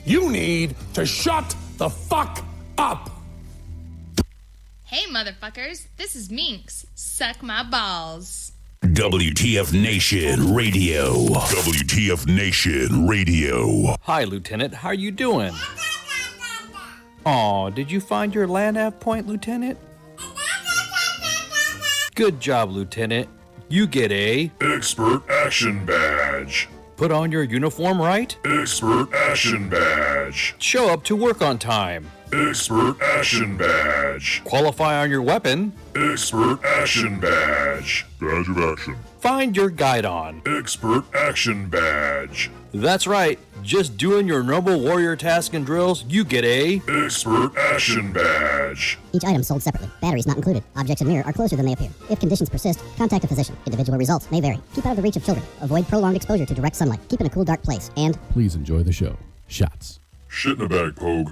You need to shut the fuck up. Hey, motherfuckers. This is Minx. Suck my balls. WTF Nation Radio. WTF Nation Radio. Hi, Lieutenant. How are you doing? Aw, did you find your land nav point, Lieutenant? Good job, Lieutenant. You get a Expert Action Badge. put on your uniform right, Expert Action Badge. show up to work on time, Expert Action Badge. qualify on your weapon, Expert Action Badge. Badge of Action. find your guide on. Expert Action Badge. That's right, just doing your normal warrior task and drills, you get a Expert Action Badge. Each item sold separately. Batteries not included. Objects in mirror are closer than they appear. If conditions persist, contact a physician. Individual results may vary. Keep out of the reach of children. Avoid prolonged exposure to direct sunlight. Keep in a cool, dark place. And Please enjoy the show. Shots. Shit in a bag, Pogue.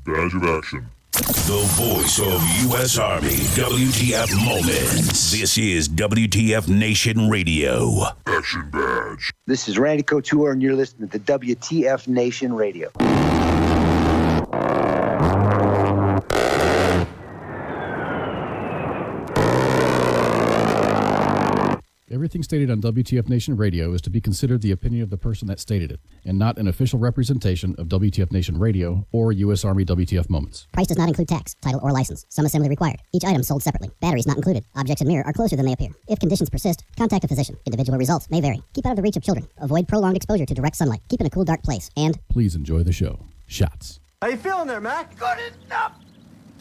Badge of Action. The voice of U.S. Army. WTF Moments. This is WTF Nation Radio. Action Badge. This is Randy Couture, and you're listening to WTF Nation Radio. Everything stated on WTF Nation Radio is to be considered the opinion of the person that stated it, and not an official representation of WTF Nation Radio or U.S. Army WTF Moments. price does not include tax, title, or license. Some assembly required. Each item sold separately. Batteries not included. Objects in mirror are closer than they appear. If conditions persist, contact a physician. Individual results may vary. Keep out of the reach of children. Avoid prolonged exposure to direct sunlight. Keep in a cool, dark place. And Please enjoy the show. Shots. How you feeling there, Mac? Good enough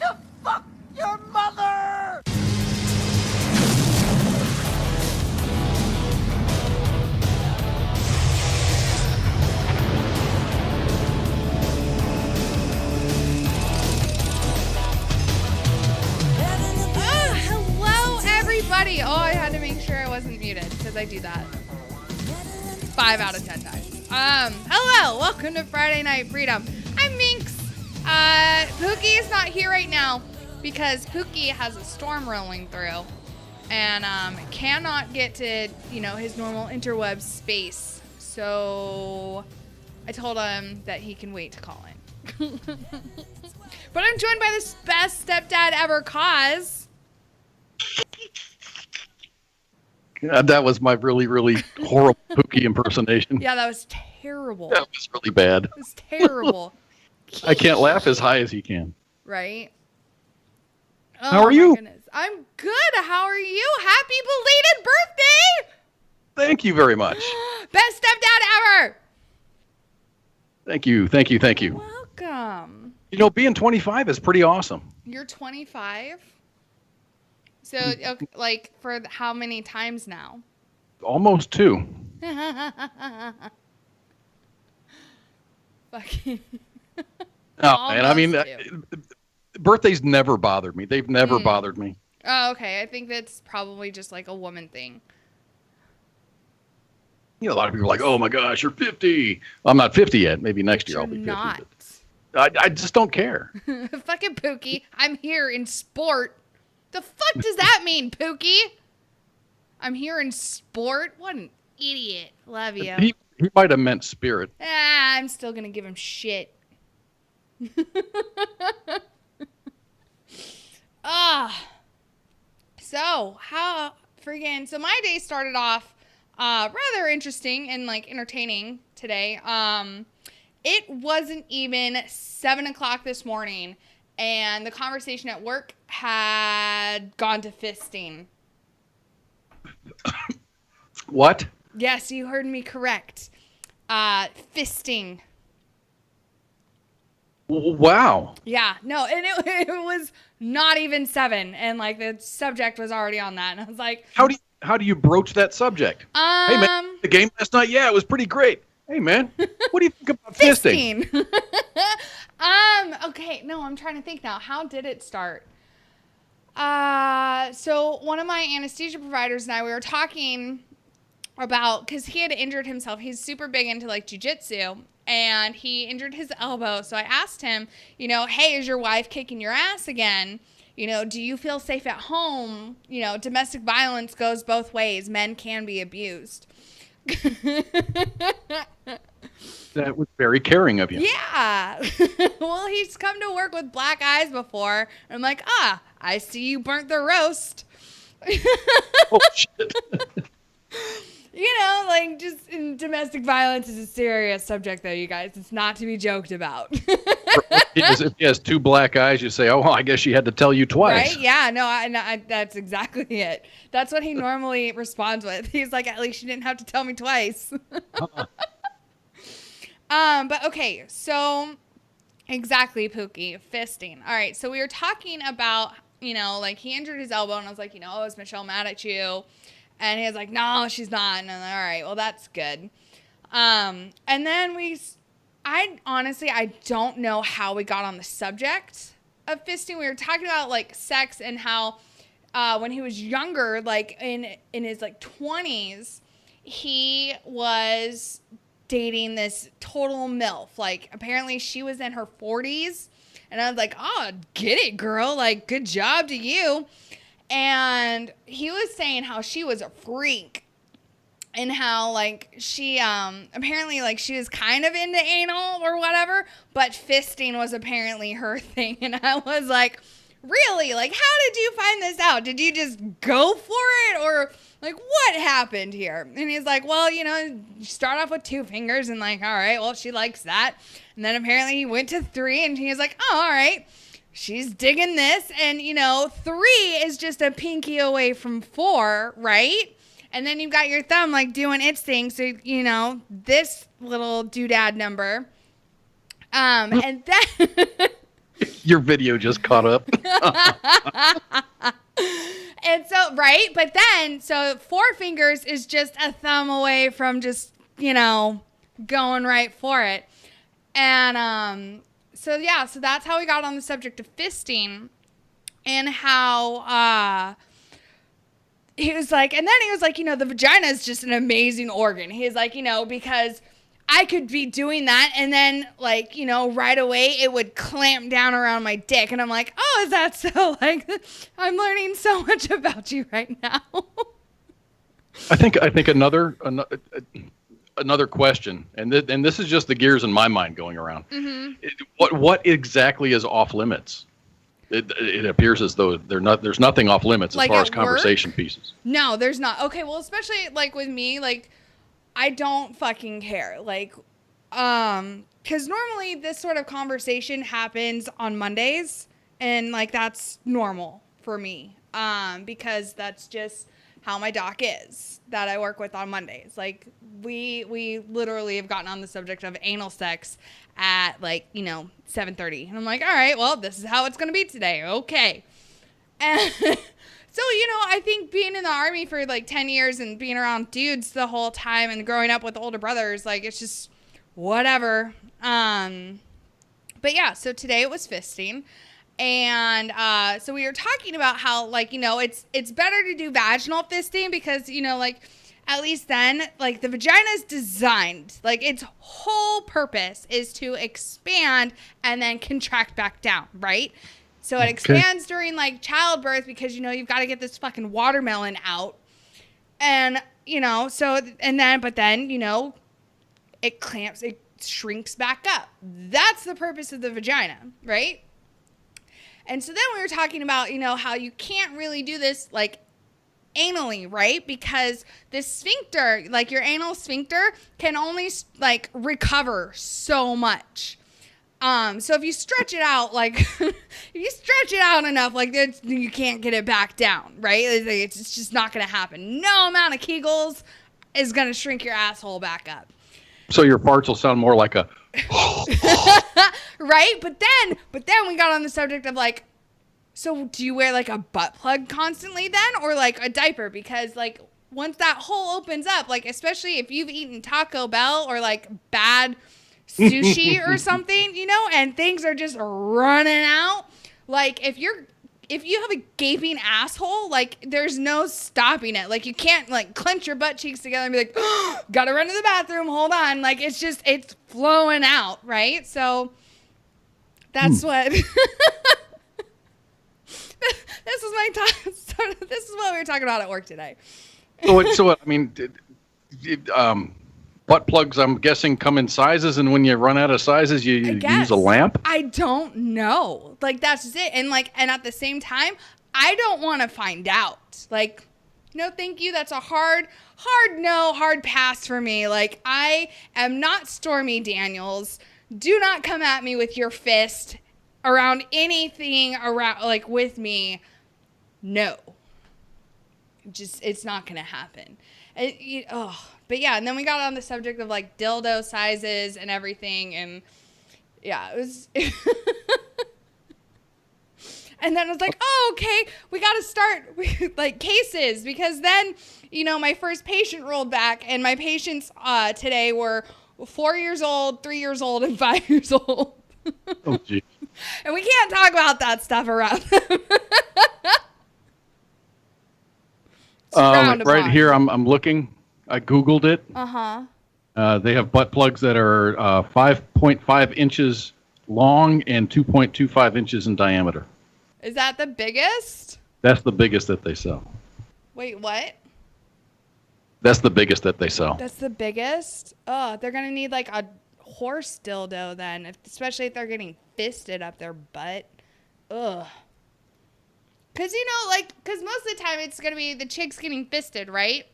to fuck your mother! Hello, everybody. Oh, I had to make sure I wasn't muted because I do that 5 out of 10 times. Hello, welcome to Friday Night Freedom. I'm Minx. Pookie is not here right now because Pookie has a storm rolling through and cannot get to, his normal interweb space. So I told him that he can wait to call in. But I'm joined by the best stepdad ever, Cause. That was my really, really horrible Pookie impersonation. Yeah, that was terrible. That was really bad. It was terrible. I can't laugh as high as he can. Right? How are you? My goodness. I'm good. How are you? Happy belated birthday! Thank you very much. Best stepdad ever! Thank you, thank you, thank you. Welcome. Being 25 is pretty awesome. You're 25? So, okay, for how many times now? Almost 2. Fucking. No, and I mean, Almost birthdays never bothered me. They've never bothered me. Oh, okay. I think that's probably just like a woman thing. A lot of people are like, oh my gosh, you're 50. I'm not 50 yet. Maybe next year I'll be 50. Not. I just don't care. Fucking Pookie. I'm here in sport. The fuck does that mean, Pookie? I'm here in sport? What an idiot. Love you. He might have meant spirit. I'm still gonna give him shit. So my day started off rather interesting and entertaining today. It wasn't even 7 o'clock this morning, and the conversation at work had gone to fisting. What? Yes, you heard me correct. Fisting. Wow. Yeah, no, and it was not even 7, and the subject was already on that, and I was like, How do you broach that subject? Hey man, the game last night, yeah, it was pretty great. Hey man, what do you think about fisting? Okay, no, I'm trying to think now. How did it start? So one of my anesthesia providers and I, we were talking about, because he had injured himself. He's super big into jiu-jitsu, and he injured his elbow. So I asked him, hey, is your wife kicking your ass again? Do you feel safe at home? Domestic violence goes both ways. Men can be abused. That was very caring of you. Yeah. Well, he's come to work with black eyes before. And I'm like, I see you burnt the roast. Oh, shit. You know, like, just domestic violence is a serious subject, though, you guys. It's not to be joked about. If he has two black eyes, you say, oh, well, I guess she had to tell you twice. Right? Yeah, no, that's exactly it. That's what he normally responds with. He's like, at least you didn't have to tell me twice. But okay, so exactly, Pookie, fisting. All right, so we were talking about, you know, like he injured his elbow, and I was like, you know, is Michelle mad at you? And he was like, no, she's not. And I'm like, all right, well, that's good. And then I don't know how we got on the subject of fisting. We were talking about like sex and how when he was younger, like in his like 20s, he was dating this total MILF. Like apparently she was in her 40s, and I was like, oh, get it, girl. Like, good job to you. And he was saying how she was a freak and how like she apparently like she was kind of into anal or whatever, but fisting was apparently her thing. And I was like, really? Like, how did you find this out? Did you just go for it, or like what happened here? And he's like, well, you know, you start off with 2 fingers and like, all right, well, she likes that. And then apparently he went to 3, and he was like, oh, all right, she's digging this. And, you know, 3 is just a pinky away from 4, right? And then you've got your thumb, like, doing its thing. So, you know, this little doodad number. And then... Your video just caught up. And so, right? But then, so 4 fingers is just a thumb away from just, you know, going right for it. And, so yeah, so that's how we got on the subject of fisting, and how he was like, and then he was like, you know, the vagina is just an amazing organ. He's like, you know, because I could be doing that, and then like, you know, right away it would clamp down around my dick, and I'm like, oh, is that so? Like, I'm learning so much about you right now. I think another question, and this is just the gears in my mind going around. Mm-hmm. What exactly is off limits? It appears as though there's nothing off limits as far as conversation pieces. No, there's not. Okay, well, especially like with me, like I don't fucking care. Like, because normally this sort of conversation happens on Mondays, and like that's normal for me, because that's just how my doc is that I work with on Mondays. Like we literally have gotten on the subject of anal sex at like, you know, 7:30. And I'm like, all right, well, this is how it's going to be today. Okay. And so, you know, I think being in the Army for like 10 years and being around dudes the whole time and growing up with older brothers, like it's just whatever. But yeah, so today it was fisting. And so we were talking about how, like, you know, it's better to do vaginal fisting because, you know, like, at least then, like, the vagina is designed, like, its whole purpose is to expand and then contract back down, right? So it expands during, like, childbirth because, you know, you've got to get this fucking watermelon out. And, you know, so, and then, but then, you know, it clamps, it shrinks back up. That's the purpose of the vagina, right? And so then we were talking about, you know, how you can't really do this, like, anally, right? Because the sphincter, like your anal sphincter, can only, like, recover so much. So if you stretch it out, like, if you stretch it out enough, like, you can't get it back down, right? It's just not going to happen. No amount of Kegels is going to shrink your asshole back up. So your farts will sound more like a... Right? But then we got on the subject of like, so do you wear like a butt plug constantly then, or like a diaper? Because like once that hole opens up, like especially if you've eaten Taco Bell or like bad sushi or something, you know, and things are just running out. Like if you have a gaping asshole, like there's no stopping it. Like you can't like clench your butt cheeks together and be like, oh, gotta run to the bathroom, hold on. Like it's flowing out, right? So that's what this is my time. This is what we were talking about at work today. So I mean, butt plugs, I'm guessing, come in sizes, and when you run out of sizes, you use a lamp? I don't know. Like, that's just it. And at the same time, I don't want to find out. Like, no, thank you. That's a hard no, hard pass for me. Like, I am not Stormy Daniels. Do not come at me with your fist around anything around, like, with me. No. Just, it's not going to happen. But yeah, and then we got on the subject of, like, dildo sizes and everything, and yeah, it was... And then I was like, oh, okay, we got to start with, like, cases, because then, my first patient rolled back, and my patients today were 4 years old, 3 years old, and 5 years old. Oh, gee. And we can't talk about that stuff around them. Right here, I'm looking. I Googled it. Uh-huh. They have butt plugs that are 5.5 inches long and 2.25 inches in diameter. Is that the biggest? That's the biggest that they sell. Wait, what? That's the biggest that they sell. That's the biggest? Oh, they're going to need like a horse dildo then, especially if they're getting fisted up their butt. Ugh. Because, because most of the time it's going to be the chicks getting fisted, right?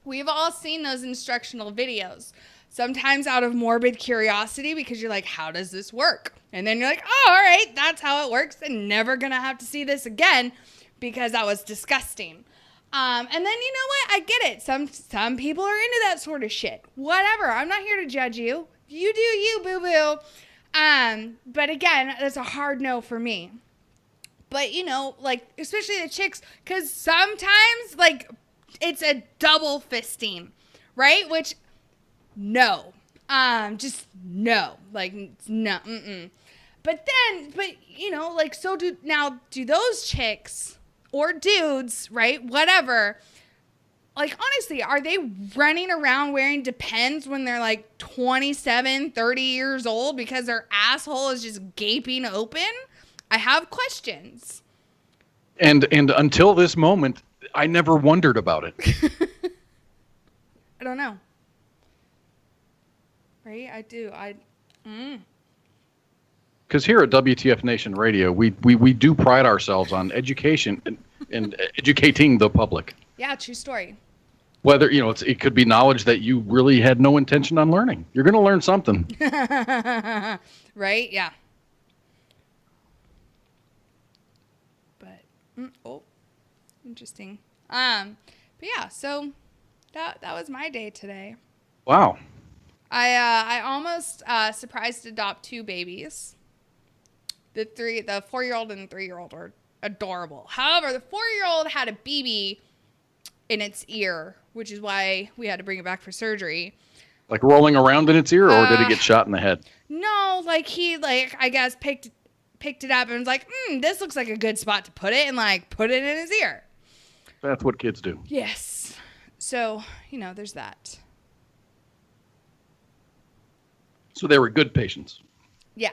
We've all seen those instructional videos. Sometimes out of morbid curiosity, because you're like, how does this work? And then you're like, oh, all right, that's how it works. And never going to have to see this again because that was disgusting. And then, you know what? I get it. Some people are into that sort of shit. Whatever. I'm not here to judge you. You do you, boo-boo. But again, that's a hard no for me. But, especially the chicks, because sometimes, it's a double fisting, right? Which... no. Just no. No. Mm-mm. But so do those chicks or dudes, right? Whatever. Honestly, are they running around wearing Depends when they're 27, 30 years old because their asshole is just gaping open? I have questions. And until this moment, I never wondered about it. I don't know. Right? I do. Because here at WTF Nation Radio, we do pride ourselves on education and educating the public. Yeah, true story. Whether, it could be knowledge that you really had no intention on learning. You're going to learn something. Right? Yeah. But, interesting. But yeah, so that was my day today. Wow. I almost surprised to adopt 2 babies. The 4-year-old and the 3-year-old are adorable. However, the 4-year-old had a BB in its ear, which is why we had to bring it back for surgery. Like rolling around in its ear, or did it get shot in the head? No, he I guess picked it up and was like, this looks like a good spot to put it, and put it in his ear. That's what kids do. Yes. So, there's that. So they were good patients. Yeah.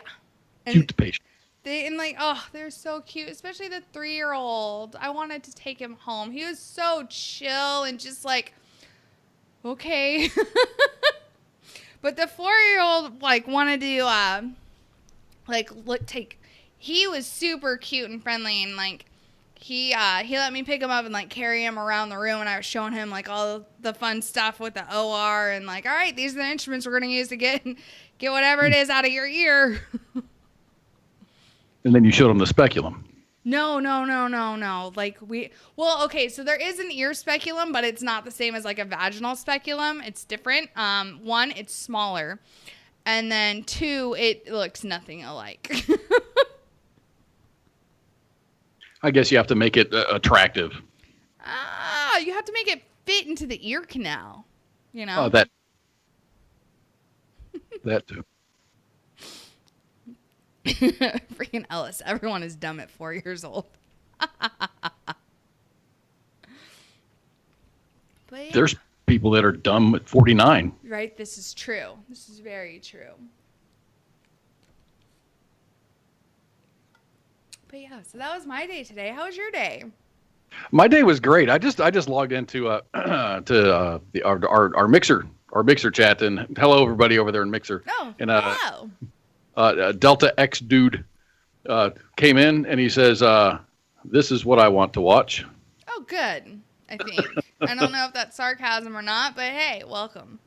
And cute patients. They're so cute, especially the 3-year-old. I wanted to take him home. He was so chill and just okay. But the 4-year-old wanted to he was super cute and friendly, and he let me pick him up and carry him around the room, and I was showing him all the fun stuff with the OR and all right, these are the instruments we're going to use to get whatever it is out of your ear. And then you showed him the speculum. No. Okay, so there is an ear speculum, but it's not the same as a vaginal speculum. It's different. 1, it's smaller. And then 2, it looks nothing alike. I guess you have to make it attractive. You have to make it fit into the ear canal, Oh, that too. Freaking Ellis. Everyone is dumb at 4 years old. But, there's people that are dumb at 49. Right? This is true. This is very true. But yeah, so that was my day today. How was your day? My day was great. I just logged into our mixer Mixer chat, and hello everybody over there in Mixer. Oh, and hello. Delta X dude came in and he says, "This is what I want to watch." Oh, good. I think. I don't know if that's sarcasm or not, but hey, welcome.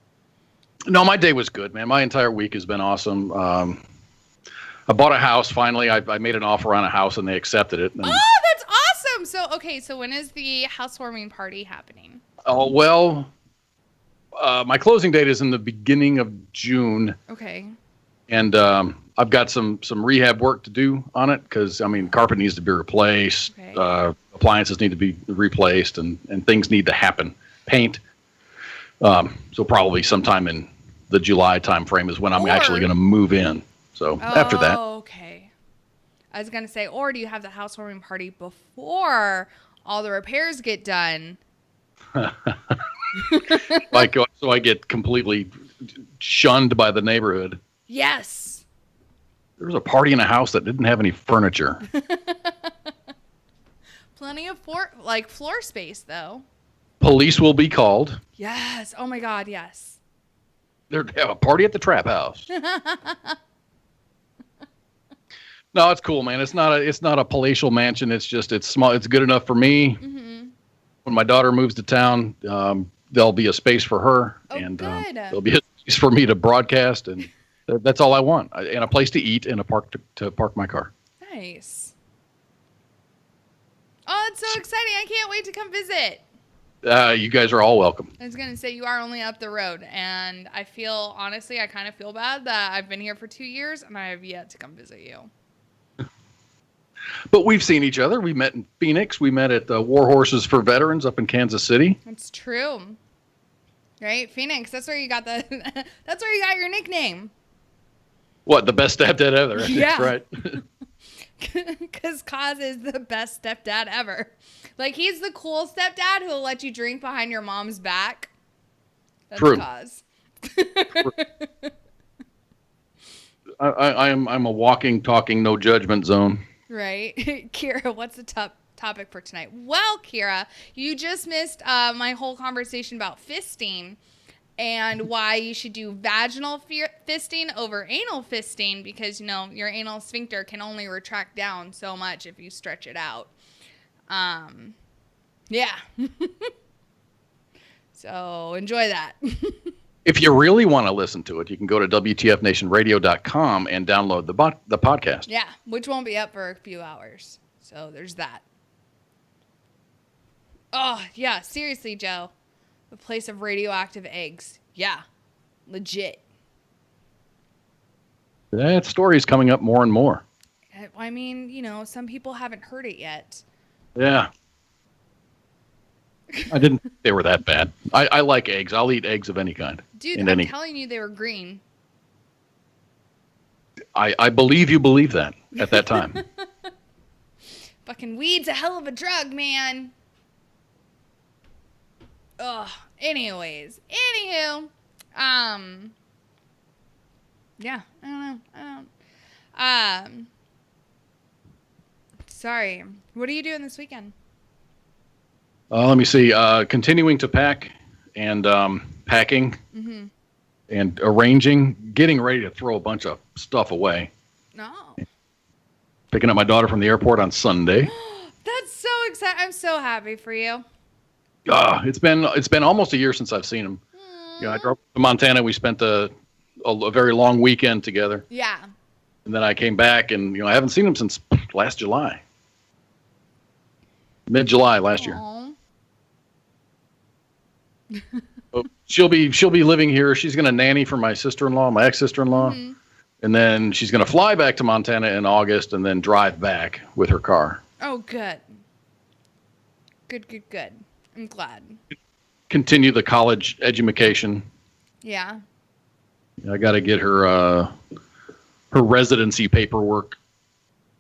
No, my day was good, man. My entire week has been awesome. I bought a house finally. I made an offer on a house and they accepted it. And, oh, that's awesome. So when is the housewarming party happening? Oh, well, my closing date is in the beginning of June. Okay. And I've got some rehab work to do on it because, carpet needs to be replaced. Okay. Appliances need to be replaced and things need to happen. Paint. So probably sometime in the July time frame is when I'm actually going to move in. So after that. Okay. I was going to say, or do you have the housewarming party before all the repairs get done? So I get completely shunned by the neighborhood. Yes. There was a party in a house that didn't have any furniture. Plenty of floor space, though. Police will be called. Yes. Oh, my God, yes. They have a party at the trap house. No, it's cool, man. It's not a palatial mansion. It's small. It's good enough for me. Mm-hmm. When my daughter moves to town, there'll be a space for her, and there'll be a space for me to broadcast, and that's all I want. And a place to eat and a park to park my car. Nice. Oh, it's so exciting! I can't wait to come visit. You guys are all welcome. I was gonna say you are only up the road, and I kind of feel bad that I've been here for 2 years and I have yet to come visit you. But we've seen each other. We met in Phoenix. We met at War Horses for Veterans up in Kansas City. That's true. Right? Phoenix. That's where you got that's where you got your nickname. What, the best stepdad ever? Yeah. That's right. Because Kaz is the best stepdad ever. Like, he's the cool stepdad who'll let you drink behind your mom's back. That's True. Kaz. I'm a walking, talking, no judgment zone. Right. Kira, what's the topic for tonight? Well, Kira, you just missed my whole conversation about fisting and why you should do vaginal fisting over anal fisting because, your anal sphincter can only retract down so much if you stretch it out. Yeah. So enjoy that. If you really want to listen to it, you can go to WTFNationRadio.com and download the podcast. Yeah, which won't be up for a few hours. So there's that. Oh, yeah, seriously, Joe. The place of radioactive eggs. Yeah, legit. That story's coming up more and more. Some people haven't heard it yet. Yeah. I didn't think they were that bad. I like eggs. I'll eat eggs of any kind. Dude, I'm telling you they were green. I believe you believe that at that time. Fucking weed's a hell of a drug, man. Ugh. Anywho. Yeah, I don't know. Sorry. What are you doing this weekend? Let me see. Continuing to pack and packing and arranging, getting ready to throw a bunch of stuff away. No. Picking up my daughter from the airport on Sunday. That's so exciting. I'm so happy for you. It's been almost a year since I've seen him. I drove to Montana. We spent a very long weekend together. Yeah. And then I came back and, I haven't seen him since last July. Mid-July last year. She'll be living here. She's going to nanny for my sister-in-law, my ex-sister-in-law. Mm-hmm. And then she's going to fly back to Montana in August and then drive back with her car. Oh, good. Good. I'm glad. Continue the college education. Yeah. I got to get her residency paperwork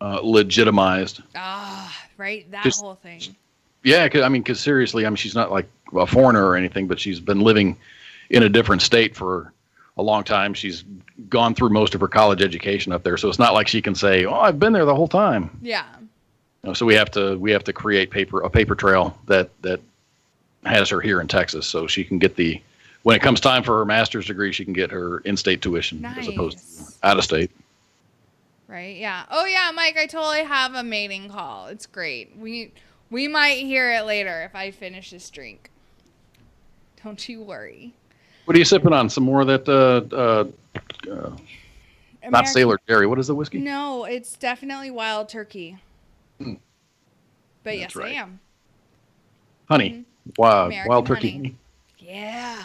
legitimized. Right. That whole thing. Yeah, because seriously, she's not like a foreigner or anything, but she's been living in a different state for a long time. She's gone through most of her college education up there, so it's not like she can say, "Oh, I've been there the whole time." Yeah. So we have to create a paper trail that has her here in Texas, so she can get the when it comes time for her master's degree, she can get her in-state tuition as opposed to out-of-state. Right. Yeah. Oh yeah, Mike, I totally have a mating call. It's great. We might hear it later if I finish this drink. Don't you worry. What are you sipping on? Some more of that, not Sailor Jerry. What is the whiskey? No, it's definitely Wild Turkey. Hmm. But That's yes, right. I am. Honey. Wow. American Wild Turkey. honey. Yeah.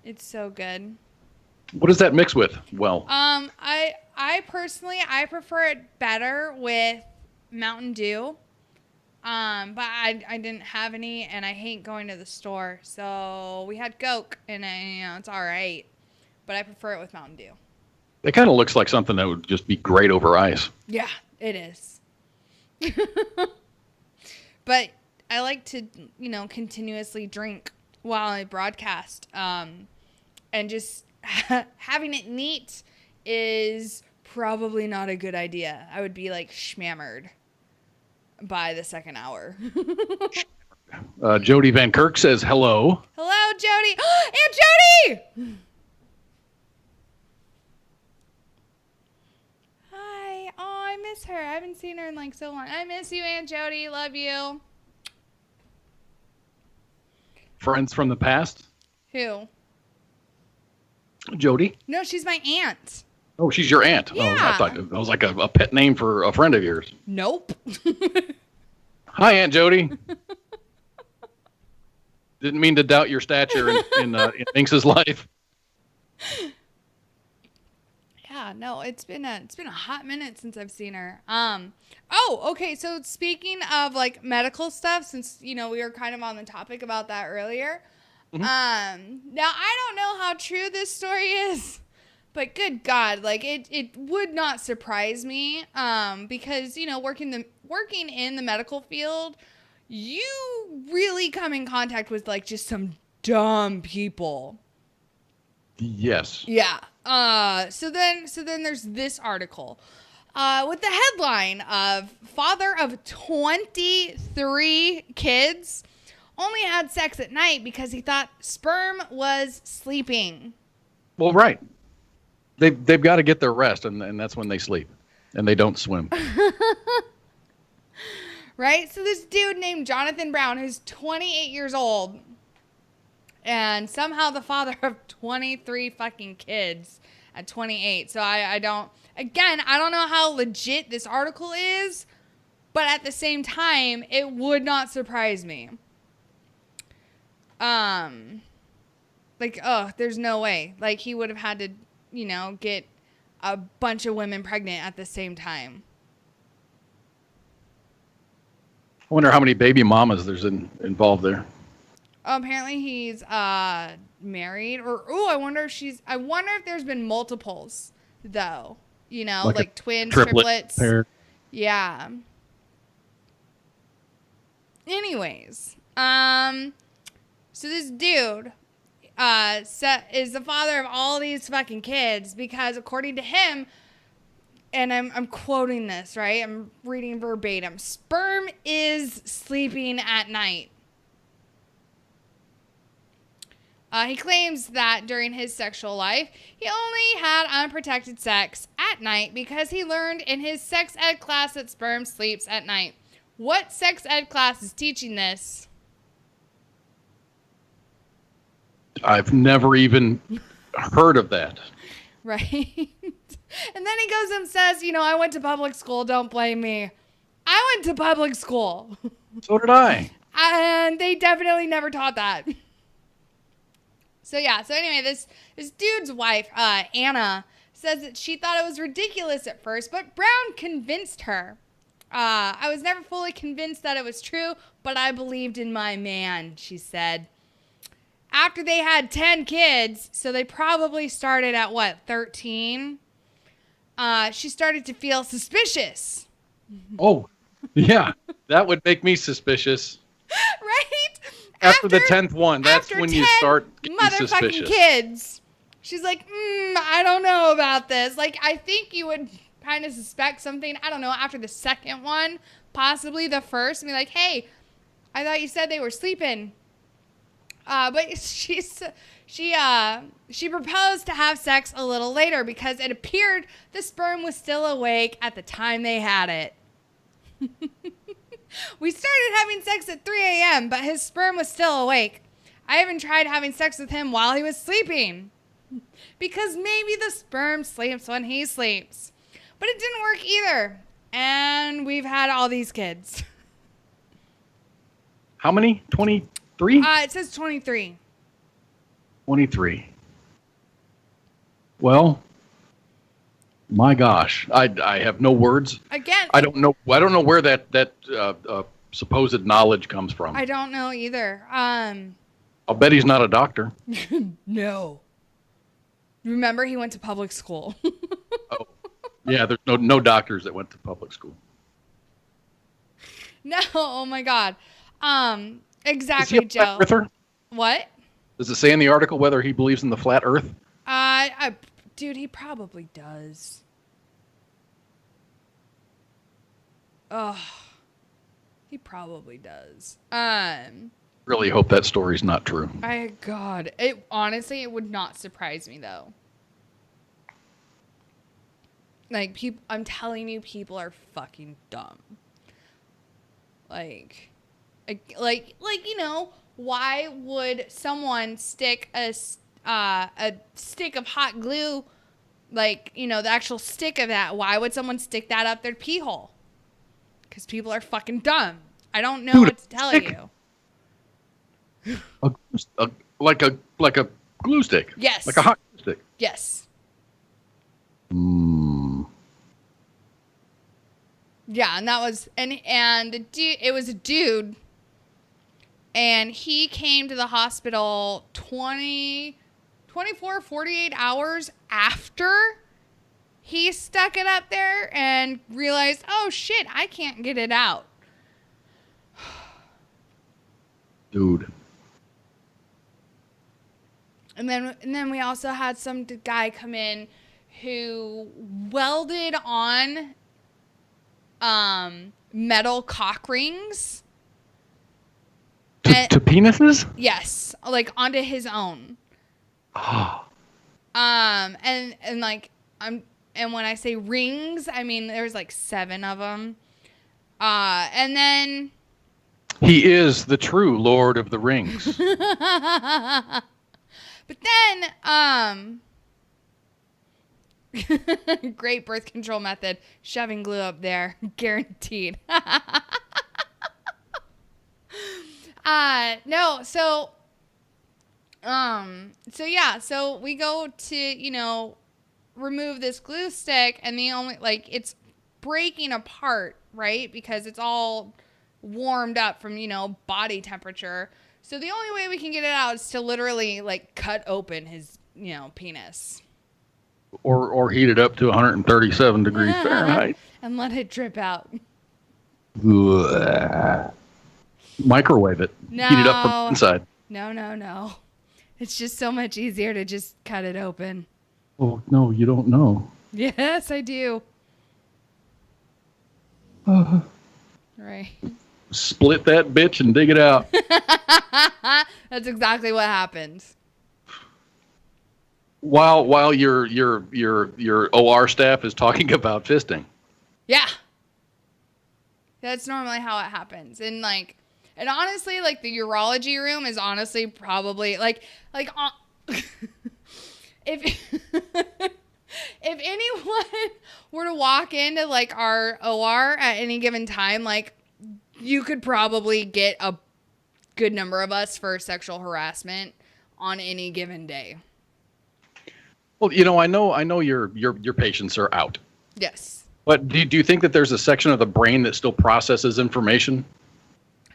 It's so good. What does that mix with? Well, I personally, I prefer it better with Mountain Dew. But I didn't have any, and I hate going to the store. So we had Coke, and it's all right. But I prefer it with Mountain Dew. it kind of looks like something that would just be great over ice. Yeah, it is. But I like to, continuously drink while I broadcast. And just having it neat is probably not a good idea. I would be like schmammered by the second hour. Jody Van Kirk says hello. Hello, Jody. Aunt Jody! Hi. Oh, I miss her. I haven't seen her in like so long. I miss you, Aunt Jody. Love you. Friends from the past? Who? Jody? No, she's my aunt. Oh, she's your aunt. Yeah. Oh, I thought it was like a pet name for a friend of yours. Nope. Hi, Aunt Jody. Didn't mean to doubt your stature in Minx's life. Yeah, no, it's been a hot minute since I've seen her. Oh, okay. So speaking of like medical stuff, since we were kind of on the topic about that earlier. Mm-hmm. Now I don't know how true this story is, but good God, like it would not surprise me. Because working in the medical field, you really come in contact with like just some dumb people. Yes. Yeah. So then there's this article with the headline of father of 23 kids only had sex at night because he thought sperm was sleeping. Well, right. They've got to get their rest, and that's when they sleep, and they don't swim. Right? So this dude named Jonathan Brown, who's 28 years old, and somehow the father of 23 fucking kids at 28. So I don't know how legit this article is, but at the same time, it would not surprise me. There's no way. Like, he would have had to, get a bunch of women pregnant at the same time. I wonder how many baby mamas there's involved there. Apparently he's married, I wonder if there's been multiples though. Like twins, triplets. Pair. Yeah. Anyways, so this dude is the father of all these fucking kids because according to him, and I'm quoting this, right? I'm reading verbatim. Sperm is sleeping at night. He claims that during his sexual life, he only had unprotected sex at night because he learned in his sex ed class that sperm sleeps at night. What sex ed class is teaching this? I've never even heard of that. Right? And then he goes and says, I went to public school. Don't blame me. I went to public school. So did I. And they definitely never taught that. So yeah. So anyway, this dude's wife, Anna, says that she thought it was ridiculous at first, but Brown convinced her. I was never fully convinced that it was true, but I believed in my man, she said. After they had 10 kids, so they probably started at 13? She started to feel suspicious. Oh, yeah. That would make me suspicious. Right? After the 10th one, that's when you start getting motherfucking suspicious. Kids. She's like, I don't know about this. Like, I think you would kind of suspect something, I don't know, after the second one, possibly the first, and be like, hey, I thought you said they were sleeping. But she she proposed to have sex a little later because it appeared the sperm was still awake at the time they had it. We started having sex at 3 a.m., but his sperm was still awake. I even tried having sex with him while he was sleeping. Because maybe the sperm sleeps when he sleeps. But it didn't work either. And we've had all these kids. How many? 23? It says 23. 23. Well, my gosh, I have no words. Again, I don't know where that supposed knowledge comes from. I don't know either. I'll bet he's not a doctor. No. Remember, he went to public school. Oh, yeah. There's no doctors that went to public school. No. Oh my God. Exactly, Is he a Joe. flat earther? What? Does it say in the article whether he believes in the flat Earth? Dude, he probably does. Oh, he probably does. Really hope that story's not true. God, it honestly, it would not surprise me though. Like I'm telling you, people are fucking dumb. Like, you know, why would someone stick a stick of hot glue, like, you know, the actual stick of that? Why would someone stick that up their pee hole? Because people are fucking dumb. I don't know what to tell you. Like a glue stick. Yes. Like a hot glue stick. Yes. Hmm. Yeah, and that was and the dude, it was a dude, and he came to the hospital 24, 48 hours after he stuck it up there and realized, oh shit, I can't get it out. Dude. And then we also had some guy come in who welded on metal cock rings to penises? Yes, like onto his own. And like and when I say rings, I mean there's like 7 of them. And then he is the true Lord of the Rings. But then great birth control method, shoving glue up there, guaranteed. No, so yeah, so we go to, you know, remove this glue stick, and the only, like, it's breaking apart, right? Because it's all warmed up from, you know, body temperature. So the only way we can get it out is to literally, like, cut open his, you know, penis. Or heat it up to 137 degrees Fahrenheit. And let it drip out. Microwave it. No. Heat it up from inside. No. It's just so much easier to just cut it open. Oh, no, you don't know. Yes, I do. Right. Split that bitch and dig it out. That's exactly what happened. While your OR staff is talking about fisting. Yeah. That's normally how it happens. And honestly, like, the urology room is honestly probably like if anyone were to walk into, like, our OR at any given time, like, you could probably get a good number of us for sexual harassment on any given day. Well, you know, I know your patients are out. Yes. But do you think that there's a section of the brain that still processes information?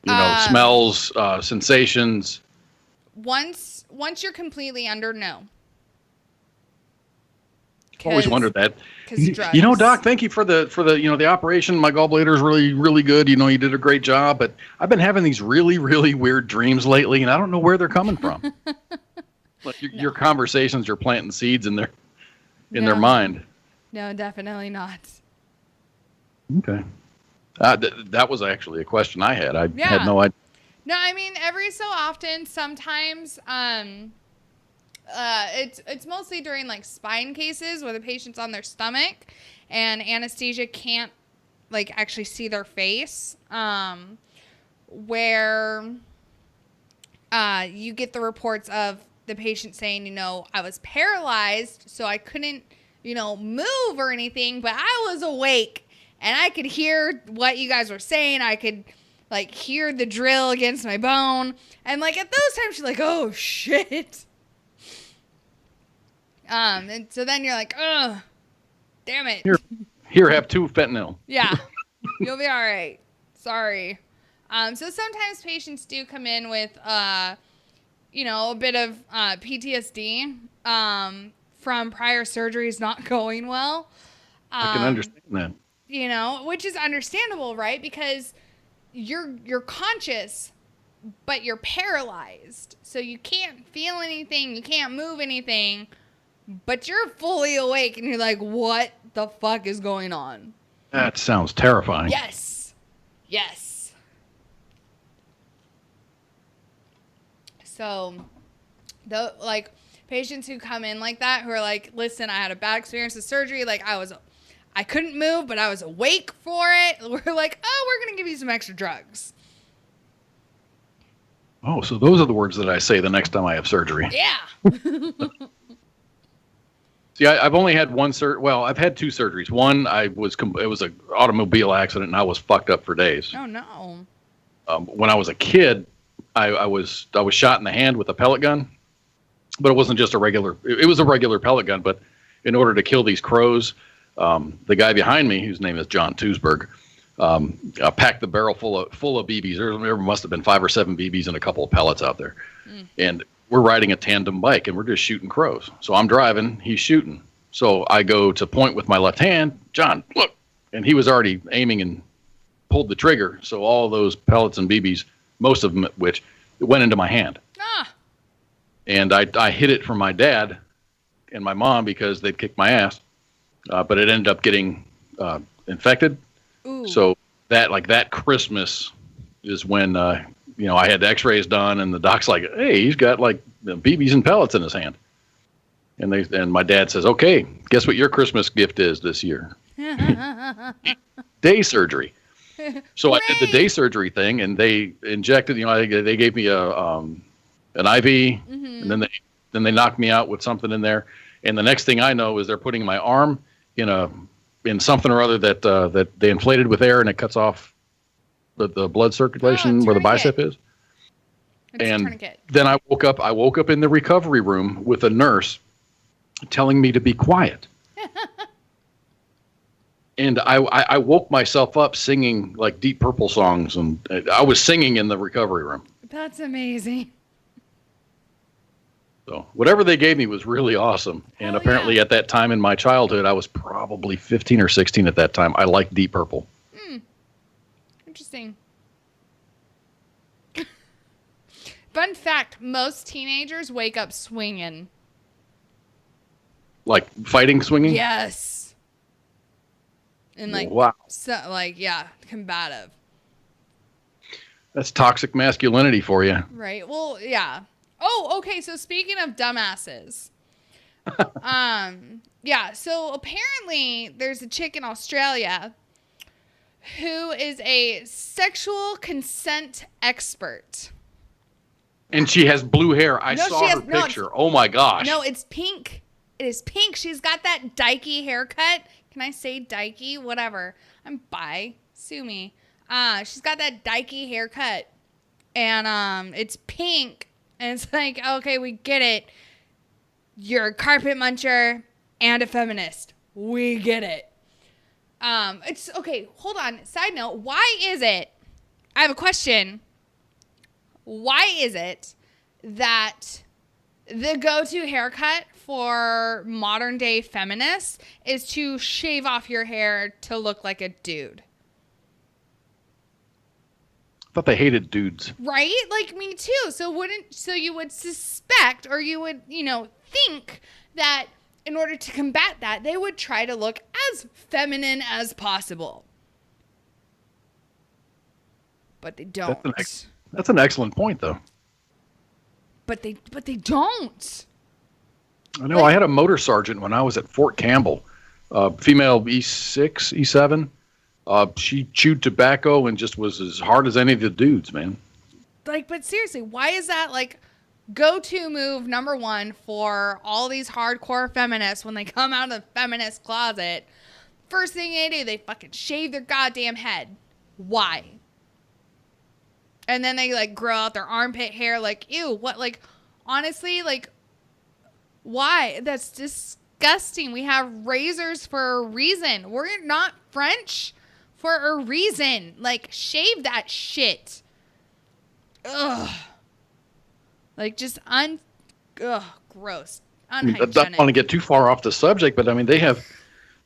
You know, smells, sensations. Once you're completely under, no. I've always wondered that. Drugs. You know, Doc, thank you for the the operation. My gallbladder is really, really good. You know, you did a great job. But I've been having these really, really weird dreams lately, and I don't know where they're coming from. Like your conversations are planting seeds in their mind. No, definitely not. Okay. That was actually a question I had. I had no idea. No, I mean, every so often, sometimes, It's mostly during like spine cases where the patient's on their stomach and anesthesia can't like actually see their face. Where you get the reports of the patient saying, you know, I was paralyzed, so I couldn't, you know, move or anything, but I was awake and I could hear what you guys were saying. I could like hear the drill against my bone. And like at those times you're like, oh shit. And so then you're like, ugh, damn it. Here, have 2 fentanyl. Yeah, you'll be all right. Sorry. So sometimes patients do come in with, you know, a bit of PTSD from prior surgeries not going well. I can understand that. You know, which is understandable, right? Because you're conscious, but you're paralyzed. So you can't feel anything, you can't move anything, but you're fully awake and you're like, what the fuck is going on? That sounds terrifying. Yes. Yes. So, like, patients who come in like that, who are like, listen, I had a bad experience with surgery. Like, I couldn't move, but I was awake for it. We're like, oh, we're going to give you some extra drugs. Oh, so those are the words that I say the next time I have surgery. Yeah. See, I've only had one well, I've had 2 surgeries. One, it was an automobile accident, and I was fucked up for days. Oh, no. When I was a kid, I was shot in the hand with a pellet gun, but it wasn't just a regular. It was a regular pellet gun, but in order to kill these crows, the guy behind me, whose name is John Tusberg, packed the barrel full of BBs. There must have been 5 or 7 BBs and a couple of pellets out there, and we're riding a tandem bike and we're just shooting crows. So I'm driving, he's shooting. So I go to point with my left hand, John, look, and he was already aiming and pulled the trigger. So all those pellets and BBs, most of them which went into my hand. And I hid it from my dad and my mom because they'd kicked my ass, but it ended up getting infected. Ooh. So that Christmas is when I had the X-rays done, and the doc's like, hey, he's got like BBs and pellets in his hand, and my dad says, okay, guess what your Christmas gift is this year? Day surgery. So I did the day surgery thing, and they injected. They gave me an IV, and then they knocked me out with something in there. And the next thing I know is they're putting my arm in something or other that they inflated with air, and it cuts off the blood circulation where the bicep is. And then I woke up in the recovery room with a nurse telling me to be quiet. And I woke myself up singing like Deep Purple songs, and I was singing in the recovery room. That's amazing. So whatever they gave me was really awesome. And apparently at that time in my childhood, I was probably 15 or 16 at that time. I liked Deep Purple. Interesting. Fun fact, most teenagers wake up swinging. Like fighting swinging? Yes. And like, wow. So, like, yeah, combative. That's toxic masculinity for you. Right. Well, yeah. Oh, okay. So speaking of dumbasses, yeah. So apparently there's a chick in Australia who is a sexual consent expert. And she has blue hair. I saw her picture. Oh my gosh. No, it's pink. It is pink. She's got that dykey haircut. Can I say dykey? Whatever. I'm bi. Sue me. She's got that dykey haircut. And it's pink. And it's like, okay, we get it. You're a carpet muncher and a feminist. We get it. It's okay. Hold on. Side note. Why is it? I have a question. Why is it that the go-to haircut for modern day feminists is to shave off your hair to look like a dude? I thought they hated dudes. Right? Like me too. So you would suspect, or you would, think that in order to combat that, they would try to look as feminine as possible. But they don't. That's an excellent point, though. But they don't. I know. I had a motor sergeant when I was at Fort Campbell, female E6, E7. She chewed tobacco and just was as hard as any of the dudes, man. Like, but seriously, why is that like go-to move number one for all these hardcore feminists when they come out of the feminist closet? First thing they do, they fucking shave their goddamn head. Why? And then they like grow out their armpit hair. Like, ew, what? Like, honestly, like, why? That's disgusting. We have razors for a reason. We're not French for a reason. Like, shave that shit. Ugh. Like, just gross. Unhygienic. I don't want to get too far off the subject, but I mean, they have,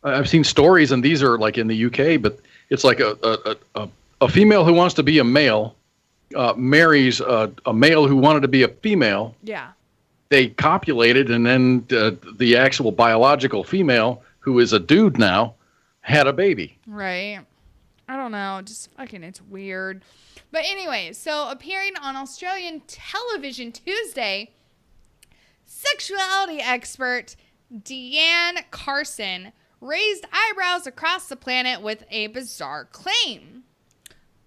I've seen stories, and these are like in the UK, but it's like a female who wants to be a male marries a male who wanted to be a female. Yeah. They copulated, and then the actual biological female, who is a dude now, had a baby. Right. I don't know. Just fucking, it's weird. But anyway, so appearing on Australian television Tuesday, sexuality expert Deanne Carson raised eyebrows across the planet with a bizarre claim.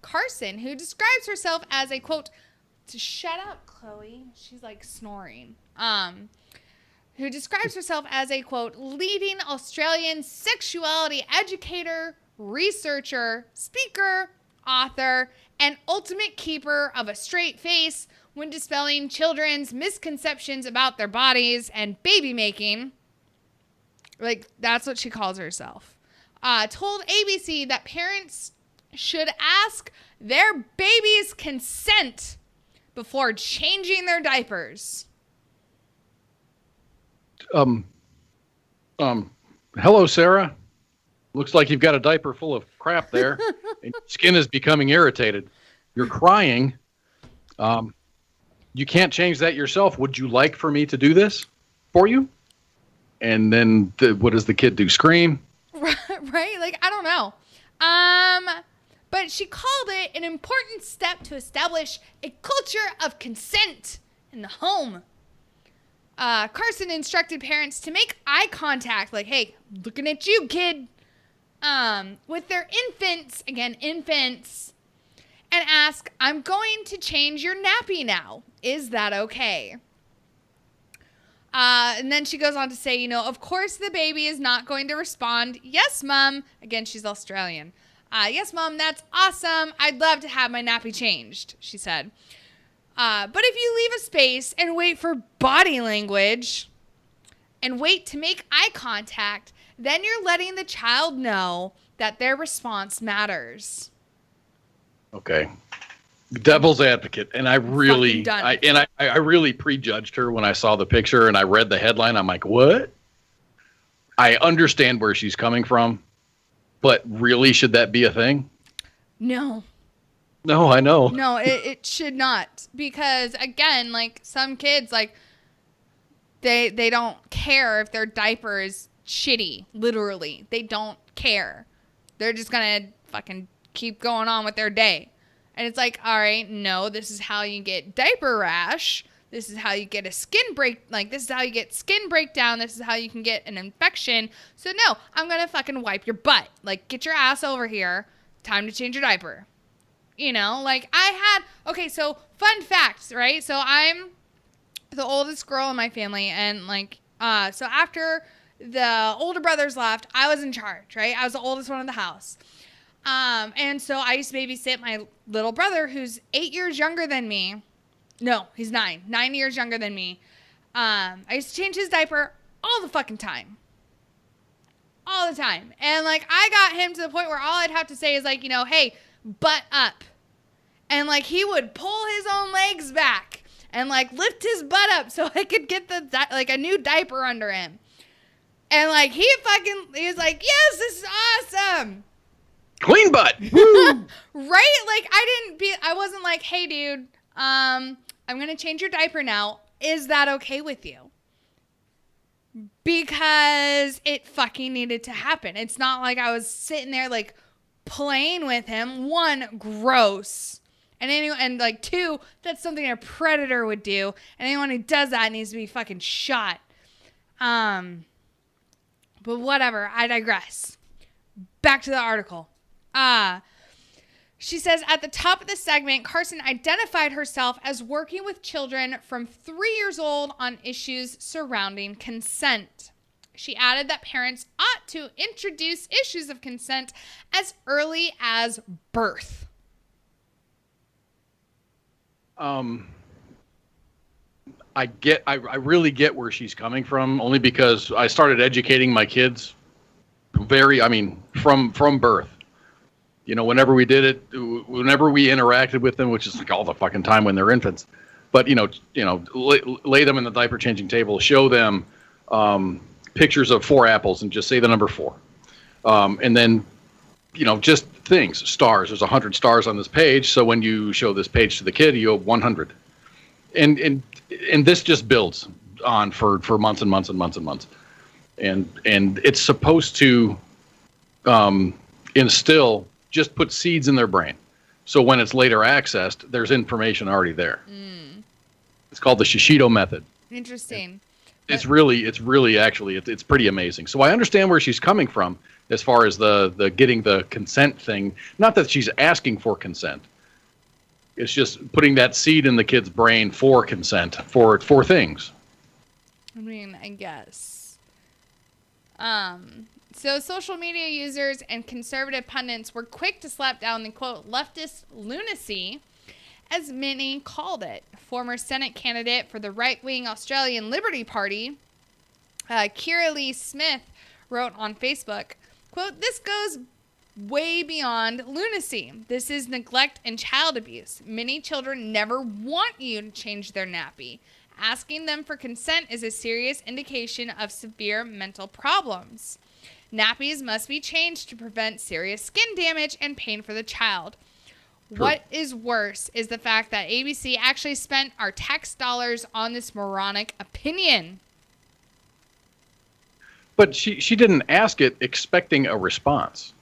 Carson, who describes herself as a, quote, shut up, Chloe. She's like snoring. Who describes herself as a, quote, leading Australian sexuality educator, researcher, speaker, author, and ultimate keeper of a straight face when dispelling children's misconceptions about their bodies and baby making. Like, that's what she calls herself. Told ABC that parents should ask their baby's consent before changing their diapers. Hello, Sarah. Looks like you've got a diaper full of crap there. And your skin is becoming irritated. You're crying. You can't change that yourself. Would you like for me to do this for you? And then what does the kid do? Scream? Right? Like, I don't know. But she called it an important step to establish a culture of consent in the home. Carson instructed parents to make eye contact, like, hey, looking at you, kid, with their infants, and ask, I'm going to change your nappy now. Is that okay? And then she goes on to say, you know, of course the baby is not going to respond, yes, Mom. Again, she's Australian. Yes, Mom, that's awesome. I'd love to have my nappy changed, she said. But if you leave a space and wait for body language and wait to make eye contact, then you're letting the child know that their response matters. Okay. Devil's advocate. And I really prejudged her when I saw the picture and I read the headline. I'm like, what? I understand where she's coming from, but really, should that be a thing? No. No, I know. No, it should not. Because again, like some kids, like they don't care if their diaper is shitty. Literally. They don't care. They're just gonna fucking keep going on with their day. And it's like, all right, no, this is how you get diaper rash. This is how you get a skin break. Like, this is how you get skin breakdown. This is how you can get an infection. So, no, I'm going to fucking wipe your butt. Like, get your ass over here. Time to change your diaper. You know, like, okay, so fun facts, right? So, I'm the oldest girl in my family. And, like, so after the older brothers left, I was in charge, right? I was the oldest one in the house. And so I used to babysit my little brother who's 8 years younger than me. No, he's 9 years younger than me. I used to change his diaper all the fucking time. All the time. And like, I got him to the point where all I'd have to say is like, you know, hey, butt up. And like, he would pull his own legs back and like lift his butt up so I could get a new diaper under him. And like, he was like, yes, this is awesome. Clean butt. Right? Like, I wasn't like, hey, dude, I'm going to change your diaper now. Is that okay with you? Because it fucking needed to happen. It's not like I was sitting there, like, playing with him. 1, gross. And like, 2, that's something a predator would do. And anyone who does that needs to be fucking shot. But whatever, I digress. Back to the article. She says, at the top of the segment, Carson identified herself as working with children from 3 years old on issues surrounding consent. She added that parents ought to introduce issues of consent as early as birth. I really get where she's coming from, only because I started educating my kids from birth. You know, whenever we did it, whenever we interacted with them, which is like all the fucking time when they're infants, but lay them in the diaper changing table, show them pictures of 4 apples and just say the number 4. And then, just things, stars. There's 100 stars on this page. So when you show this page to the kid, you have 100. And this just builds on for months and months and months and months. And it's supposed to instill, just put seeds in their brain. So when it's later accessed, there's information already there. It's called the Shishido method. Interesting. It's really actually, it's pretty amazing. So I understand where she's coming from as far as the getting the consent thing. Not that she's asking for consent. It's just putting that seed in the kid's brain for consent, for things. I mean, I guess. So social media users and conservative pundits were quick to slap down the, quote, leftist lunacy, as many called it. Former Senate candidate for the right-wing Australian Liberty Party, Kira Lee Smith, wrote on Facebook, quote, this goes way beyond lunacy. This is neglect and child abuse. Many children never want you to change their nappy. Asking them for consent is a serious indication of severe mental problems. Nappies must be changed to prevent serious skin damage and pain for the child. True. What is worse is the fact that ABC actually spent our tax dollars on this moronic opinion. But she didn't ask it expecting a response.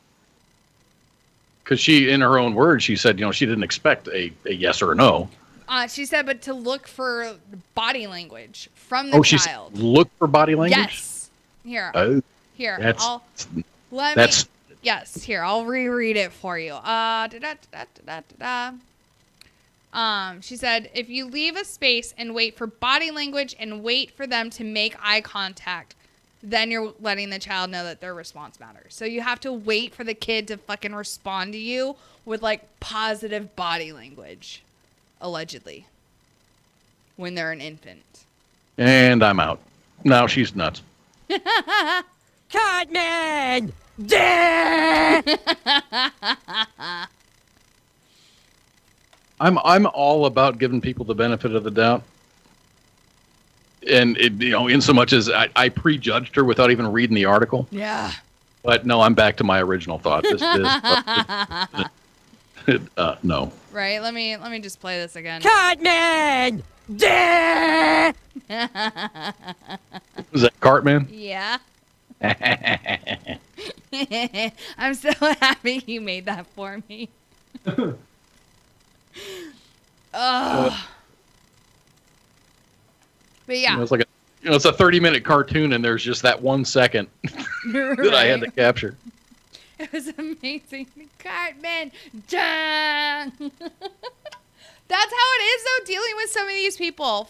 Because she, in her own words, she said, she didn't expect a yes or a no. She said, but to look for body language from the child. She look for body language? Yes. Here. Here. Yes, here. I'll reread it for you. She said, if you leave a space and wait for body language and wait for them to make eye contact, then you're letting the child know that their response matters. So you have to wait for the kid to fucking respond to you with, like, positive body language, allegedly, when they're an infant. And I'm out. Now she's nuts. Cartman! I'm all about giving people the benefit of the doubt. And in so much as I prejudged her without even reading the article. Yeah. But no, I'm back to my original thought. No. Right. Let me just play this again. Cartman! Was that Cartman? Yeah. I'm so happy you made that for me. But yeah, it's like it's a 30-minute cartoon, and there's just that 1 second that I had to capture. It was amazing. Cartman, That's how it is, though, dealing with some of these people.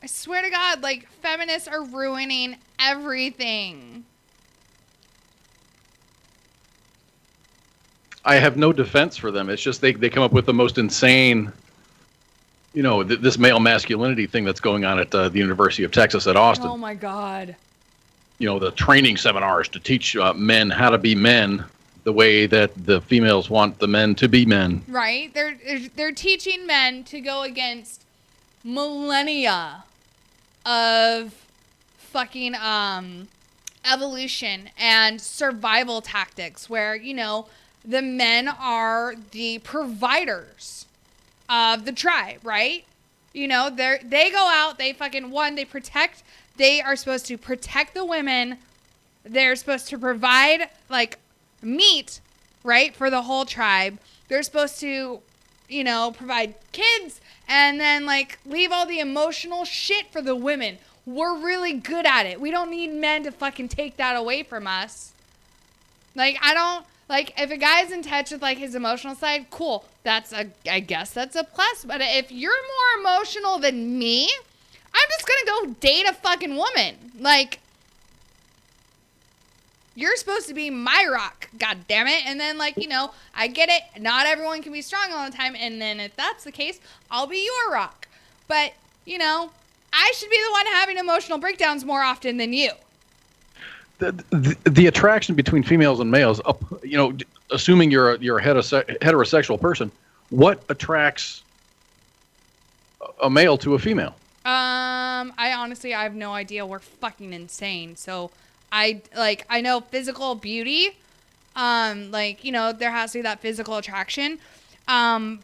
I swear to God, like, feminists are ruining everything. I have no defense for them. It's just they come up with the most insane, this male masculinity thing that's going on at the University of Texas at Austin. Oh, my God. The training seminars to teach men how to be men the way that the females want the men to be men. Right? They're teaching men to go against millennia of fucking evolution and survival tactics where, the men are the providers of the tribe, right? They go out, they protect, they are supposed to protect the women. They're supposed to provide, like, meat, right, for the whole tribe. They're supposed to, provide kids and then like leave all the emotional shit for the women. We're really good at it. We don't need men to fucking take that away from us. Like, I don't, like, if a guy's in touch with, like, his emotional side, cool. I guess that's a plus. But if you're more emotional than me, I'm just gonna go date a fucking woman. Like, you're supposed to be my rock, god damn it. And then, like, you know, I get it. Not everyone can be strong all the time. And then if that's the case, I'll be your rock. But, you know, I should be the one having emotional breakdowns more often than you. The attraction between females and males, you know, assuming you're a heterosexual person, what attracts a male to a female? I honestly, I have no idea. We're fucking insane. So I know physical beauty. Like, you know, there has to be that physical attraction.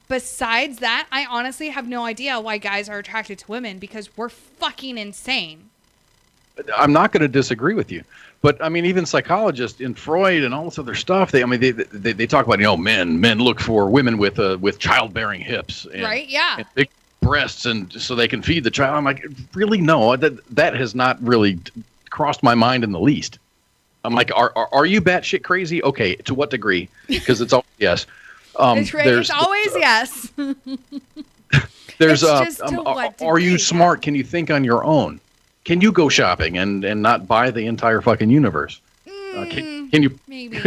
Besides that, I honestly have no idea why guys are attracted to women, because we're fucking insane. I'm not going to disagree with you, but I mean, even psychologists in Freud and all this other stuff, they talk about, you know, men look for women with childbearing hips, and, right? Yeah, and big breasts, and so they can feed the child. I'm like, really? No, that has not really crossed my mind in the least. I'm like, are you batshit crazy? Okay, to what degree? Because it's always yes. It's always yes. There's are you smart? Can you think on your own? Can you go shopping and not buy the entire fucking universe? Can you maybe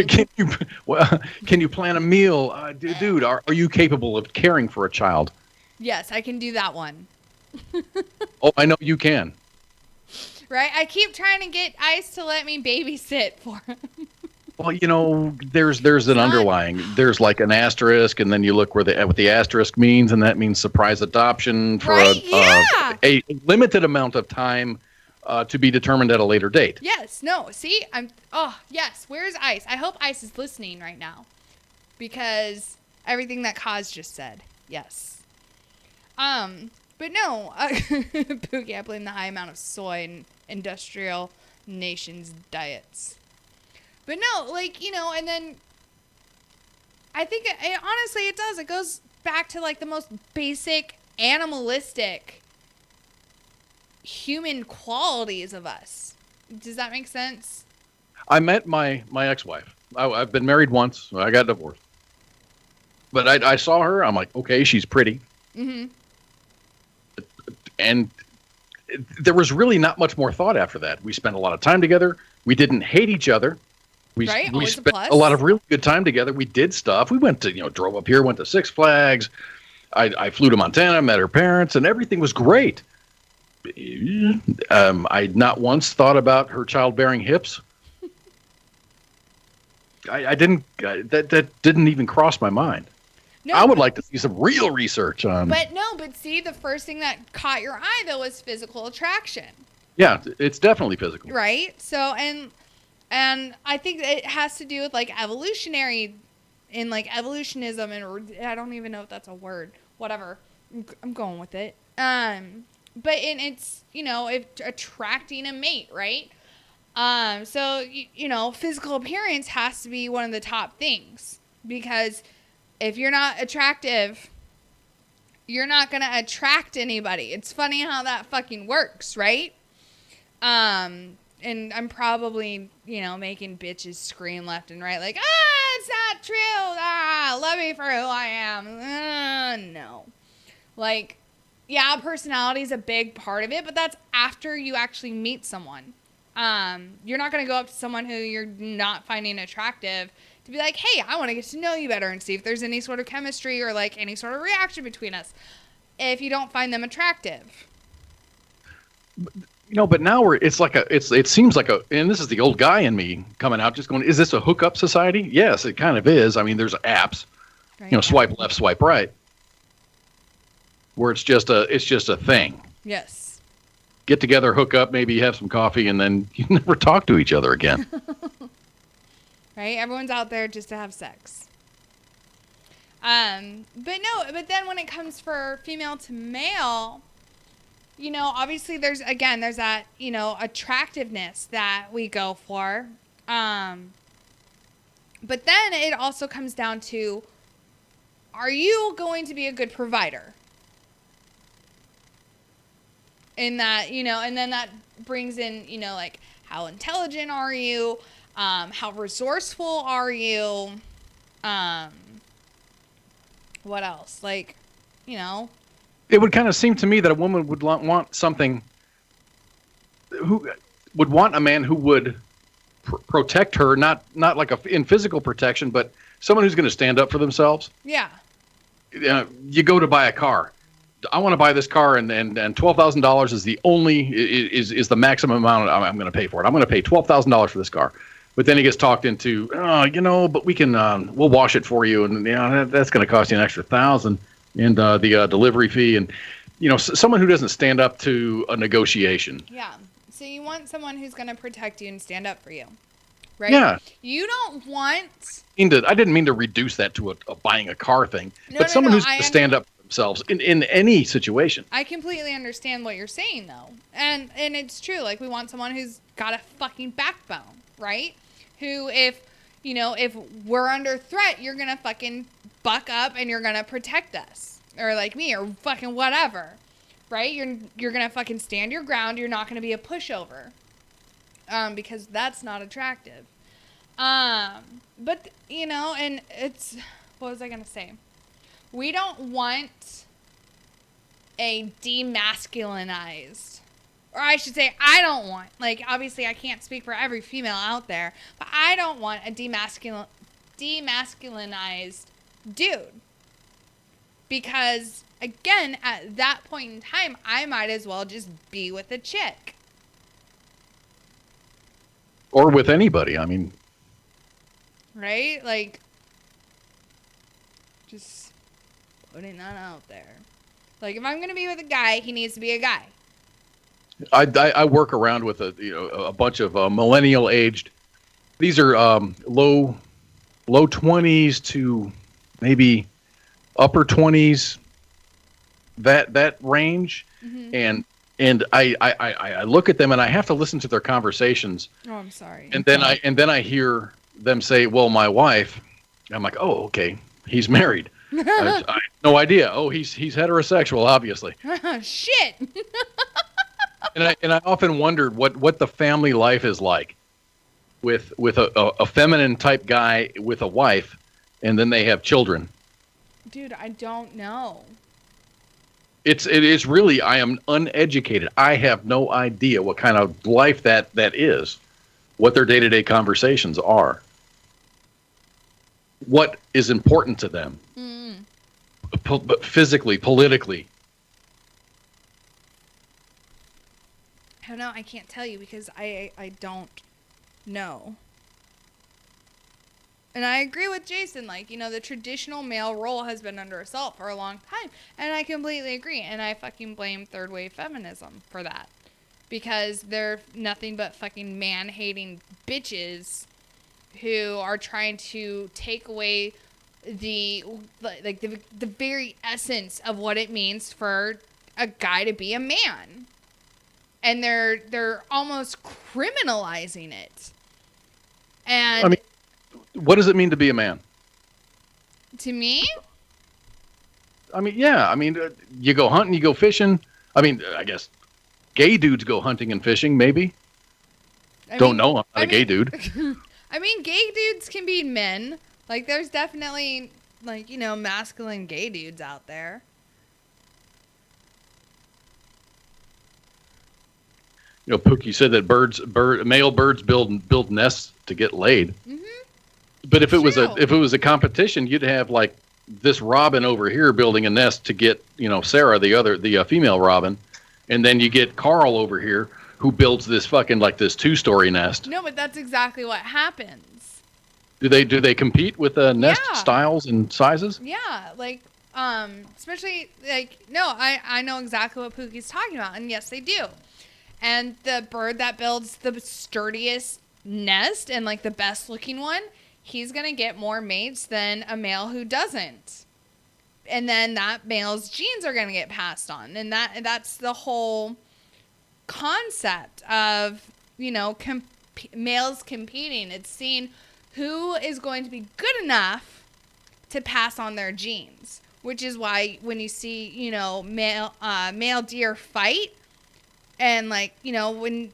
can you plan a meal, dude? Are you capable of caring for a child? Yes, I can do that one. Oh, I know you can. Right? I keep trying to get Ice to let me babysit for him. Well, you know, there's an underlying. There's like an asterisk, and then you look what the asterisk means, and that means surprise adoption for a limited amount of time to be determined at a later date. Yes. No. See, yes. Where's Ice? I hope Ice is listening right now, because everything that Kaz just said. Yes. But no, Pooh can't blame the high amount of soy in industrial nations' diets. But no, like, you know, and then I think honestly it does. It goes back to like the most basic animalistic human qualities of us. Does that make sense? I met my ex-wife. I've been married once. I got divorced. But I saw her. I'm like, okay, she's pretty. Mm-hmm. And there was really not much more thought after that. We spent a lot of time together. We didn't hate each other. We spent a lot of really good time together. We did stuff. We went to, drove up here, went to Six Flags. I flew to Montana, met her parents, and everything was great. I not once thought about her childbearing hips. I didn't. That didn't even cross my mind. No, I would like to see some real research on. But see, the first thing that caught your eye though was physical attraction. Yeah, it's definitely physical. Right. So and I think it has to do with like evolutionary, in like evolutionism, and I don't even know if that's a word. Whatever, I'm going with it. But it's attracting a mate, right? So physical appearance has to be one of the top things, because if you're not attractive, you're not gonna attract anybody. It's funny how that fucking works, right? And I'm probably, making bitches scream left and right, like, it's not true. Love me for who I am. No. Like, yeah, personality is a big part of it, but that's after you actually meet someone. You're not going to go up to someone who you're not finding attractive to be like, hey, I want to get to know you better and see if there's any sort of chemistry or like any sort of reaction between us, if you don't find them attractive. But now it seems like and this is the old guy in me coming out, just going, is this a hookup society? Yes, it kind of is. I mean, there's apps, right, swipe left, swipe right, where it's just a thing. Yes. Get together, hook up, maybe have some coffee, and then you never talk to each other again. Right? Everyone's out there just to have sex. But then when it comes for female to male, obviously there's that, attractiveness that we go for. But then it also comes down to, are you going to be a good provider? in that, you know, and then that brings in, you know, like, how intelligent are you? How resourceful are you? What else? Like, you know, it would kind of seem to me that a woman would want something, who would want a man who would protect her, not like in physical protection, but someone who's going to stand up for themselves. yeah. You go to buy a car. I want to buy this car, and $12,000 is the only is the maximum amount I'm going to pay for it. I'm going to pay $12,000 for this car. But then he gets talked into, you know, but we can we'll wash it for you, and you know, that's going to cost you an extra $1,000, and the delivery fee, and you know, someone who doesn't stand up to a negotiation. Yeah. So you want someone who's going to protect you and stand up for you, right? Yeah. You don't want. I didn't mean to reduce that to a buying a car thing, but someone who's going to stand up for themselves in any situation. I completely understand what you're saying, though, and it's true. Like, we want someone who's got a fucking backbone, right? Who, if we're under threat, you're gonna fucking buck up and you're gonna protect us, or like me, or fucking whatever, right? You're gonna fucking stand your ground. You're not gonna be a pushover, because that's not attractive. But you know, and it's, what was I gonna say? We don't want a demasculinized, or I should say, I don't want, like, obviously I can't speak for every female out there, but I don't want a demasculinized dude. Because, again, at that point in time, I might as well just be with a chick. Or with anybody, I mean. Right? Like, just putting that out there. Like, if I'm going to be with a guy, he needs to be a guy. I work around with a bunch of millennial aged. These are low 20s to maybe upper 20s, that range. Mm-hmm. And I look at them and I have to listen to their conversations. Oh, I'm sorry. And then I hear them say, "Well, my wife." I'm like, "Oh, okay, he's married." I had no idea. Oh, he's heterosexual, obviously. Shit. And I often wondered what the family life is like with a feminine type guy with a wife, and then they have children. Dude, I don't know. It is really, I am uneducated. I have no idea what kind of life that is, what their day-to-day conversations are, what is important to them, but physically, politically. I don't know. I can't tell you because I don't know. And I agree with Jason. Like, you know, the traditional male role has been under assault for a long time. And I completely agree. And I fucking blame third wave feminism for that. Because they're nothing but fucking man-hating bitches who are trying to take away the very essence of what it means for a guy to be a man. And they're almost criminalizing it. And I mean, what does it mean to be a man? To me? I mean, yeah. I mean, you go hunting, you go fishing. I mean, I guess gay dudes go hunting and fishing, maybe. Don't know. I'm not a gay dude. I mean, gay dudes can be men. Like, there's definitely, like, you know, masculine gay dudes out there. You know, Pookie said that male birds build nests to get laid. Mm-hmm. But if it was a competition, you'd have like this robin over here building a nest to get, you know, Sarah, the female robin, and then you get Carl over here who builds this fucking like this 2-story nest. No, but that's exactly what happens. Do they compete with nest styles and sizes? Yeah, like especially like I know exactly what Pookie's talking about, and yes, they do. And the bird that builds the sturdiest nest and like the best looking one, he's going to get more mates than a male who doesn't. And then that male's genes are going to get passed on. And that's the whole concept of, you know, males competing. It's seeing who is going to be good enough to pass on their genes, which is why when you see, you know, male deer fight, And like, you know, when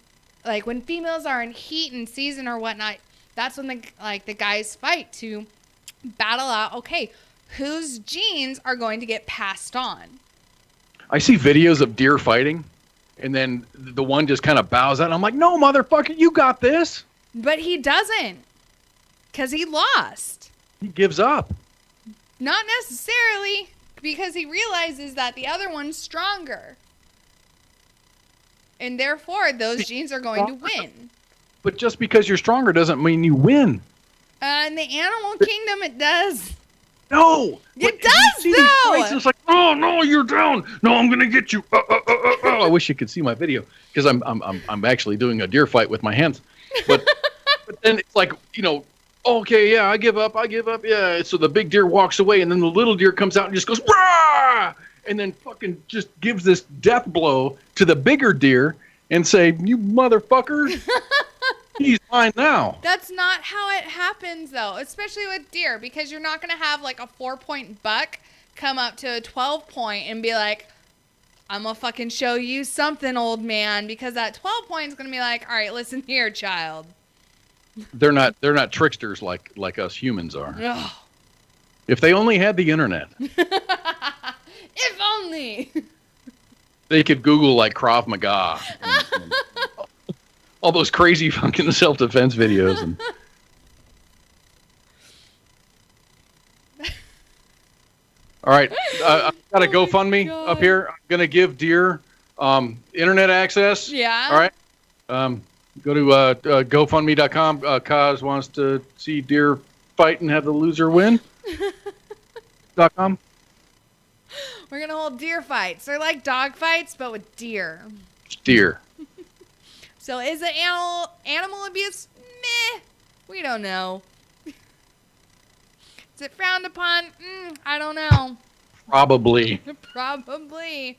females are in heat and season or whatnot, that's when the guys fight to battle out, okay, whose genes are going to get passed on. I see videos of deer fighting, and then the one just kind of bows out. And I'm like, no, motherfucker, you got this. But he doesn't, because he lost. He gives up. Not necessarily, because he realizes that the other one's stronger. And therefore, those genes are going to win. But just because you're stronger doesn't mean you win. In the animal kingdom, it does. No. It does, though. It's like, oh, no, you're down. No, I'm going to get you. I wish you could see my video, because I'm actually doing a deer fight with my hands. But then it's like, you know, okay, yeah, I give up. Yeah. So the big deer walks away, and then the little deer comes out and just goes, rah! And then fucking just gives this death blow to the bigger deer and say, you motherfucker, he's mine now. That's not how it happens, though, especially with deer, because you're not going to have like a 4-point buck come up to a 12-point and be like, I'm going to fucking show you something, old man, because that 12 point is going to be like, all right, listen here, child. They're not tricksters like us humans are. Ugh. If they only had the internet. If only. They could Google like Krav Maga. And all those crazy fucking self-defense videos. And all right, I've got a GoFundMe up here. I'm going to give deer internet access. Yeah. All right. Go to GoFundMe.com. Kaz wants to see deer fight and have the loser win. .com. We're going to hold deer fights. They're like dog fights, but with deer. Deer. So is it animal abuse? Meh. We don't know. Is it frowned upon? I don't know. Probably. Probably.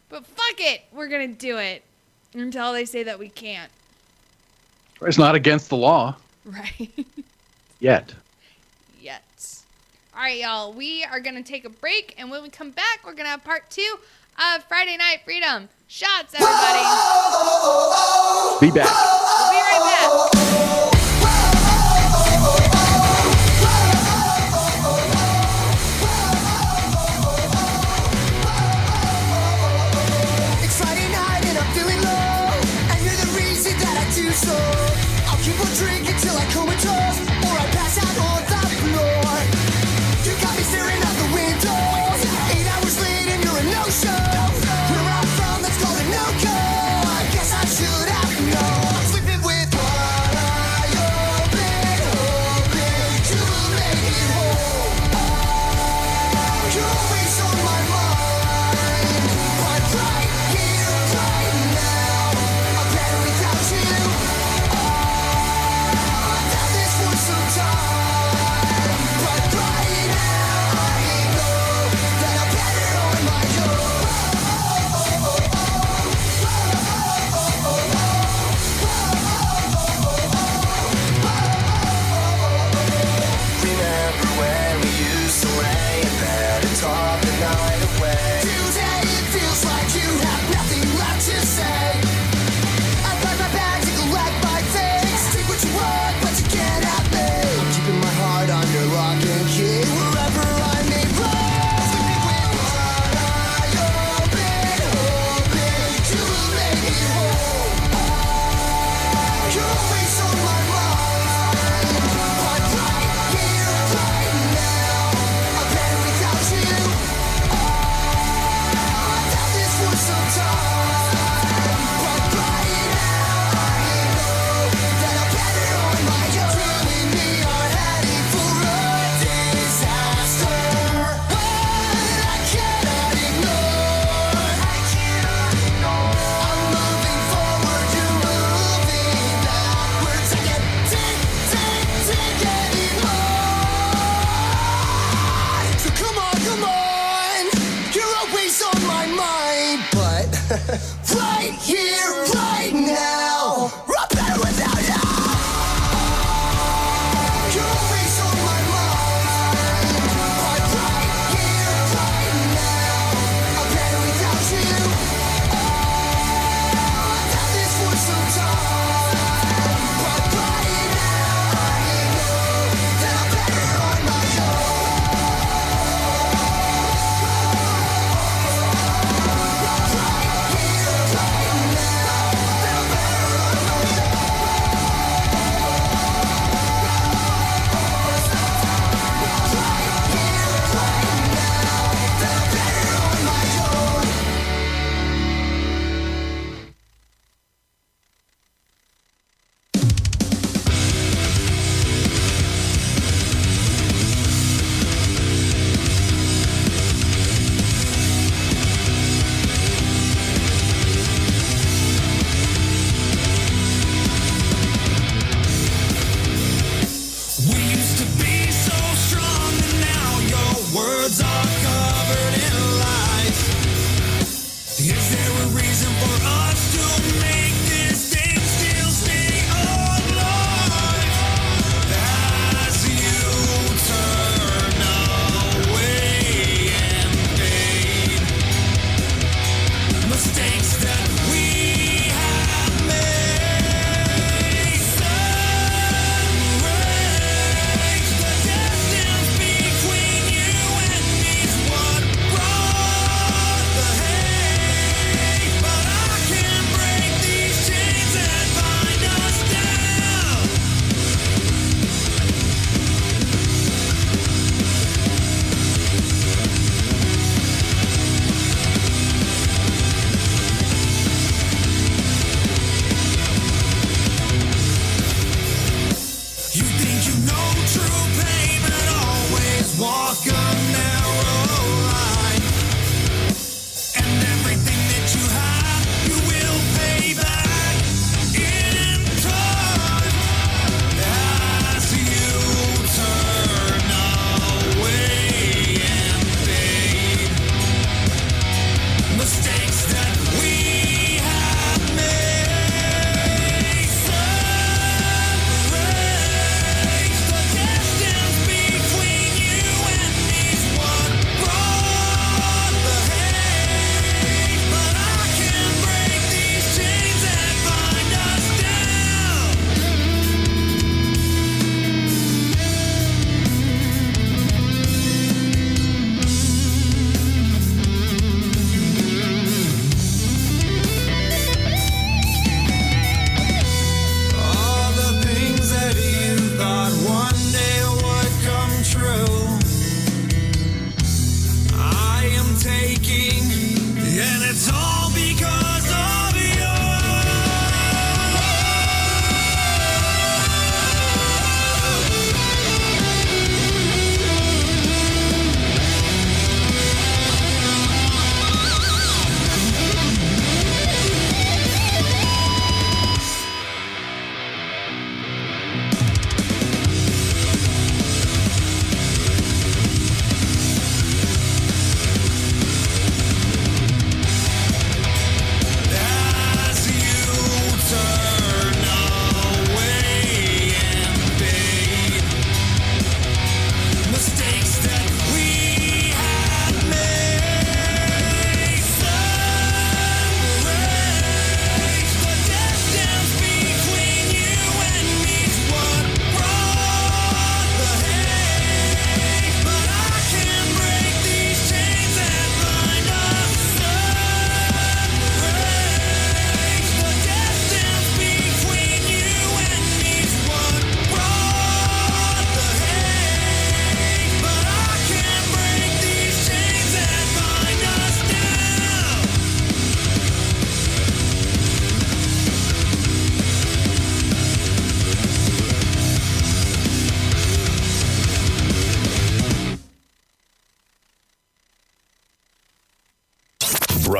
But fuck it. We're going to do it until they say that we can't. It's not against the law. Right. Yet. All right, y'all. We are going to take a break, and when we come back, we're going to have part 2 of Friday Night Freedom. Shots, everybody. Be back. We'll be right back. It's Friday night and I'm feeling low, and you're the reason that I do so. I'll keep on drinking till I comatose, or I pass out on the floor. You got me staring out the window, 8 hours late and you're a no-show. Where I'm from, that's called a no-go. I guess I should have known. I'm sleeping with one eye open, hoping to make it whole. Oh, you're always on my mind, but right here, right now, I'm better without you. Oh, now this voice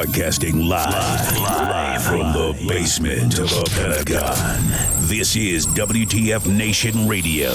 Broadcasting live from the basement of the Pentagon. This is WTF Nation Radio.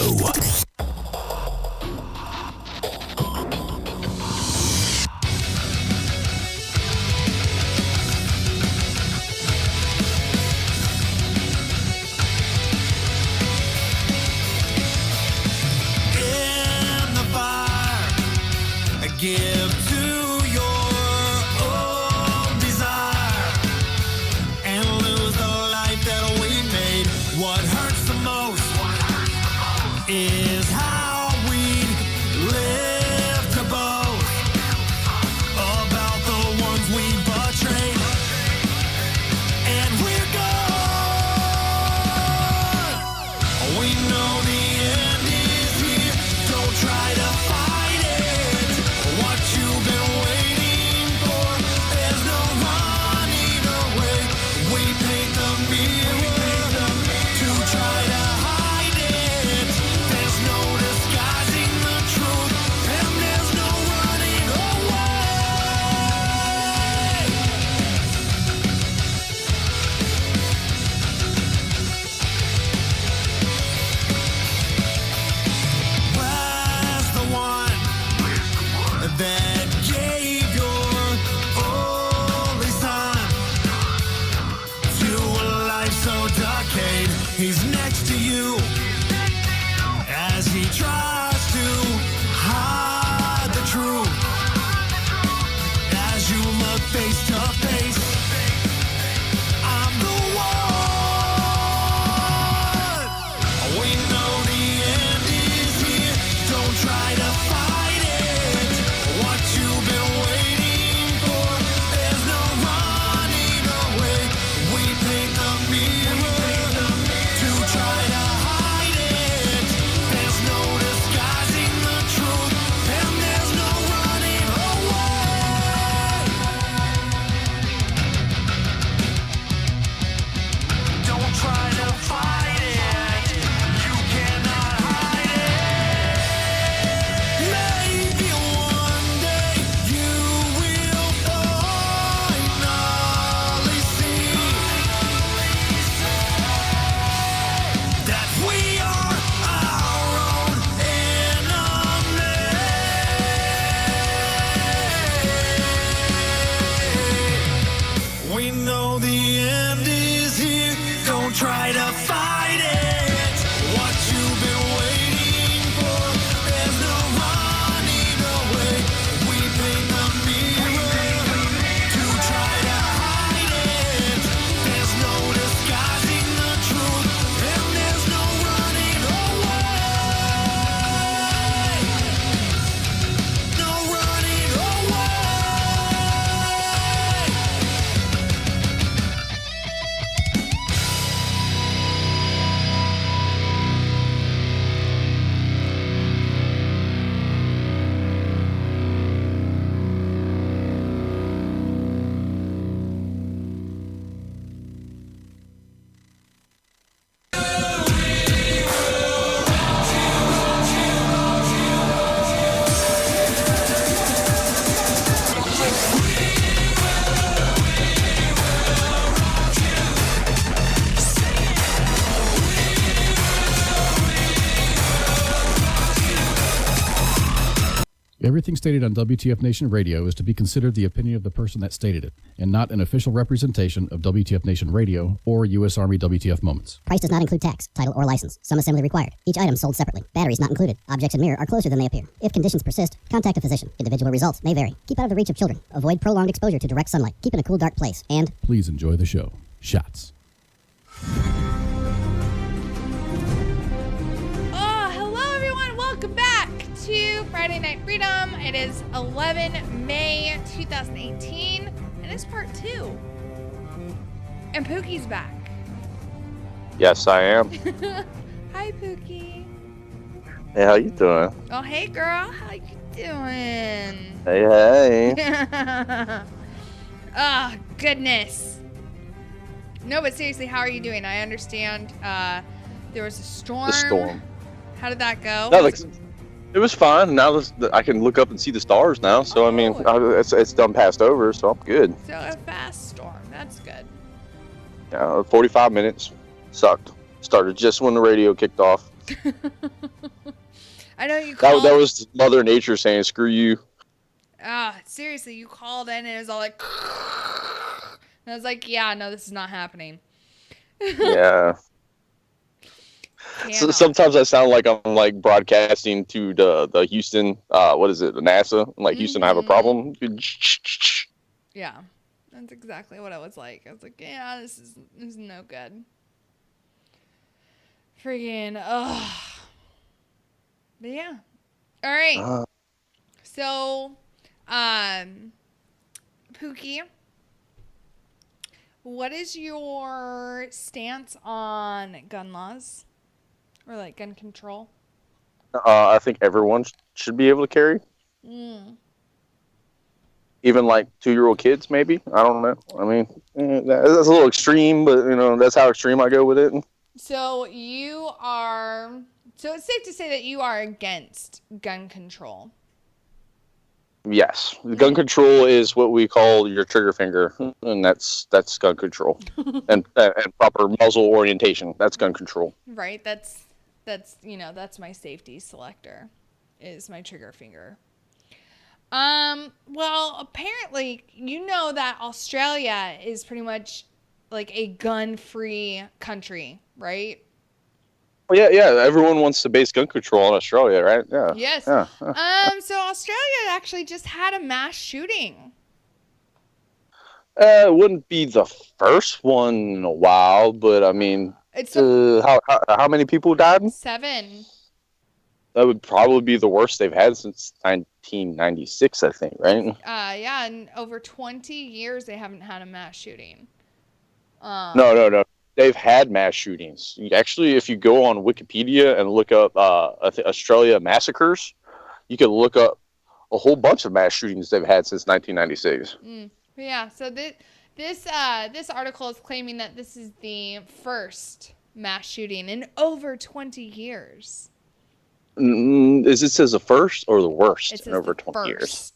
Everything stated on WTF Nation Radio is to be considered the opinion of the person that stated it, and not an official representation of WTF Nation Radio or U.S. Army WTF Moments. Price does not include tax, title, or license. Some assembly required. Each item sold separately. Batteries not included. Objects in mirror are closer than they appear. If conditions persist, contact a physician. Individual results may vary. Keep out of the reach of children. Avoid prolonged exposure to direct sunlight. Keep in a cool, dark place. And please enjoy the show. Shots. Welcome back to Friday Night Freedom. It is 11 May 2018, and it's part 2. And Pookie's back. Yes, I am. Hi, Pookie. Hey, how you doing? Oh, hey, girl. How you doing? Hey, hey. Oh, goodness. No, but seriously, how are you doing? I understand there was a storm. The storm. How did that go? No, It was fine. Now I can look up and see the stars now. So I mean, it's done passed over, so I'm good. So a fast storm. That's good. 45 minutes. Sucked. Started just when the radio kicked off. I know you That called. was Mother Nature saying, "Screw you." Seriously, you called in and it was all like, and I was like, yeah, no, this is not happening. Yeah. So sometimes I sound like I'm like broadcasting to the Houston, what is it, the NASA? I'm like, Houston, I have a problem. Yeah, that's exactly what it was like. I was like, yeah, this is no good. Freaking, but yeah. All right. So, Pookie, what is your stance on gun laws? Or like gun control? I think everyone should be able to carry. Even like 2-year-old kids, maybe. I don't know. I mean, that's a little extreme, but that's how extreme I go with it. So it's safe to say that you are against gun control. Yes, gun control is what we call your trigger finger, and that's gun control, and proper muzzle orientation. That's gun control. Right. That's my safety selector, is my trigger finger. Well, apparently, that Australia is pretty much like a gun-free country, right? Well, yeah. Everyone wants to base gun control on Australia, right? Yeah. Yes. Yeah. So Australia actually just had a mass shooting. It wouldn't be the first one in a while, but I mean, It's how many people died? 7. That would probably be the worst they've had since 1996, I think, right? Yeah, in over 20 years they haven't had a mass shooting. No. They've had mass shootings. Actually, if you go on Wikipedia and look up Australia massacres, you can look up a whole bunch of mass shootings they've had since 1996. Yeah, so this article is claiming that this is the first mass shooting in over 20 years. It says the first or the worst in over 20 years?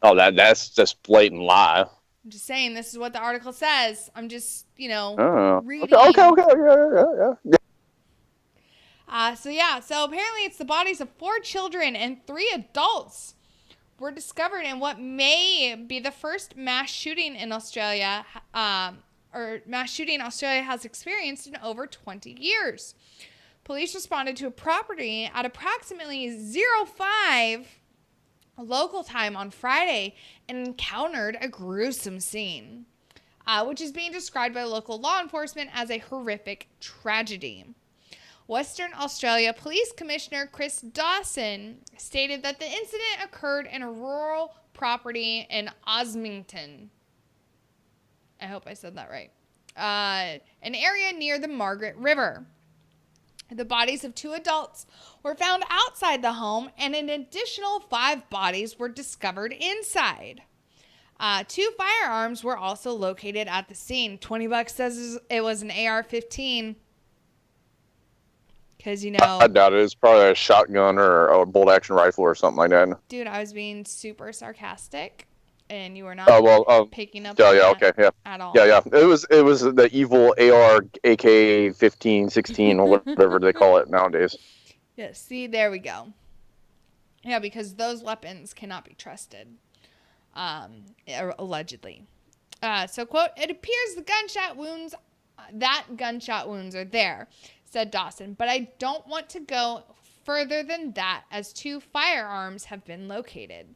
Oh, that's just blatant lie. I'm just saying, this is what the article says. I'm just, reading. Okay. So apparently it's the bodies of 4 children and 3 adults were discovered in what may be the first mass shooting in Australia, or mass shooting Australia has experienced in over 20 years. Police responded to a property at approximately 05 local time on Friday and encountered a gruesome scene, which is being described by local law enforcement as a horrific tragedy. Western Australia Police Commissioner Chris Dawson stated that the incident occurred in a rural property in Osmington. I hope I said that right. An area near the Margaret River. The bodies of 2 adults were found outside the home, and an additional 5 bodies were discovered inside. 2 firearms were also located at the scene. $20 says it was an AR-15. Because, I doubt it. It's probably a shotgun or a bolt-action rifle or something like that. Dude, I was being super sarcastic, and you were not picking up at all. Yeah. It was the evil AR, AK-15, 16, or whatever they call it nowadays. Yeah, see, there we go. Yeah, because those weapons cannot be trusted, allegedly. So, quote, it appears the gunshot wounds are there, said Dawson, but I don't want to go further than that as 2 firearms have been located.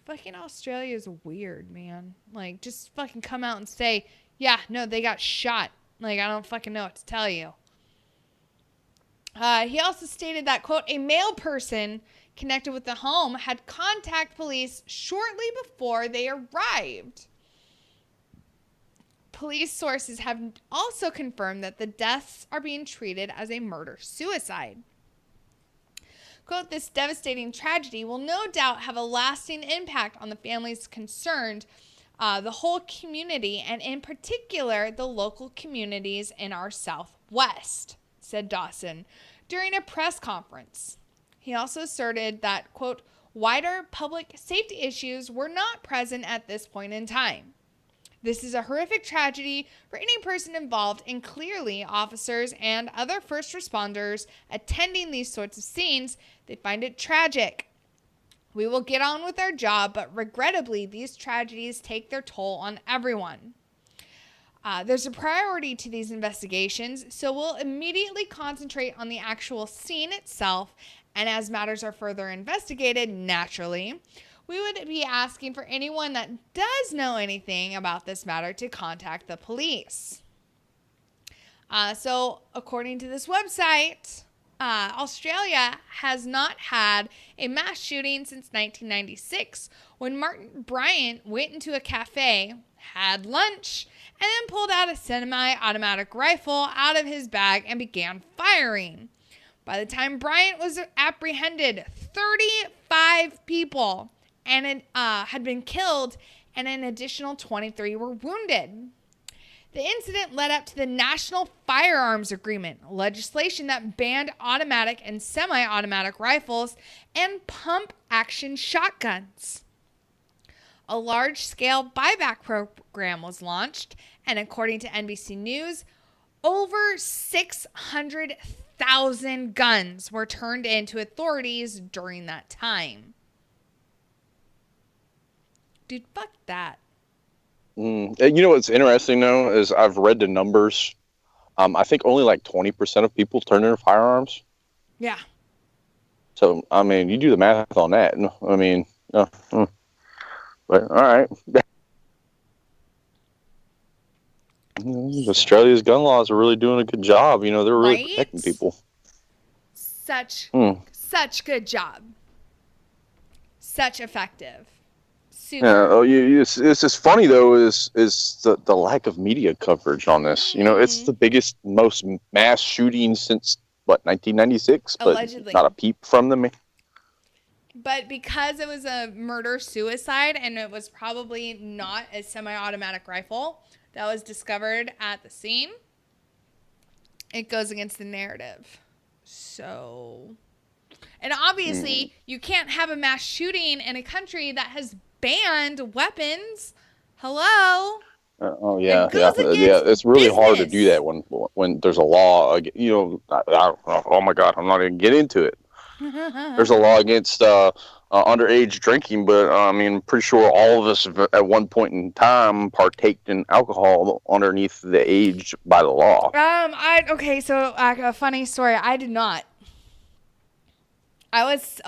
Fucking Australia is weird, man. Like, just fucking come out and say, yeah, no, they got shot. Like, I don't fucking know what to tell you. He also stated that, quote, a male person connected with the home had contacted police shortly before they arrived. Police sources have also confirmed that the deaths are being treated as a murder-suicide. Quote, this devastating tragedy will no doubt have a lasting impact on the families concerned, the whole community, and in particular, the local communities in our Southwest, said Dawson during a press conference. He also asserted that, quote, wider public safety issues were not present at this point in time. This is a horrific tragedy for any person involved, and clearly officers and other first responders attending these sorts of scenes, they find it tragic. We will get on with our job, but regrettably, these tragedies take their toll on everyone. There's a priority to these investigations, so we'll immediately concentrate on the actual scene itself, and as matters are further investigated, naturally, we would be asking for anyone that does know anything about this matter to contact the police. So, according to this website, Australia has not had a mass shooting since 1996, when Martin Bryant went into a cafe, had lunch, and then pulled out a semi-automatic rifle out of his bag and began firing. By the time Bryant was apprehended, 35 people had been killed, and an additional 23 were wounded. The incident led up to the National Firearms Agreement, legislation that banned automatic and semi-automatic rifles and pump-action shotguns. A large-scale buyback program was launched, and according to NBC News, over 600,000 guns were turned in to authorities during that time. Dude, fuck that. You know what's interesting, though, is I've read the numbers. I think only like 20% of people turn in firearms. Yeah. So, I mean, you do the math on that. I mean, but all right. Australia's gun laws are really doing a good job. You know, they're really protecting people. Such good job. Such effective. Super. Yeah, it's just funny though is the lack of media coverage on this. You know, it's the biggest, most mass shooting since 1996, but allegedly. Not a peep from them. But because it was a murder-suicide and it was probably not a semi-automatic rifle that was discovered at the scene, it goes against the narrative. So, and obviously you can't have a mass shooting in a country that has banned weapons. Hello? It's really hard to do that when there's a law. You know, oh my God, I'm not even get into it. There's a law against underage drinking, but I mean, pretty sure all of us have, at one point in time partaked in alcohol underneath the age by the law. So a funny story. I did not. I was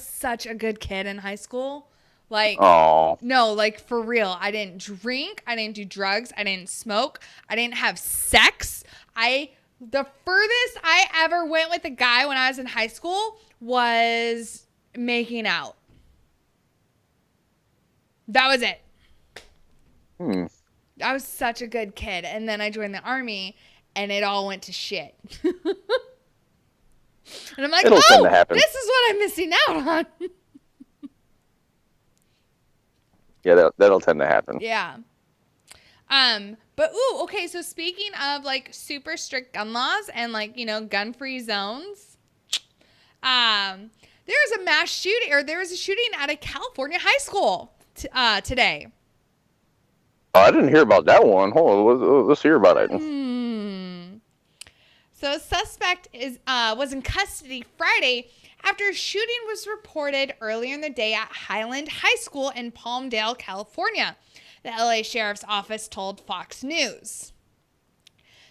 such a good kid in high school. No, for real. I didn't drink. I didn't do drugs. I didn't smoke. I didn't have sex. The furthest I ever went with a guy when I was in high school was making out. That was it. I was such a good kid. And then I joined the Army and it all went to shit. And I'm like, this is what I'm missing out on. Yeah, that'll tend to happen. Yeah. Okay, so speaking of super strict gun laws and gun-free zones, there was a shooting at a California high school today. Oh, I didn't hear about that one. Hold on, let's hear about it. So a suspect was in custody Friday after a shooting was reported earlier in the day at Highland High School in Palmdale, California, the LA Sheriff's Office told Fox News.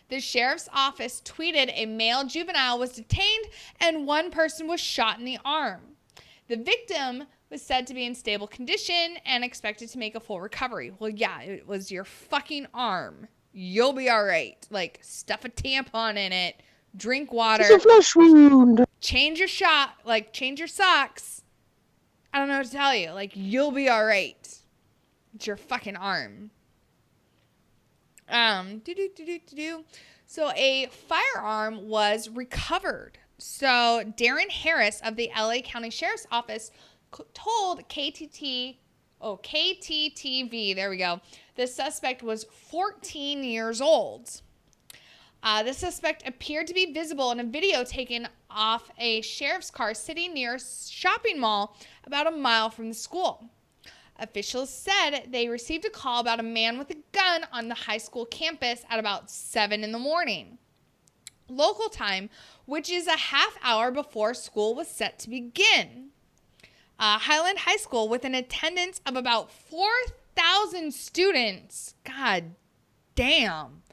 The Sheriff's Office tweeted a male juvenile was detained and one person was shot in the arm. The victim was said to be in stable condition and expected to make a full recovery. Well, yeah, it was your fucking arm. You'll be all right. Stuff a tampon in it, drink water. It's a flesh wound. Change your change your socks. I don't know what to tell you. You'll be all right. It's your fucking arm. So a firearm was recovered. So Darren Harris of the LA County Sheriff's Office told KTTV, there we go, the suspect was 14 years old. The suspect appeared to be visible in a video taken off a sheriff's car sitting near a shopping mall about a mile from the school. Officials said they received a call about a man with a gun on the high school campus at about 7 in the morning. Local time, which is a half hour before school was set to begin. Highland High School, with an attendance of about 4,000 students, god damn,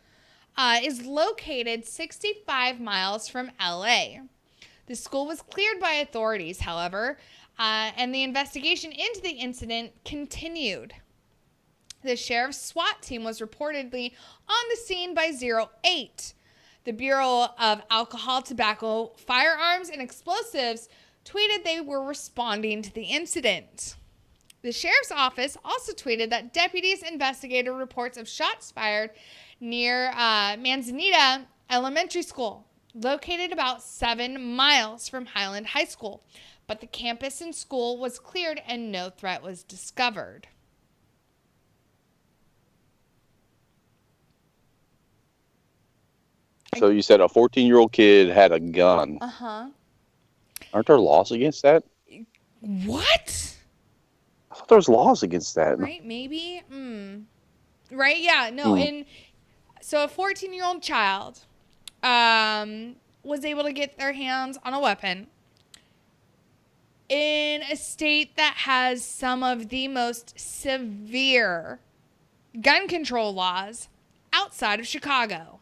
is located 65 miles from LA. The school was cleared by authorities, however, and the investigation into the incident continued. The sheriff's SWAT team was reportedly on the scene by 08. The Bureau of Alcohol, Tobacco, Firearms, and Explosives tweeted they were responding to the incident. The sheriff's office also tweeted that deputies investigated reports of shots fired near Manzanita Elementary School, located about 7 miles from Highland High School, but the campus and school was cleared and no threat was discovered. So you said a 14-year-old kid had a gun. Uh-huh. Aren't there laws against that? What? I thought there was laws against that. Right, maybe? Right, yeah, no, so a 14-year-old child was able to get their hands on a weapon in a state that has some of the most severe gun control laws outside of Chicago.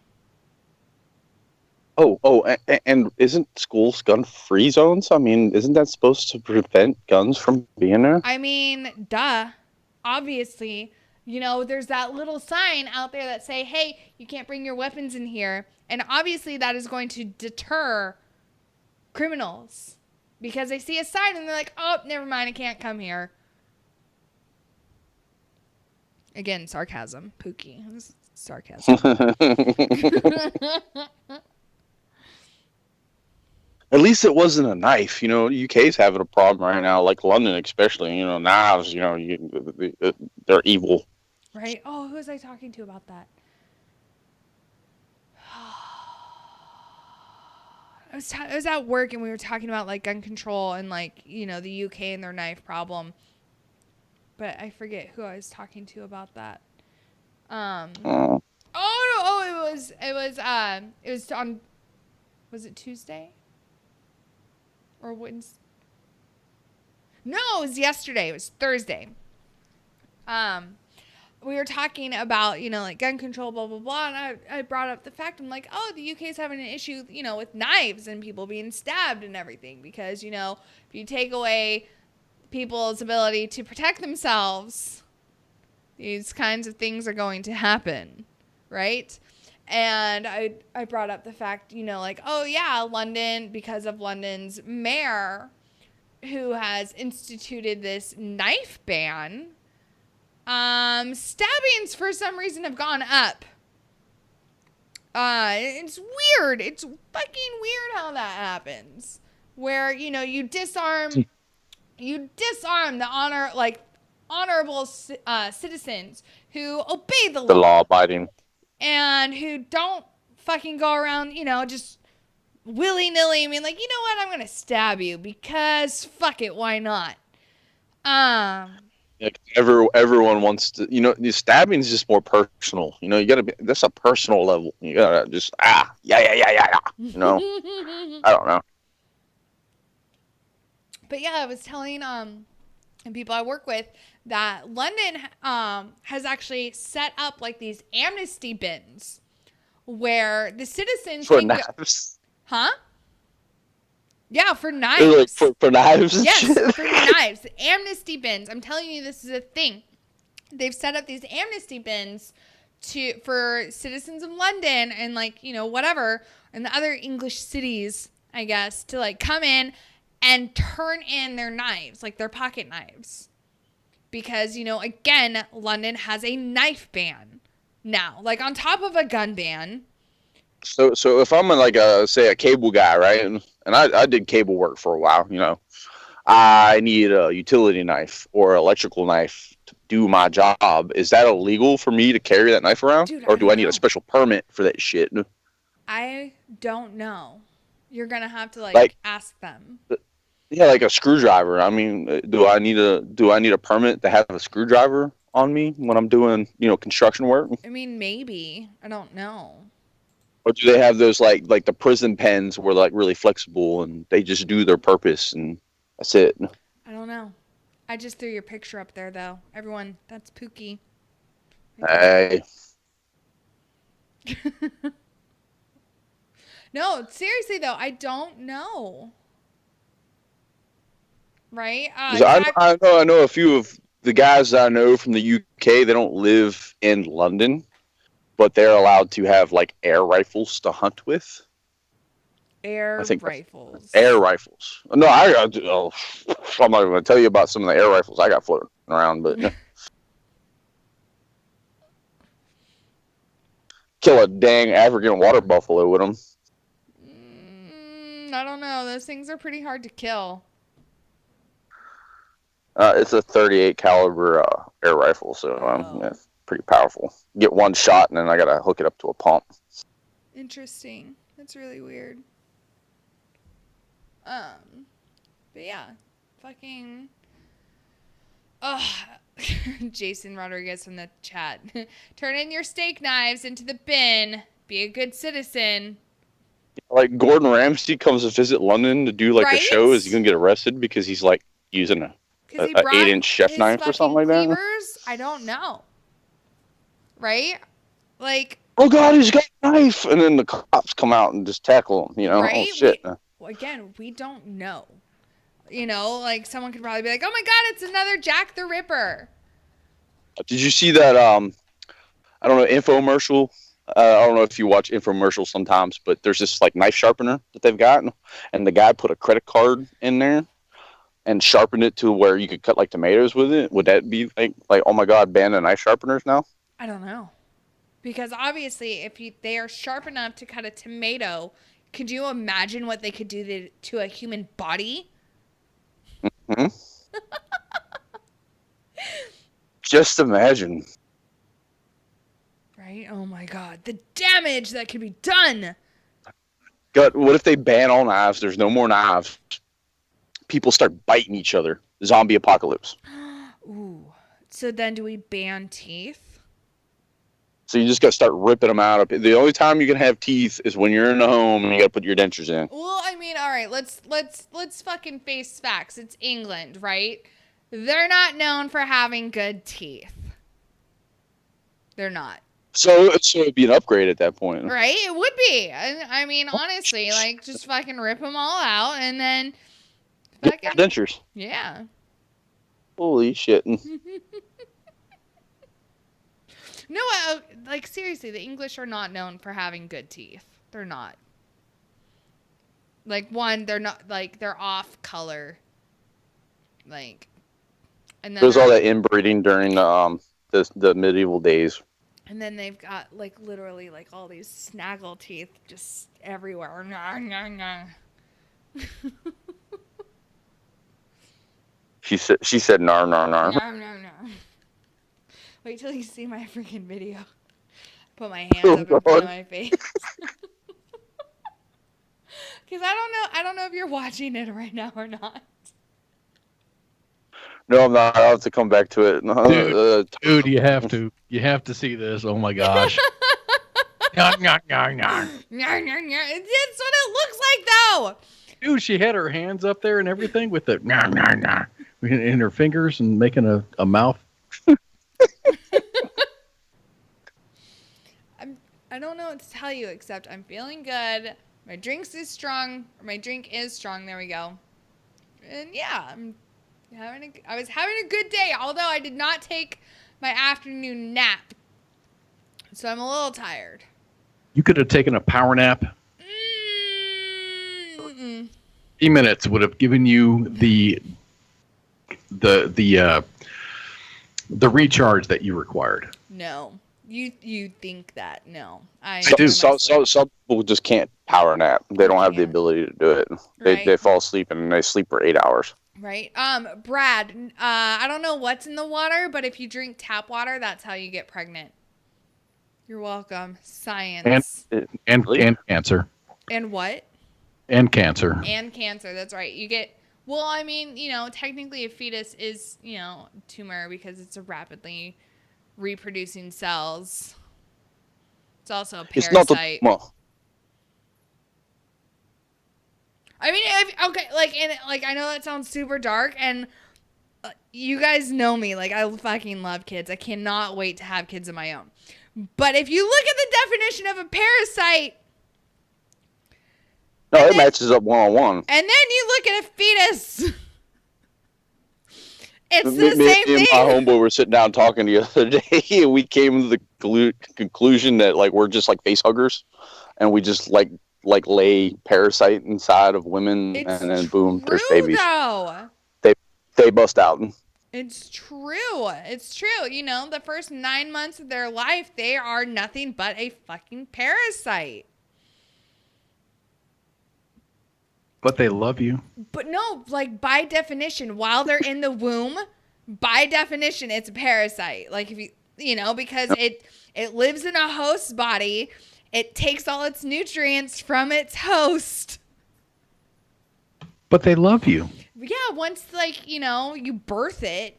And isn't schools gun-free zones? I mean, isn't that supposed to prevent guns from being there? I mean, duh. Obviously, you know, there's that little sign out there that say, hey, you can't bring your weapons in here. And obviously that is going to deter criminals because they see a sign and they're like, oh, never mind, I can't come here. Again, sarcasm. Pookie. This is sarcasm. At least it wasn't a knife. You know, UK's having a problem right now, like London especially. You know, knives, you know, they're evil. Right? Oh, who was I talking to about that? I was at work and we were talking about like gun control and like, you know, the UK and their knife problem. But I forget who I was talking to about that. It was on, was it Tuesday? Or Wednesday? No, it was yesterday. It was Thursday. We were talking about, you know, like gun control, blah, blah, blah. And I brought up the fact, I'm like, oh, the UK is having an issue, you know, with knives and people being stabbed and everything. Because, you know, if you take away people's ability to protect themselves, these kinds of things are going to happen, right? And I brought up the fact, you know, like, oh, yeah, London, because of London's mayor, who has instituted this knife ban, stabbings for some reason have gone up. It's weird. It's fucking weird how that happens. Where, you know, you disarm the honorable citizens who obey the law abiding. And who don't fucking go around, you know, just willy-nilly. I mean, like, you know what? I'm going to stab you because fuck it. Why not? Like everyone wants to, you know, the stabbing is just more personal. You know, you got to be, that's a personal level. You got to just, yeah. You know, I don't know. But yeah, I was telling people I work with that London has actually set up like these amnesty bins where the citizens for knives. Huh? Yeah, for knives. Like for knives. Yes, for knives. Amnesty bins. I'm telling you, this is a thing. They've set up these amnesty bins for citizens of London and like, you know, whatever, and the other English cities, I guess, to like come in and turn in their knives, like their pocket knives. Because, you know, again, London has a knife ban now, like on top of a gun ban. So if I'm like a cable guy, right, and I did cable work for a while, you know, I need a utility knife or electrical knife to do my job. Is that illegal for me to carry that knife around, or do I need a special permit for that shit? I don't know. You're gonna have to like ask them. Yeah, like a screwdriver. I mean, do I need a permit to have a screwdriver on me when I'm doing, construction work? I mean, maybe. I don't know. Or do they have those like the prison pens where like really flexible and they just do their purpose and that's it? I don't know. I just threw your picture up there though. Everyone, that's Pookie. Hey. No, seriously though, I don't know. Right? I know a few of the guys that I know from the UK. They don't live in London, but they're allowed to have like air rifles to hunt with. Rifles. Air rifles. No, I'm not even going to tell you about some of the air rifles I got floating around, but kill a dang African water buffalo with them. I don't know. Those things are pretty hard to kill. It's a 38 caliber air rifle, so it's pretty powerful. Get one shot, and then I gotta hook it up to a pump. Interesting. That's really weird. But yeah, fucking. Jason Rodriguez from the chat. Turn in your steak knives into the bin. Be a good citizen. Like Gordon Ramsay comes to visit London to do like a show. Is he gonna get arrested because he's like using a 8-inch chef knife or something like that? I don't know. Right? Like. Oh God, he's got a knife, and then the cops come out and just tackle him. Right? Oh shit. Again, we don't know. Like someone could probably be like, "Oh my God, it's another Jack the Ripper." Did you see that? I don't know, infomercial. I don't know if you watch infomercials sometimes, but there's this like knife sharpener that they've got, and the guy put a credit card in there and sharpened it to where you could cut like tomatoes with it. Would that be like oh my God, ban the knife sharpeners now? I don't know, because obviously, if they are sharp enough to cut a tomato, could you imagine what they could do to a human body? Mm-hmm. Just imagine. Right? Oh my God. The damage that could be done. God, what if they ban all knives? There's no more knives. People start biting each other. Zombie apocalypse. Ooh. So then do we ban teeth? So you just got to start ripping them out. The only time you can have teeth is when you're in the home and you got to put your dentures in. Well, I mean, all right, let's fucking face facts. It's England, right? They're not known for having good teeth. They're not. So it'd be an upgrade at that point. Right? It would be. I mean, honestly, like, just fucking rip them all out and then fucking... dentures. Yeah. Holy shit. No, like, seriously, the English are not known for having good teeth. They're not. Like, one, they're not, like, they're off color. Like, and then... There's all that inbreeding during the medieval days. And then they've got, like, literally, like, all these snaggle teeth just everywhere. She said nar nar nar. No. Wait till you see my freaking video. Put my hands up in front of my face. Because I don't know if you're watching it right now or not. No, I'm not. I'll have to come back to it. Dude, you have to. You have to see this. Oh my gosh. That's what it looks like, though. Dude, she had her hands up there and everything with the in her fingers and making a mouth. I don't know what to tell you except I'm feeling good. My drink is strong. There we go. And yeah, I was having a good day, although I did not take my afternoon nap. So I'm a little tired. You could have taken a power nap. 3 minutes would have given you the recharge that you required. No. You think that? No. I do. Some people just can't power nap. They don't have the ability to do it. They fall asleep and they sleep for 8 hours. Right. Brad, I don't know what's in the water, but if you drink tap water, that's how you get pregnant. You're welcome. Science. And cancer. And what? And cancer. And cancer. That's right. You get. Well, I mean, technically a fetus is, tumor because it's a rapidly reproducing cells. It's also a parasite. It's not I mean, I know that sounds super dark, and you guys know me. Like, I fucking love kids. I cannot wait to have kids of my own. But if you look at the definition of a parasite, no, it matches up one-on-one. And then you look at a fetus. It's the same thing. Me and my homeboy were sitting down talking the other day, and we came to the conclusion that we're just like face huggers, and we just like lay parasite inside of women, and then boom, there's babies. Though. They bust out. It's true. It's true. The first 9 months of their life, they are nothing but a fucking parasite. But they love you. But no, by definition, while they're in the womb, by definition, it's a parasite. Like if because it lives in a host's body, it takes all its nutrients from its host. But they love you. Yeah, once you birth it.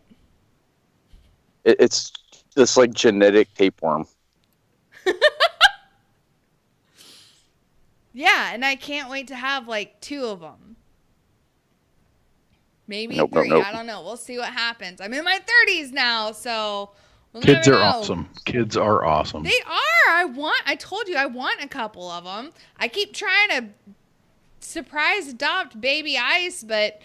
It's this genetic tapeworm. Yeah, and I can't wait to have 2 of them. Maybe Nope. 3. I don't know. We'll see what happens. I'm in my 30s now, so we'll Kids never are know. awesome. Kids are awesome. They are. I told you I want a couple of them. I keep trying to surprise adopt baby Ice, but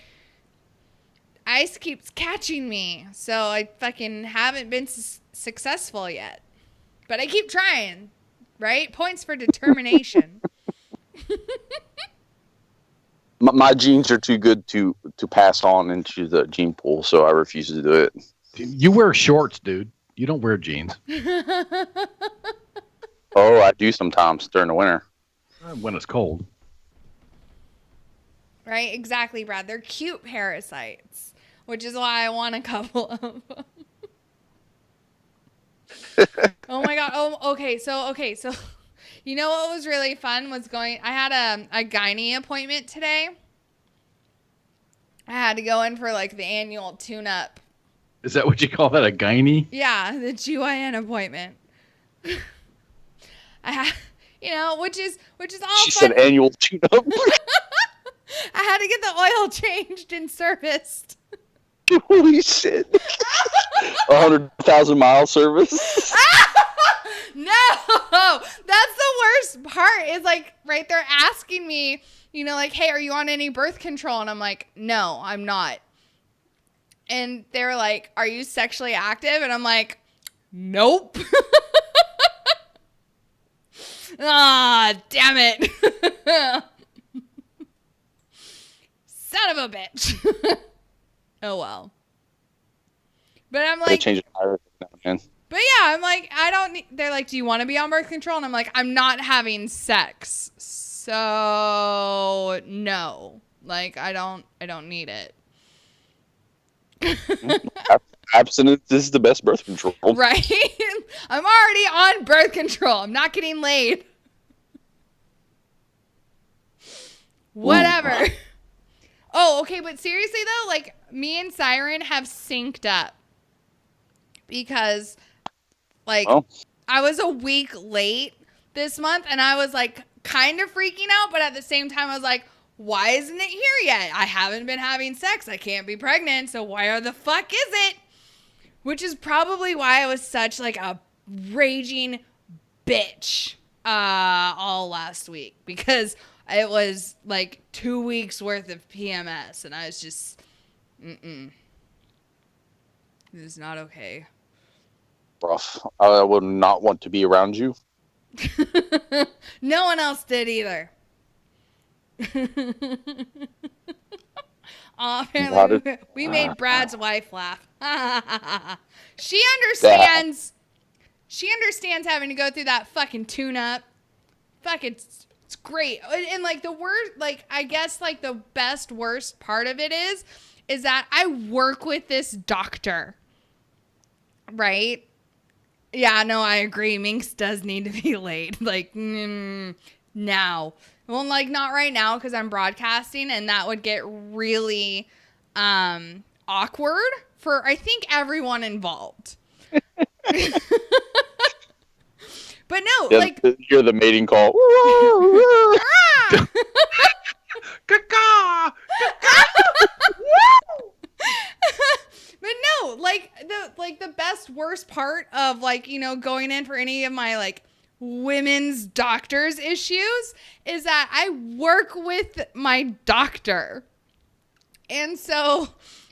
Ice keeps catching me. So I fucking haven't been successful yet. But I keep trying, right? Points for determination. My genes are too good to pass on into the gene pool, so I refuse to do it. You wear shorts, dude. You don't wear jeans. Oh, I do sometimes during the winter. When it's cold. Right? Exactly, Brad. They're cute parasites, which is why I want a couple of them. Oh my God. Oh, okay. So you know what was really fun was I had a gynae appointment today. I had to go in for the annual tune-up. Is that what you call that, a gynae? Yeah, the GYN appointment. I had, which is all She fun. said annual tune-up. I had to get the oil changed and serviced. Holy shit. 100,000 mile service. No, that's the worst part is right there asking me, hey, are you on any birth control? And I'm like, no, I'm not. And they're like, are you sexually active? And I'm like, nope. Ah, damn it. Son of a bitch. Oh, well. But I'm They like, change it every now and then. but yeah, I'm like, I don't need, they're like, do you want to be on birth control? And I'm like, I'm not having sex. So no, I don't need it. Abstinence is the best birth control. Right? I'm already on birth control. I'm not getting laid. Whatever. Oh, okay. But seriously though, me and Siren have synced up because I was a week late this month and I was kind of freaking out, but at the same time I was like, why isn't it here yet? I haven't been having sex. I can't be pregnant. So why the fuck is it? Which is probably why I was such a raging bitch all last week, because it was 2 weeks worth of PMS and I was just, this is not okay. Rough. I would not want to be around you. No one else did either. Apparently we made Brad's wife laugh. She understands. She understands having to go through that fucking tune-up. Fuck, it's great. And the worst, I guess the best worst part of it is that I work with this doctor, right? Yeah, no, I agree. Minx does need to be laid. Like, now. Well, like, not right now because I'm broadcasting, and that would get really awkward for, I think, everyone involved. But no, Yeah, like... You're the mating call. But no, like the best worst part of like, you know, going in for any of my like women's doctors issues is that I work with my doctor. And so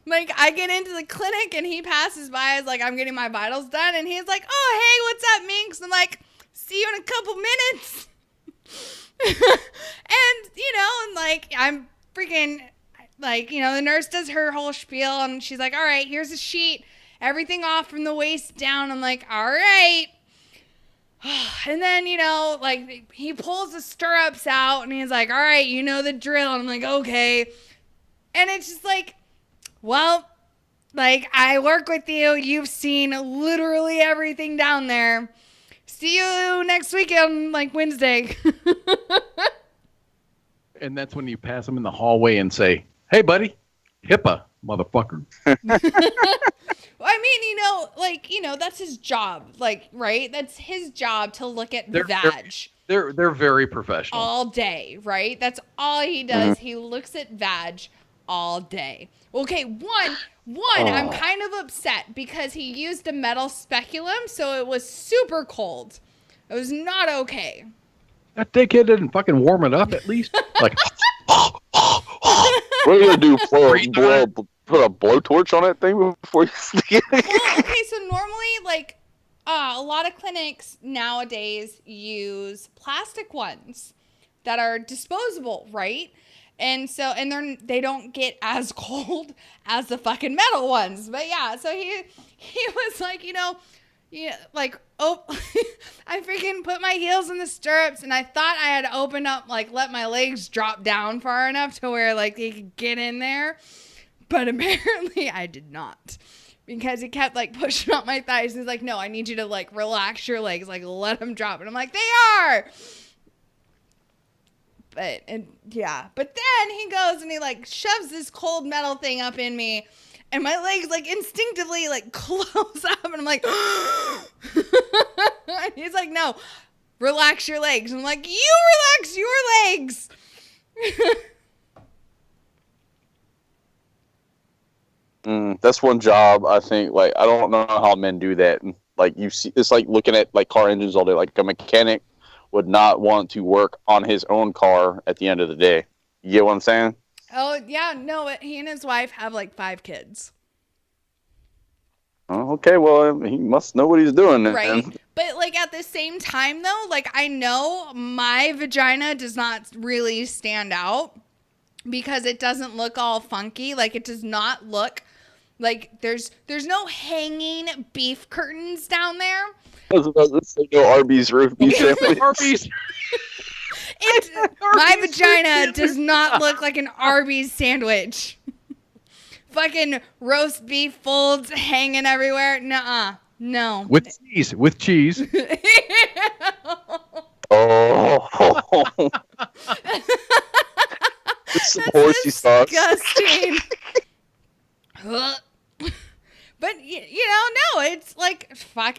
like I get into the clinic and he passes by as like I'm getting my vitals done and he's like, "Oh, hey, what's up, Minx?" I'm like, "See you in a couple minutes." And you know, and like I'm freaking like, you know, the nurse does her whole spiel and she's like, "All right, here's a sheet. Everything off from the waist down." I'm like, "All right." And then, you know, like he pulls the stirrups out and he's like, "All right, you know the drill." And I'm like, "Okay." And it's just like, well, like I work with you. You've seen literally everything down there. See you next weekend, like Wednesday. And that's when you pass them in the hallway and say, "Hey, buddy, HIPAA, motherfucker." Well, I mean, you know, like, you know, that's his job. Like, right? That's his job to look at vag. They're very professional. All day, right? That's all he does. Mm-hmm. He looks at vag all day. Okay, one, I'm kind of upset because he used a metal speculum, so it was super cold. It was not okay. That dickhead didn't fucking warm it up at least. Like, what are you gonna do? Put a blowtorch on that thing before you stick it? Well, okay, so normally, like, a lot of clinics nowadays use plastic ones that are disposable, right? And so, and they don't get as cold as the fucking metal ones. But yeah, so he was like, you know, yeah, like, oh, I freaking put my heels in the stirrups and I thought I had opened up, like, let my legs drop down far enough to where, like, they could get in there. But apparently I did not, because he kept like pushing up my thighs. He's like, "No, I need you to like relax your legs, like let them drop." And I'm like, "They are." But then he goes and he like shoves this cold metal thing up in me, and my legs like instinctively like close up, and I'm like, and he's like, "No, relax your legs." And I'm like, "You relax your legs." That's one job I think. Like, I don't know how men do that. Like, you see, it's like looking at like car engines all day. Like, a mechanic would not want to work on his own car at the end of the day. You get what I'm saying? Oh yeah, no. He and his wife have like 5 kids. Oh, okay, well, he must know what he's doing, right? But like at the same time, though, like I know my vagina does not really stand out because it doesn't look all funky. Like it does not look. Like, there's no hanging beef curtains down there. Let's say no Arby's roast beef sandwich. Arby's. My vagina does not look like an Arby's sandwich. Fucking roast beef folds hanging everywhere. Nuh-uh. No. With cheese. Oh. It's some horsey sauce. Disgusting. But you know, no, it's like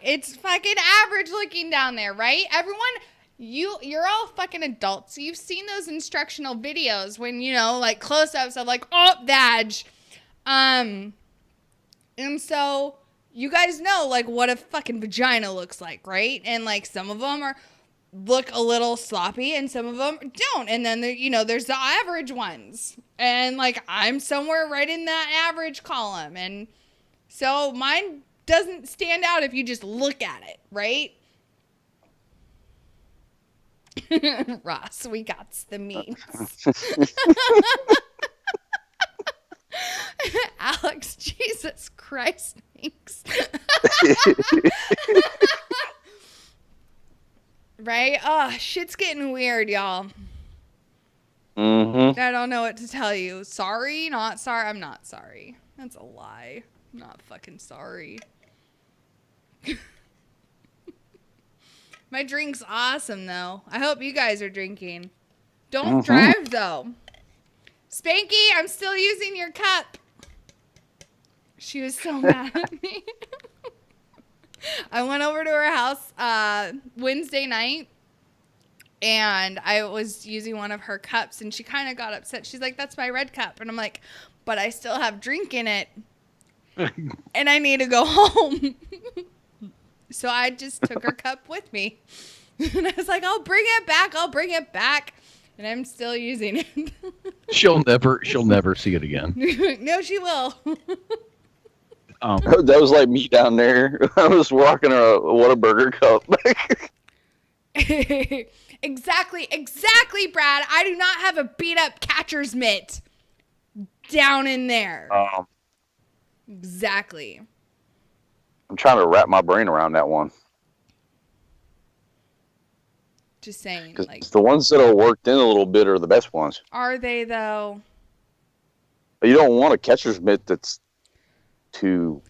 it's fucking average looking down there, right? Everyone, you're all fucking adults. So you've seen those instructional videos when, you know, like close-ups of like, oh, vag. And so you guys know like what a fucking vagina looks like, right? And like some of them look a little sloppy and some of them don't. And then you know, there's the average ones. And like I'm somewhere right in that average column. And so mine doesn't stand out if you just look at it, right? Ross, we got the memes. Alex, Jesus Christ, thanks. Right? Oh, shit's getting weird, y'all. Mm-hmm. I don't know what to tell you. Sorry, not sorry. I'm not sorry. That's a lie. I'm not fucking sorry. My drink's awesome, though. I hope you guys are drinking. Don't drive, though. Spanky, I'm still using your cup. She was so mad at me. I went over to her house Wednesday night, and I was using one of her cups, and she kind of got upset. She's like, that's my red cup. And I'm like, but I still have drink in it, and I need to go home. So I just took her cup with me. And I was like, I'll bring it back. And I'm still using it. She'll never see it again. No, she will. That was like me down there. I was rocking a Whataburger cup. Exactly, Brad. I do not have a beat up catcher's mitt down in there. Exactly. I'm trying to wrap my brain around that one. Just saying, like, the ones that are worked in a little bit are the best ones. Are they though? But you don't want a catcher's mitt that's too,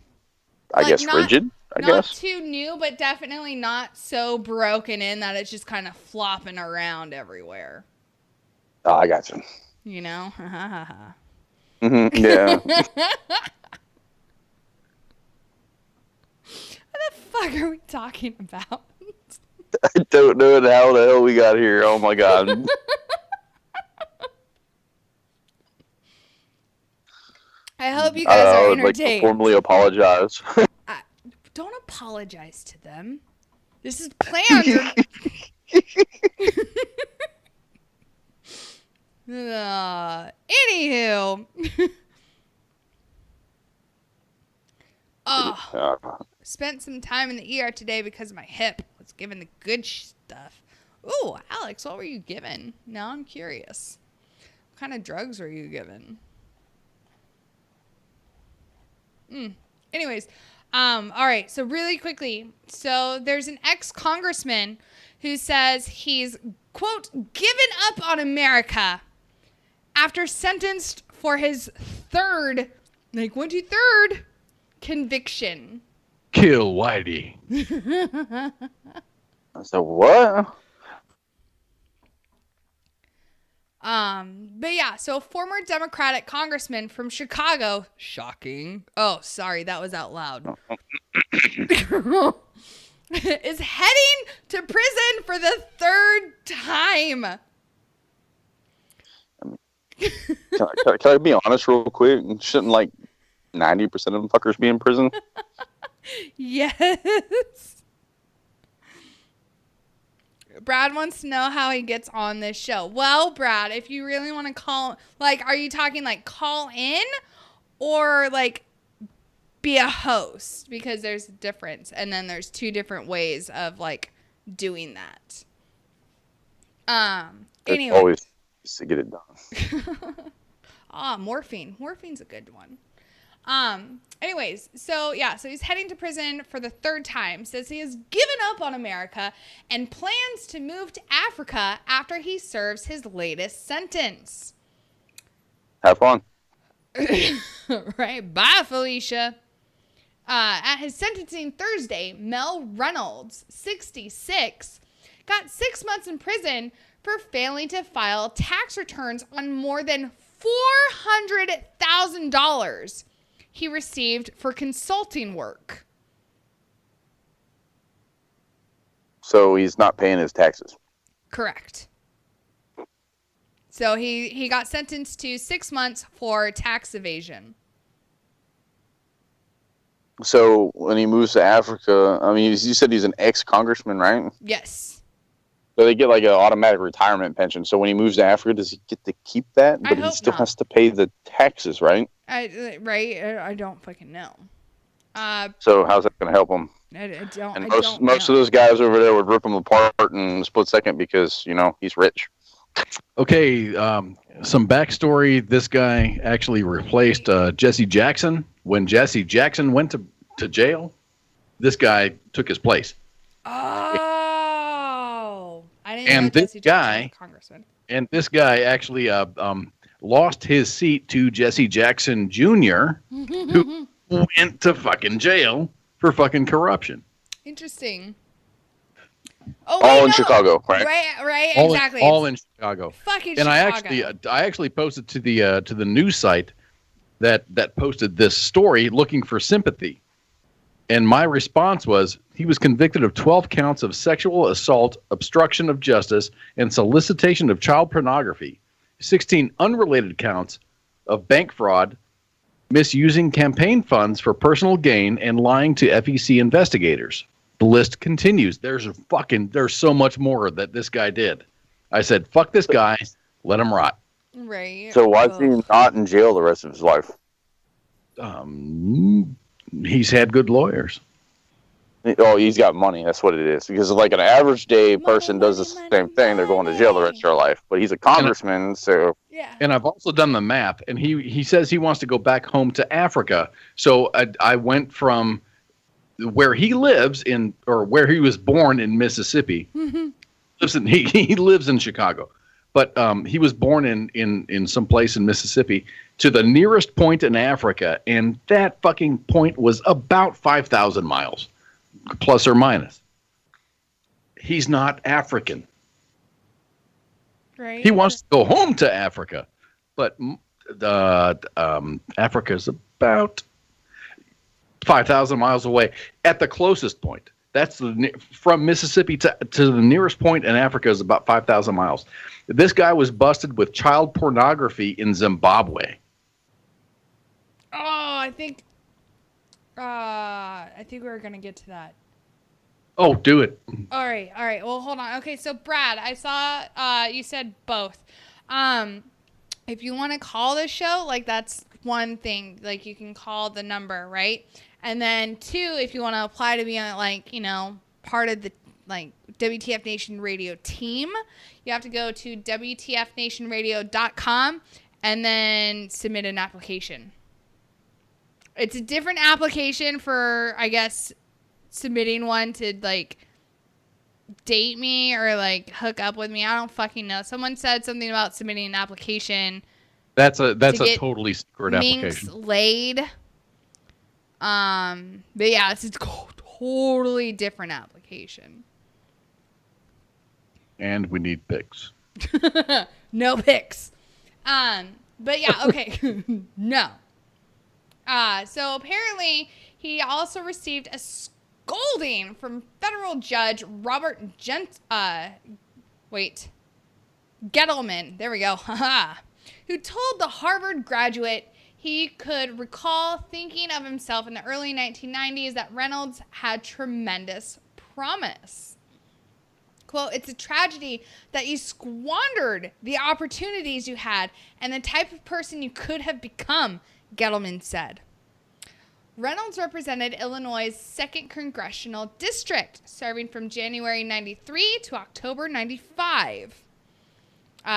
I guess, rigid. I guess. Not too new, but definitely not so broken in that it's just kind of flopping around everywhere. Oh, I got you. You know? Yeah. What the fuck are we talking about? I don't know how the hell we got here. Oh my god. I hope you guys are entertained. Like to formally apologize. Don't apologize to them. This is planned. Anywho. Spent some time in the ER today because my hip was given the good stuff. Ooh, Alex, what were you given? Now I'm curious. What kind of drugs were you given? Anyways, all right. So really quickly, so there's an ex-congressman who says he's, quote, given up on America after sentenced for his third conviction. Kill Whitey. So what? But yeah, so a former Democratic congressman from Chicago, shocking. Oh, sorry, that was out loud. Is heading to prison for the third time. Can I be honest real quick? Shouldn't like 90% of them fuckers be in prison? Yes. Brad wants to know how he gets on this show. Well, Brad, if you really want to call, like, are you talking like call in or like be a host? Because there's a difference. And then there's two different ways of like doing that. Anyway. Always to get it done. Morphine. Morphine's a good one. Anyways, so yeah, so he's heading to prison for the third time, says he has given up on America and plans to move to Africa after he serves his latest sentence. Have fun. Right. Bye, Felicia. At his sentencing Thursday, Mel Reynolds, 66, got 6 months in prison for failing to file tax returns on more than $400,000 he received for consulting work. So he's not paying his taxes. Correct. So he got sentenced to 6 months for tax evasion. So when he moves to Africa, I mean, you said he's an ex-congressman, right? Yes. So they get like an automatic retirement pension. So when he moves to Africa, does he get to keep that? But he still has to pay the taxes, right? I don't fucking know. So how's that going to help him? I don't. And most of those guys over there would rip him apart in a split second because, you know, he's rich. Okay, some backstory. This guy actually replaced Jesse Jackson. When Jesse Jackson went to jail, this guy took his place. Oh, I didn't and know this Jesse guy, Jackson was a congressman. And this guy actually lost his seat to Jesse Jackson Jr., who went to fucking jail for fucking corruption. Interesting. Oh, all in Chicago, right? Right, All exactly. all in Chicago. Fucking and Chicago. I actually posted to the news site that posted this story looking for sympathy. And my response was, he was convicted of 12 counts of sexual assault, obstruction of justice, and solicitation of child pornography, 16 unrelated counts of bank fraud, misusing campaign funds for personal gain, and lying to FEC investigators. The list continues. There's so much more that this guy did. I said, fuck this guy, let him rot. Right. So why is he not in jail the rest of his life? He's had good lawyers. Oh, he's got money. That's what it is. Because like an average day person does the same thing, they're going to jail the rest of their life. But he's a congressman, so. Yeah. And I've also done the math, and he says he wants to go back home to Africa. So I went from where he lives where he was born in Mississippi. He lives in Chicago, but he was born in some place in Mississippi, to the nearest point in Africa, and that fucking point was about 5,000 miles, plus or minus. He's not African. Right. He wants to go home to Africa, but Africa is about 5,000 miles away at the closest point. That's from Mississippi to the nearest point in Africa is about 5,000 miles. This guy was busted with child pornography in Zimbabwe. Oh, I think we were gonna get to that. Oh, do it. All right. Well, hold on. Okay, so Brad, I saw you said both. If you want to call the show, like that's one thing. Like you can call the number, right? And then 2, if you want to apply to be on like, part of the like WTF Nation Radio team, you have to go to WTFNationRadio.com and then submit an application. It's a different application for, I guess, submitting one to like date me or like hook up with me. I don't fucking know. Someone said something about submitting an application. That's a totally secret minks application. Laid. But yeah, it's a totally different application. And we need pics. No pics. But yeah, okay. No. So apparently he also received a scolding from federal judge Robert Gettleman. There we go. Who told the Harvard graduate he could recall thinking of himself in the early 1990s that Reynolds had tremendous promise. Quote, "It's a tragedy that you squandered the opportunities you had and the type of person you could have become," Gettleman said. Reynolds represented Illinois' 2nd Congressional District, serving from January 93 to October 95.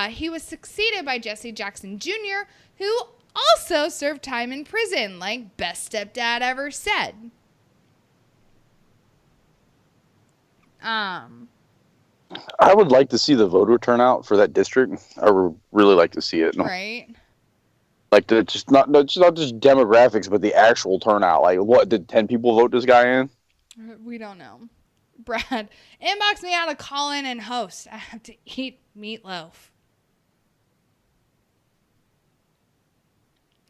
He was succeeded by Jesse Jackson Jr., who also served time in prison, like best stepdad ever said. I would like to see the voter turnout for that district. I would really like to see it. Right. Like just not just demographics, but the actual turnout. Like, what did 10 people vote this guy in? We don't know. Brad, inbox me how to call in and host. I have to eat meatloaf.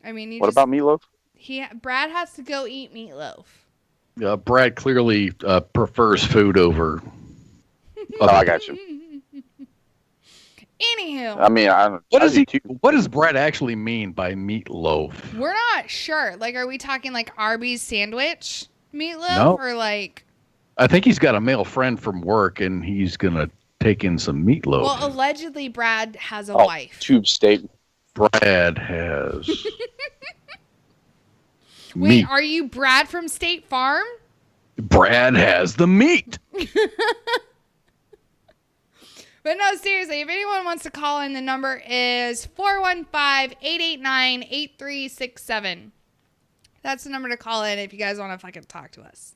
I mean, what about meatloaf? Brad has to go eat meatloaf. Brad clearly prefers food over. Oh, I got you. Anywho, I mean, what does Brad actually mean by meatloaf? We're not sure. Like, are we talking like Arby's sandwich meatloaf, No. or like? I think he's got a male friend from work, and he's gonna take in some meatloaf. Well, allegedly, Brad has a wife. Tube steak. Brad has. Wait, meat. are you Brad from State Farm? Brad has the meat. But no, seriously, if anyone wants to call in, the number is 415-889-8367. That's the number to call in if you guys want to fucking talk to us.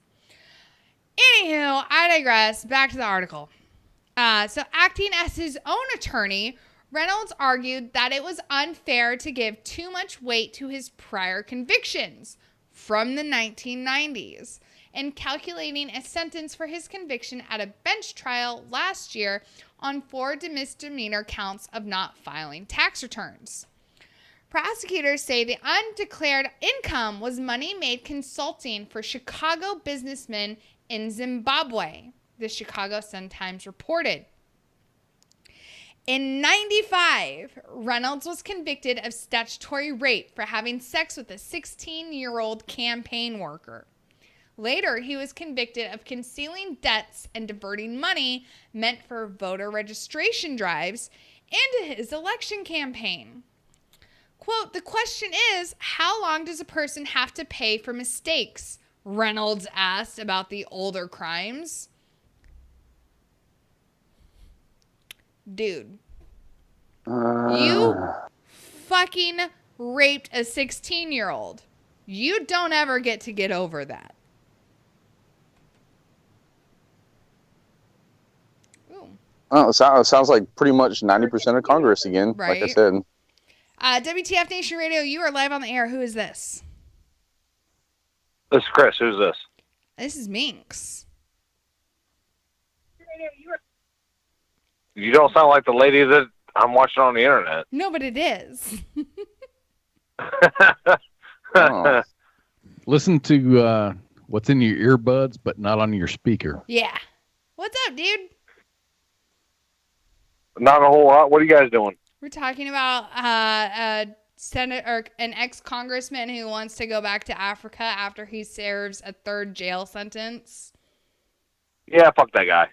Anywho, I digress. Back to the article. So acting as his own attorney, Reynolds argued that it was unfair to give too much weight to his prior convictions from the 1990s in calculating a sentence for his conviction at a bench trial last year on 4 misdemeanor counts of not filing tax returns. Prosecutors say the undeclared income was money made consulting for Chicago businessmen in Zimbabwe, the Chicago Sun-Times reported. In 1995, Reynolds was convicted of statutory rape for having sex with a 16-year-old campaign worker. Later, he was convicted of concealing debts and diverting money meant for voter registration drives into his election campaign. Quote, the question is, how long does a person have to pay for mistakes? Reynolds asked about the older crimes. Dude, you fucking raped a 16-year-old. You don't ever get to get over that. Ooh. Oh, it sounds like pretty much 90% of Congress again, Right. like I said. WTF Nation Radio, you are live on the air. Who is this? This is Chris. Who's this? This is Minx. You don't sound like the lady that I'm watching on the internet. No, but it is. Oh. Listen to what's in your earbuds, but not on your speaker. Yeah. What's up, dude? Not a whole lot. What are you guys doing? We're talking about a senator, an ex-congressman who wants to go back to Africa after he serves a 3rd jail sentence. Yeah, fuck that guy.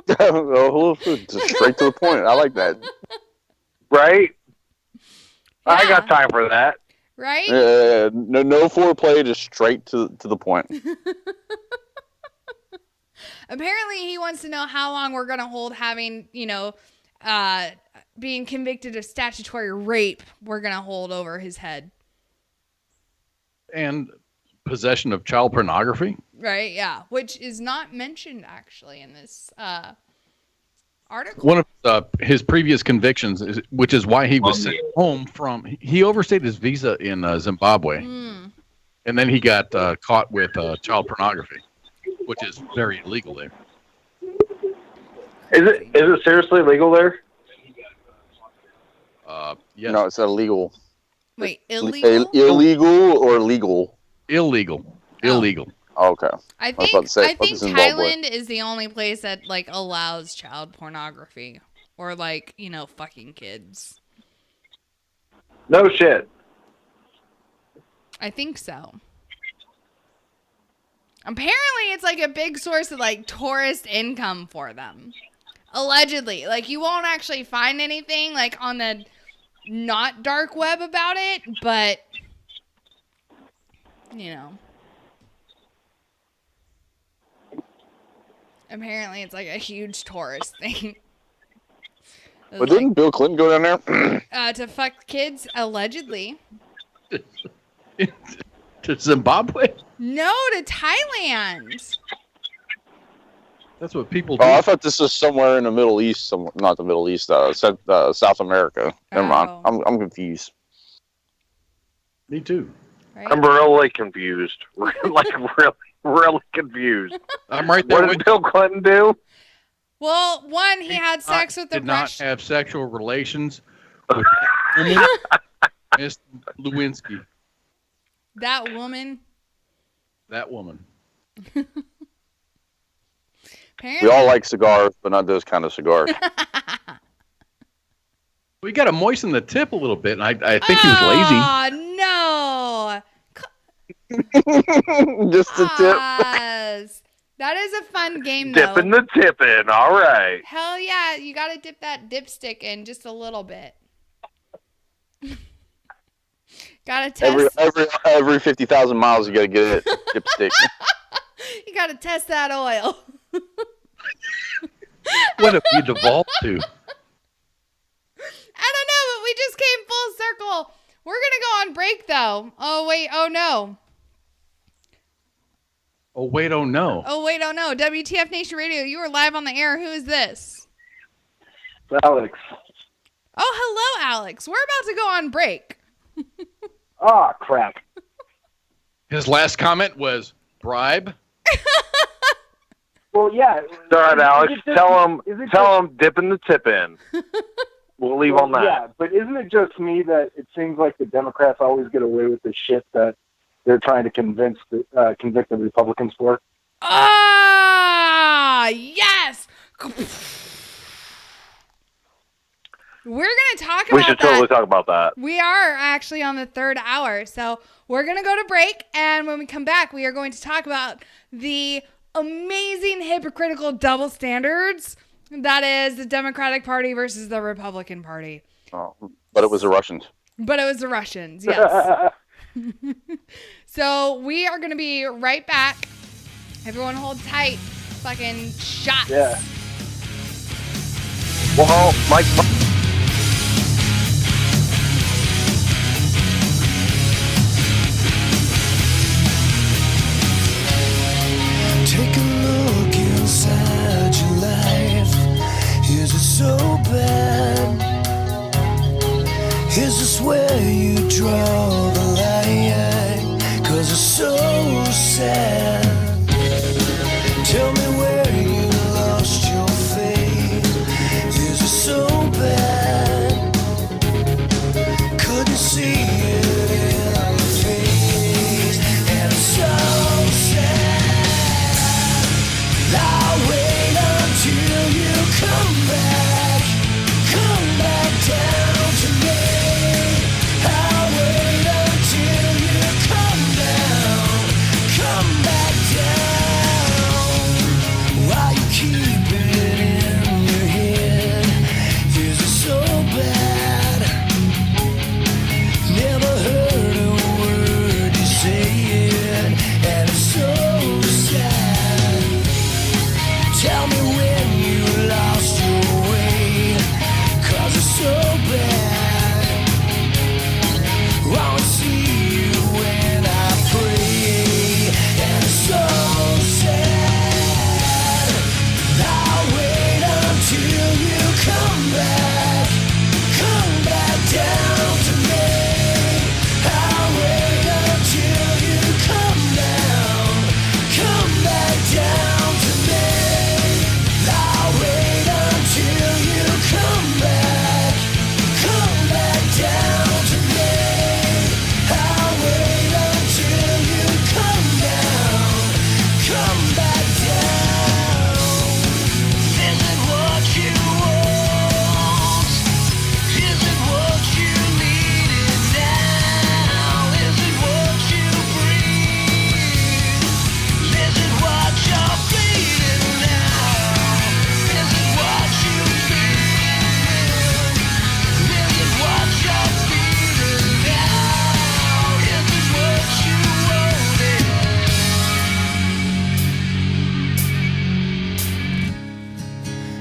Just straight to the point. I like that. Right? Yeah. I got time for that. Right? No foreplay, just straight to the point. Apparently, he wants to know how long we're going to hold having, being convicted of statutory rape, we're going to hold over his head. And possession of child pornography. Right, yeah. Which is not mentioned, actually, in this article. One of his previous convictions, which is why he was sent home from, he overstayed his visa in Zimbabwe. Mm. And then he got caught with child pornography, which is very illegal there. Is it seriously legal there? Yes. No, it's illegal. Wait, illegal? Illegal or legal? Illegal. Illegal. Oh, okay. I was about to say, think fuck is Zimbabwe. Thailand is the only place that allows child pornography or fucking kids. No shit. I think so. Apparently, it's a big source of tourist income for them. Allegedly, you won't actually find anything on the not dark web about it, but apparently it's a huge tourist thing. But didn't Bill Clinton go down there? To fuck kids, allegedly. To Zimbabwe? No, to Thailand. That's what people do. Oh, I thought this was somewhere in the Middle East. Not the Middle East. South America. Never mind. I'm confused. Me too. Right? I'm really confused. Really confused. I'm right there. What did Bill Clinton do? Well, one, he had sex with the did not have sexual relations with Miss Lewinsky. That woman. That woman. We all like cigars, but not those kind of cigars. We got to moisten the tip a little bit, and I think he was lazy. Oh, no. Just the tip. Yes. That is a fun game, though. Dipping the tip in. All right. Hell yeah. You got to dip that dipstick in just a little bit. Got to test. Every 50,000 miles, you got to get a dipstick. You got to test that oil. What have we devolved to? I don't know, but we just came full circle. We're going to go on break, though. Oh, wait. Oh, no. Oh, wait, oh, no. Oh, wait. Oh, no. WTF Nation Radio, you are live on the air. Who is this? Alex. Oh, hello, Alex. We're about to go on break. Ah, crap. His last comment was, bribe? Well, yeah. All right, Alex. Tell him dipping the tip in. We'll leave on that. Yeah, but isn't it just me that it seems like the Democrats always get away with the shit that they're trying to convict the Republicans for? Ah, yes. We're going to talk about that. We should totally talk about that. We are actually on the third hour. So we're going to go to break. And when we come back, we are going to talk about the amazing hypocritical double standards that is the Democratic Party versus the Republican Party. Oh, but it was the Russians. But it was the Russians, yes. So we are going to be right back. Everyone hold tight. Fucking shots. Yeah. Well, Mike. Take a look inside your life. Is it so bad? Is this where you draw the line? 'Cause it's so sad. Tell me where you lost your faith. Is it so bad? Couldn't see it in your face. And it's so sad. I'll wait until you come back down to me. I'll wait until you come back down. Why you keep it in your head? Is it so bad? Never heard a word you say it, and it's so sad. Tell me when you lost your way, 'cause it's so bad. I'll see you when I pray, and it's so sad. I'll wait until you come back down to me. I'll wait until you come back down to me. I'll wait until you come back down to me. I'll wait until you come back down. Is it what you want? Is it what you needed now? Is it what you breathe? Is it what you're bleeding now? Is it what you feel? Is it what you're feeling now? Is it what you wanted?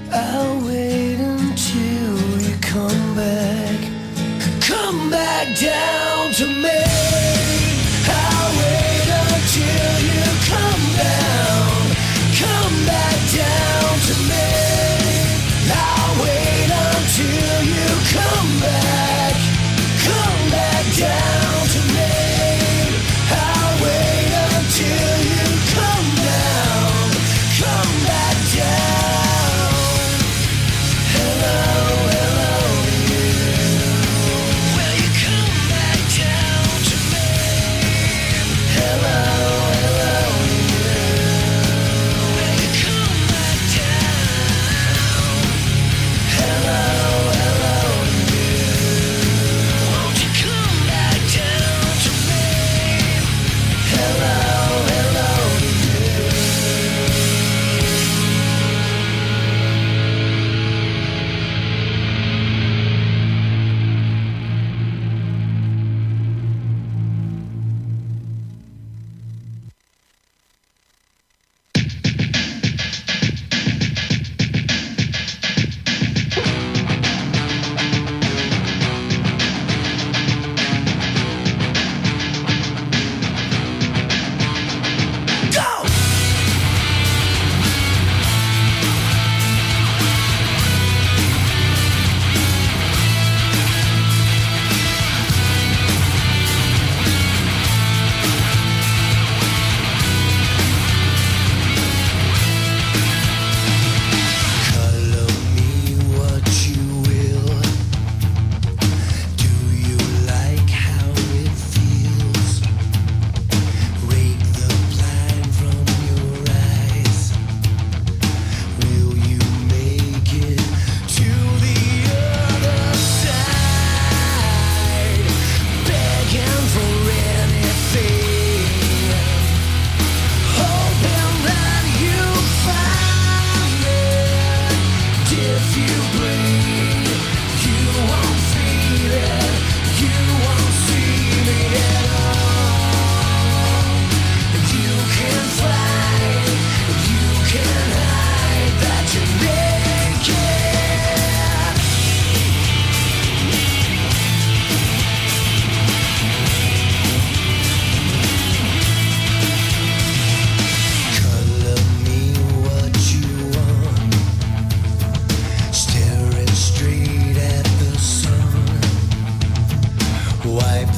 I'll wait until you come back down to me. I'll wait until you come back down to me. I'll wait until you come back down to me. I'll wait until you come back down. Hello, you. Will you come back down to me?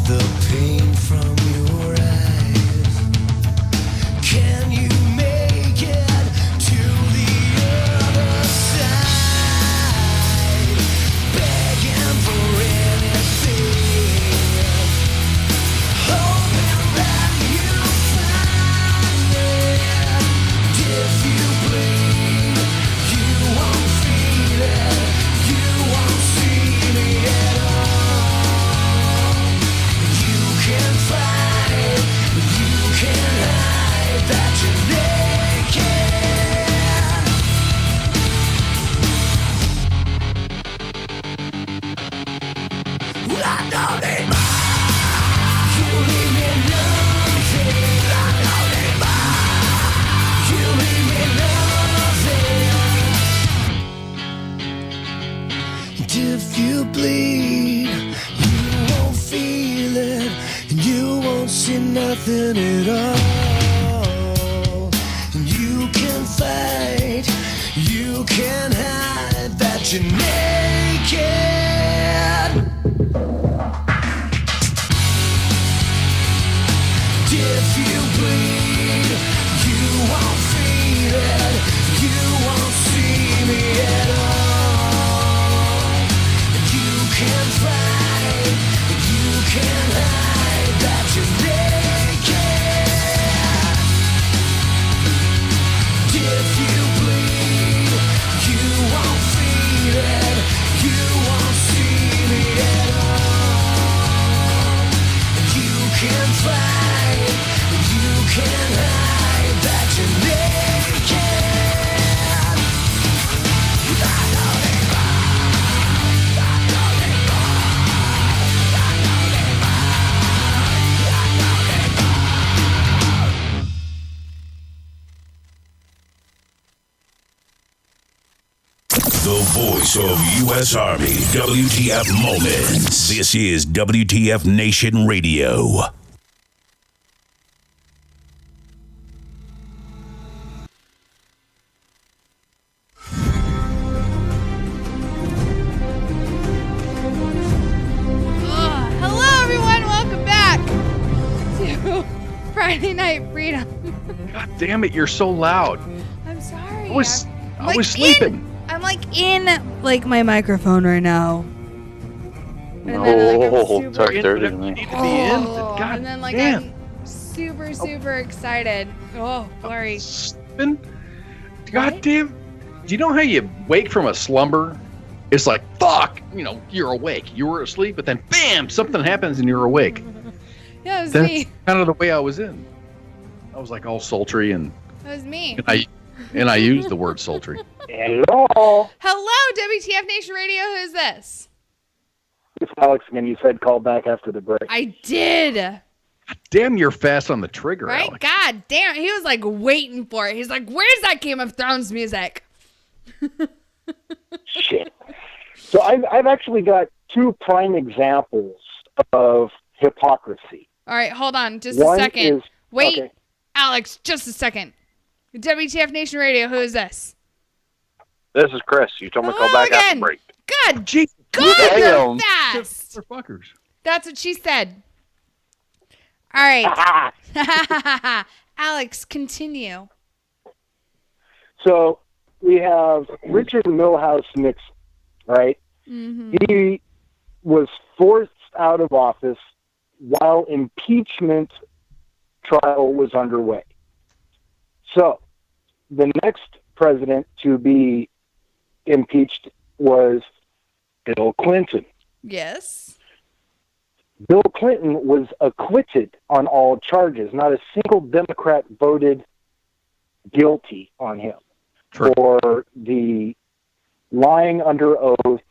the pain from your eyes. Can you make it to the other side? Begging for anything, hoping that you'll find it. If you bleed, you won't feel it, you won't see me at all. You can fight, you can hide that you're naked. I don't need more. You leave me nothing. I don't need more. You leave me nothing. And if you bleed, you won't feel it, and you won't see nothing at all. And you can fight, you can hide that you're naked. If you bleed, you won't feel it, you won't see me at all. You can fight, you can hide that you're naked. If you bleed, you won't feel it, you won't see me at all. You can fight, you can hide that you're naked. I don't need The voice of U.S. Army, WTF Moments. This is WTF Nation Radio. Hello, everyone. Welcome back to Friday Night Freedom. God damn it, you're so loud. I'm sorry. I was I'm sleeping. I'm in my microphone right now. Oh, talk dirty to me. God and then damn. I'm super excited. Oh, blurry. God damn. Do you know how you wake from a slumber? It's like, fuck, you're awake. You were asleep, but then bam, something happens and you're awake. Yeah, it was That's me. kind of the way I was in. I was like all sultry and That was me. I used the word sultry. Hello. Hello, WTF Nation Radio. Who's this? It's Alex again. You said call back after the break. I did. Damn, you're fast on the trigger, Right? Alex. God damn. He was waiting for it. He's like, where's that Game of Thrones music? Shit. So I've actually got two prime examples of hypocrisy. All right, hold on just One a second. is- Wait, okay. Alex, just a second. WTF Nation Radio, who is this? This is Chris. You told me to Hello call back after again. the break. God, Jeez, God, you're damn. fast. Motherfuckers. That's what she said. All right. Alex, continue. So we have Richard Milhouse Nixon, right? Mm-hmm. He was forced out of office while impeachment trial was underway. So the next president to be impeached was Bill Clinton. Yes. Bill Clinton was acquitted on all charges. Not a single Democrat voted guilty on him for the lying under oath,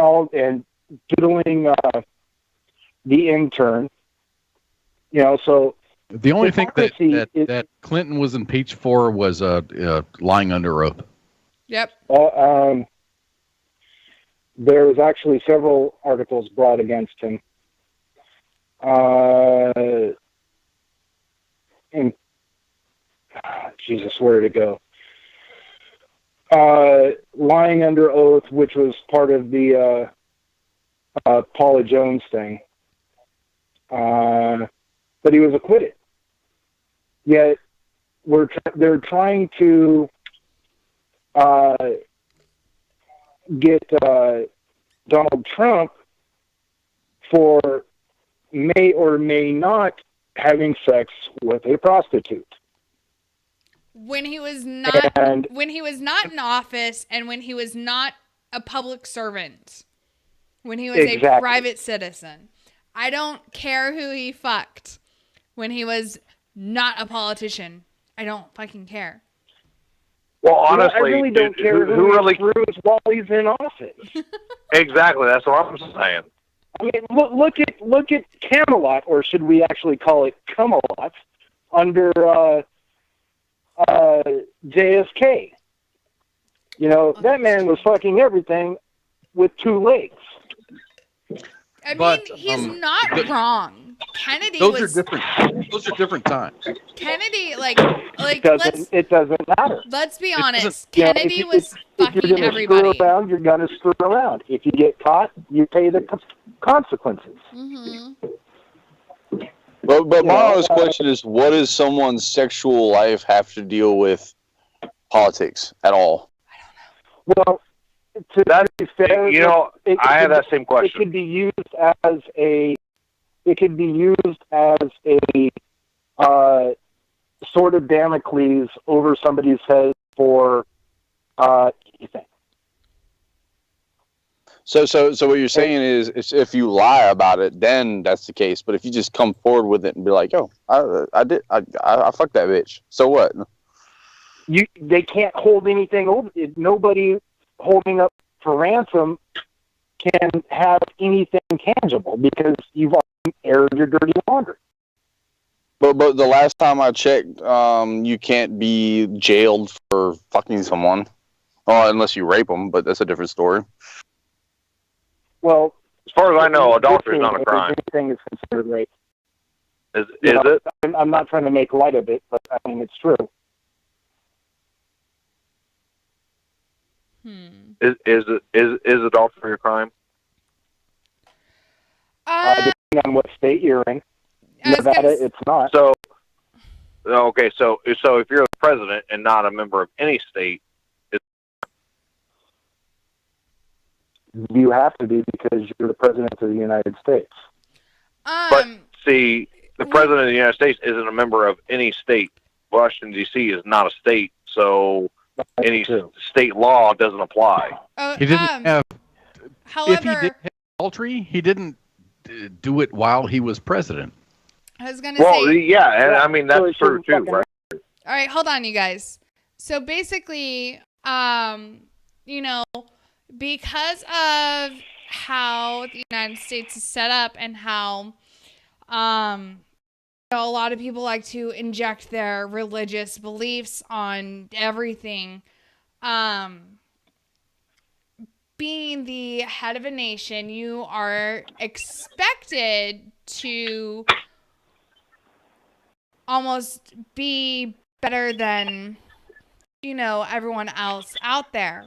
and doodling the intern. So the only thing hypocrisy that Clinton was impeached for was lying under oath. Yep. There was actually several articles brought against him. And Jesus, where did it go? Lying under oath, which was part of the Paula Jones thing. But he was acquitted. Yet they're trying to get Donald Trump for may or may not having sex with a prostitute. When he was not in office, and when he was not a public servant, when he was a private citizen. I don't care who he fucked. When he was not a politician, I don't fucking care. Well, honestly, I really don't care who really screws while he's in office. Exactly, that's what I'm saying. I mean, look at Camelot, or should we actually call it Camelot, under JFK. You know, that man was fucking everything with 2 legs. I mean, he's not wrong. Kennedy those are different times. Kennedy, it doesn't matter. Let's be honest. Kennedy was fucking everybody. If you're gonna screw around, you're gonna screw around. If you get caught, you pay the consequences. Mm-hmm. But my honest question is, what does someone's sexual life have to deal with politics at all? I don't know. Well, to be fair, I have that same question. It could be used as a sword of Damocles over somebody's head for anything. So what you're saying is if you lie about it, then that's the case. But if you just come forward with it and be like, "Yo, I fucked that bitch," so what? They can't hold anything over. Nobody holding up for ransom can have anything tangible because you've already aired your dirty laundry. But the last time I checked, you can't be jailed for fucking someone, unless you rape them. But that's a different story. Well, as far as I know, adultery is not a crime. Anything is considered rape. Is it? I'm not trying to make light of it, but I mean it's true. Is adultery a crime? Depending on what state you're in. Nevada, it's not. So if you're the president and not a member of any state, you have to be because you're the president of the United States. But see, the president of the United States isn't a member of any state. Washington D.C. is not a state, so any state law doesn't apply. He didn't have. However, if he did have adultery, he didn't do it while he was president. I was gonna say. Yeah, and I mean that's true too, right? All right, hold on, you guys. So basically, because of how the United States is set up and how, a lot of people like to inject their religious beliefs on everything. Being the head of a nation, you are expected to almost be better than, everyone else out there.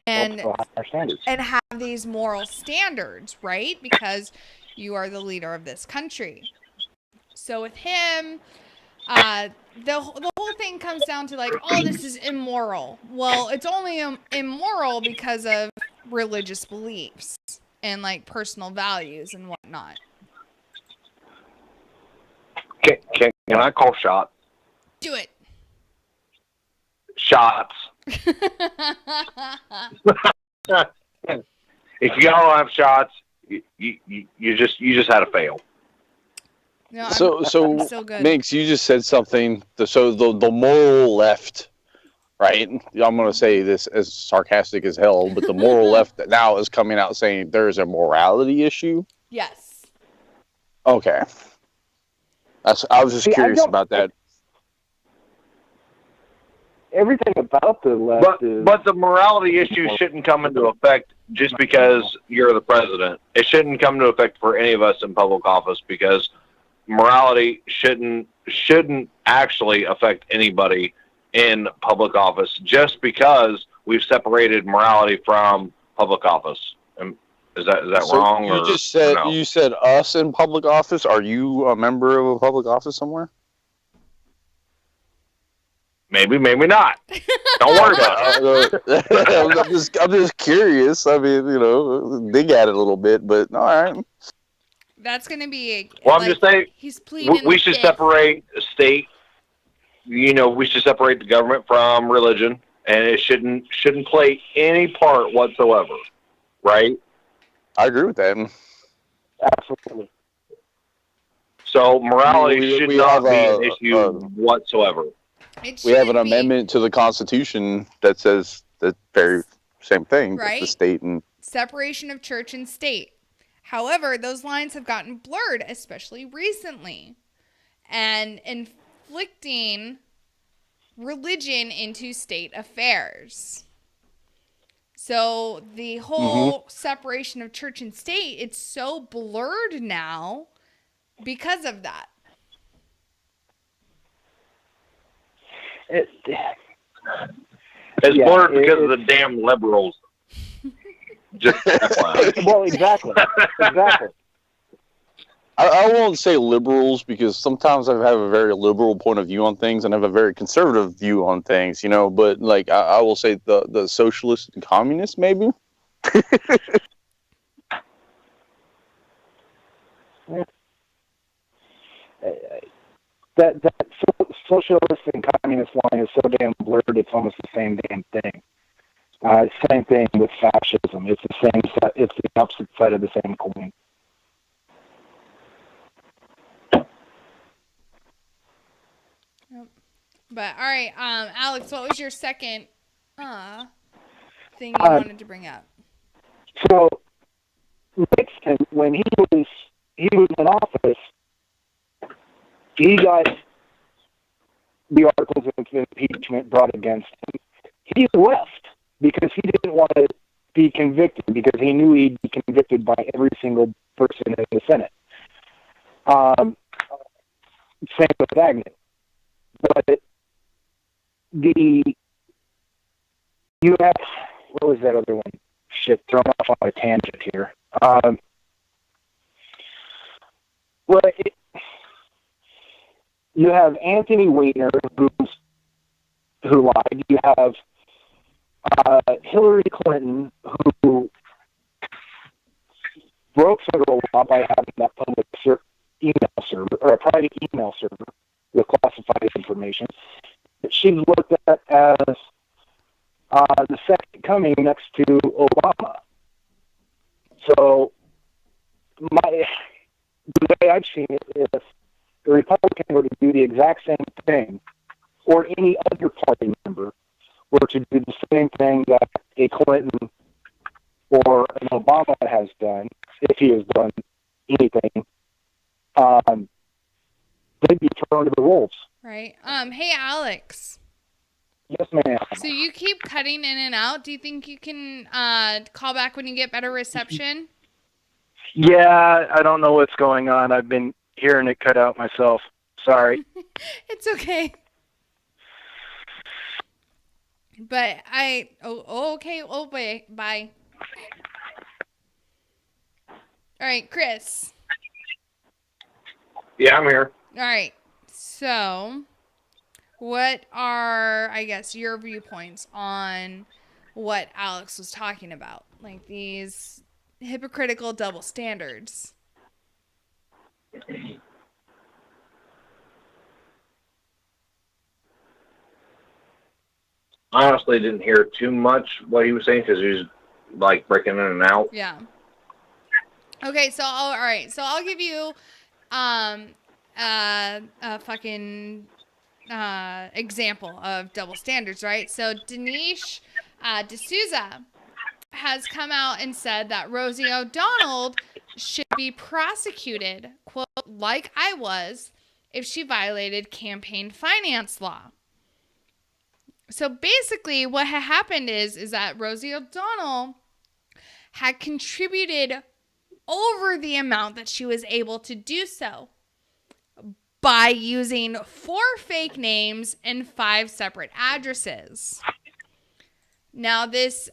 And have these moral standards, right? Because you are the leader of this country. So with him, the whole thing comes down to this is immoral. Well, it's only immoral because of religious beliefs and personal values and whatnot. Can I call shots? Do it. Shots. If y'all don't have shots, you just had to fail. No, so so good. Minx, you just said something. So the moral left, right? I'm going to say this as sarcastic as hell, but the moral left now is coming out saying there is a morality issue. Yes. Okay. I was just curious about that. Everything about the left but the morality issue shouldn't come into effect just because you're the president. It shouldn't come into effect for any of us in public office because morality shouldn't actually affect anybody in public office just because we've separated morality from public office. Is that So wrong? you or just said no? you said us in public office. Are you a member of a public office somewhere? Maybe, maybe not. Don't worry about it. I'm just curious. I mean, dig at it a little bit, but all right. That's gonna be. Well, I'm just saying he's pleading. we should separate state. We should separate the government from religion, and it shouldn't play any part whatsoever. Right? I agree with that. Absolutely. So morality should not be an issue whatsoever. We have an amendment to the Constitution that says the very same thing. Right? The state and separation of church and state. However, those lines have gotten blurred, especially recently, and inflicting religion into state affairs. So the whole separation of church and state, it's so blurred now because of that. It's blurred because of the damn liberals. Just well, exactly. I won't say liberals because sometimes I have a very liberal point of view on things and I have a very conservative view on things, but like I will say the socialists and communists maybe. That socialist and communist line is so damn blurred, it's almost the same damn thing. Same thing with fascism. It's the same. It's the opposite side of the same coin. Yep. But all right, Alex, what was your second thing you wanted to bring up? So Nixon, when he was in office, he got the articles of impeachment brought against him. He left because he didn't want to be convicted, because he knew he'd be convicted by every single person in the Senate. Same with Agnew. But you have, what was that other one? Shit, thrown off on a tangent here. You have Anthony Weiner, who lied. You have Hillary Clinton, who broke federal law by having that public email server, or a private email server with classified information. She's looked at as the second coming next to Obama. So, the way I've seen it is, the Republican were to do the exact same thing, or any other party member were to do the same thing that a Clinton or an Obama has done, if he has done anything, they'd be thrown to the wolves. Right. Hey, Alex. Yes, ma'am. So you keep cutting in and out. Do you think you can call back when you get better reception? Yeah, I don't know what's going on. I've been hearing it cut out myself. Sorry. It's okay. But okay. Oh, wait. Bye. All right, Chris. Yeah, I'm here. All right. So, what are, I guess, your viewpoints on what Alex was talking about? Like these hypocritical double standards. Honestly, didn't hear too much what he was saying because he was like breaking in and out. Yeah. Okay, so all right. So I'll give you a fucking example of double standards, right? So Dinesh D'Souza has come out and said that Rosie O'Donnell should be prosecuted, quote, like I was, if she violated campaign finance law. So basically what had happened is that Rosie O'Donnell had contributed over the amount that she was able to do so by using 4 fake names and 5 separate addresses. Now this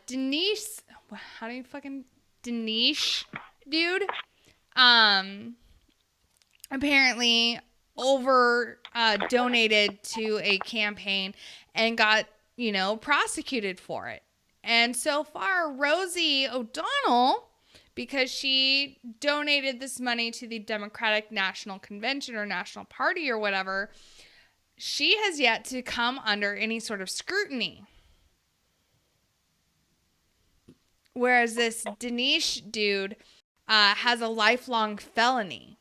Denise, how do you fucking Dinesh dude, apparently donated to a campaign and got, prosecuted for it. And so far, Rosie O'Donnell, because she donated this money to the Democratic National Convention or National Party or whatever, she has yet to come under any sort of scrutiny. Whereas this Dinesh dude has a lifelong felony.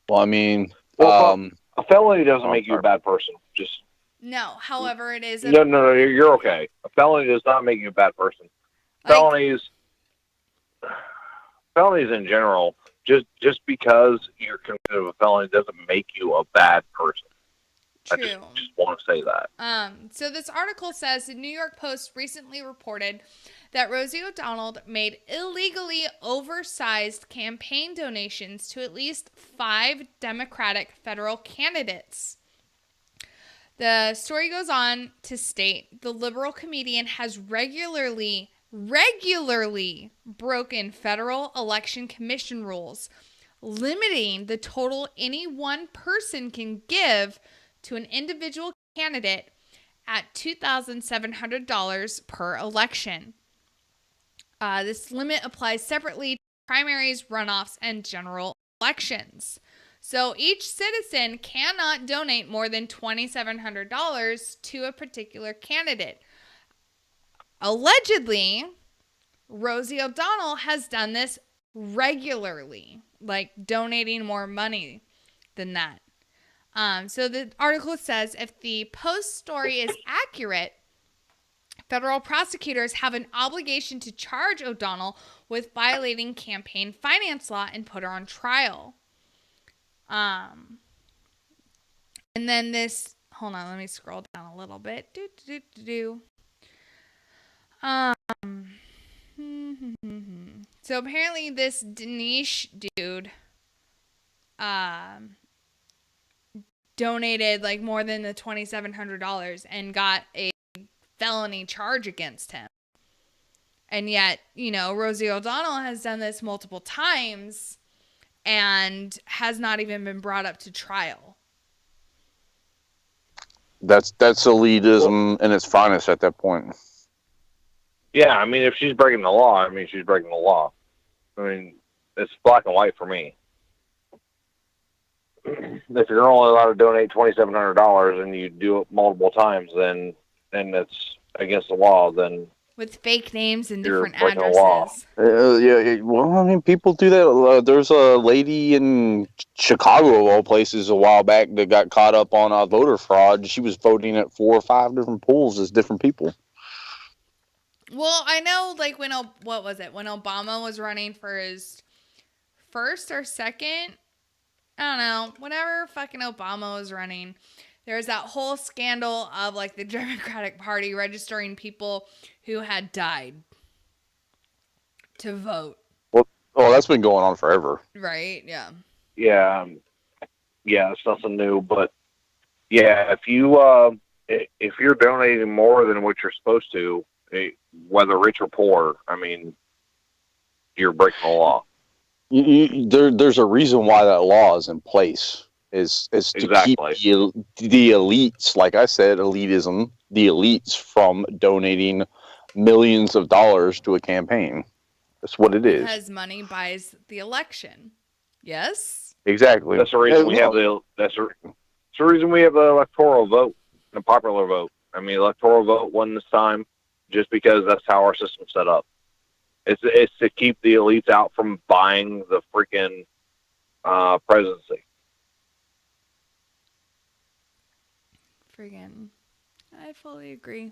Well, I mean, a felony doesn't make you a bad person. Just no. However, it is. No. You're okay. A felony does not make you a bad person. Felonies in general, just because you're convicted of a felony doesn't make you a bad person. True. I just want to say that. So this article says the New York Post recently reported that Rosie O'Donnell made illegally oversized campaign donations to at least 5 Democratic federal candidates. The story goes on to state the liberal comedian has regularly broken federal election commission rules, limiting the total any one person can give to an individual candidate at $2,700 per election. This limit applies separately to primaries, runoffs, and general elections. So each citizen cannot donate more than $2,700 to a particular candidate. Allegedly, Rosie O'Donnell has done this regularly, like donating more money than that. So the article says if the Post story is accurate, federal prosecutors have an obligation to charge O'Donnell with violating campaign finance law and put her on trial. And then this, hold on, let me scroll down a little bit. So apparently this Dinesh dude, donated like more than the $2,700 and got a felony charge against him. And yet, Rosie O'Donnell has done this multiple times and has not even been brought up to trial. That's elitism in its finest at that point. Yeah, I mean, if she's breaking the law, she's breaking the law. It's black and white for me. If you're only allowed to donate $2,700 and you do it multiple times, then it's against the law. Then with fake names and different addresses. Well, people do that. There's a lady in Chicago, of all places, a while back that got caught up on voter fraud. She was voting at 4 or 5 different polls as different people. Well, I know, like, when Obama was running for his first or second, I don't know, whenever fucking Obama was running, there was that whole scandal of, like, the Democratic Party registering people who had died to vote. Well, that's been going on forever. Right, yeah. Yeah, it's nothing new, but, yeah, if you're donating more than what you're supposed to, whether rich or poor, you're breaking the law. There's a reason why that law is in place. Is to keep the elites, like I said, elitism, the elites from donating millions of dollars to a campaign. That's what it is. Because money buys the election. Yes. Exactly. That's the reason we have the reason we have the electoral vote, the popular vote. Electoral vote won this time, just because that's how our system's set up. It's to keep the elites out from buying the freaking presidency. I fully agree.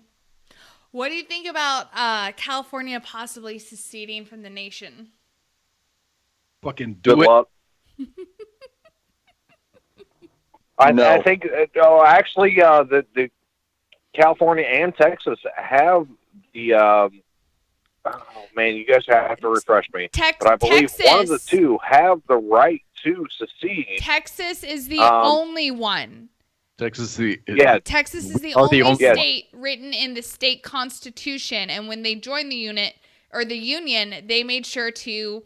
What do you think about California possibly seceding from the nation? Fucking do Good it. luck. I think, actually, the California and Texas have the. Oh man, you guys have to refresh me. But I believe Texas, one of the two have the right to secede. Texas is the only one. Texas Texas is the are only the only state written in the state constitution, and when they joined the unit or the union, they made sure to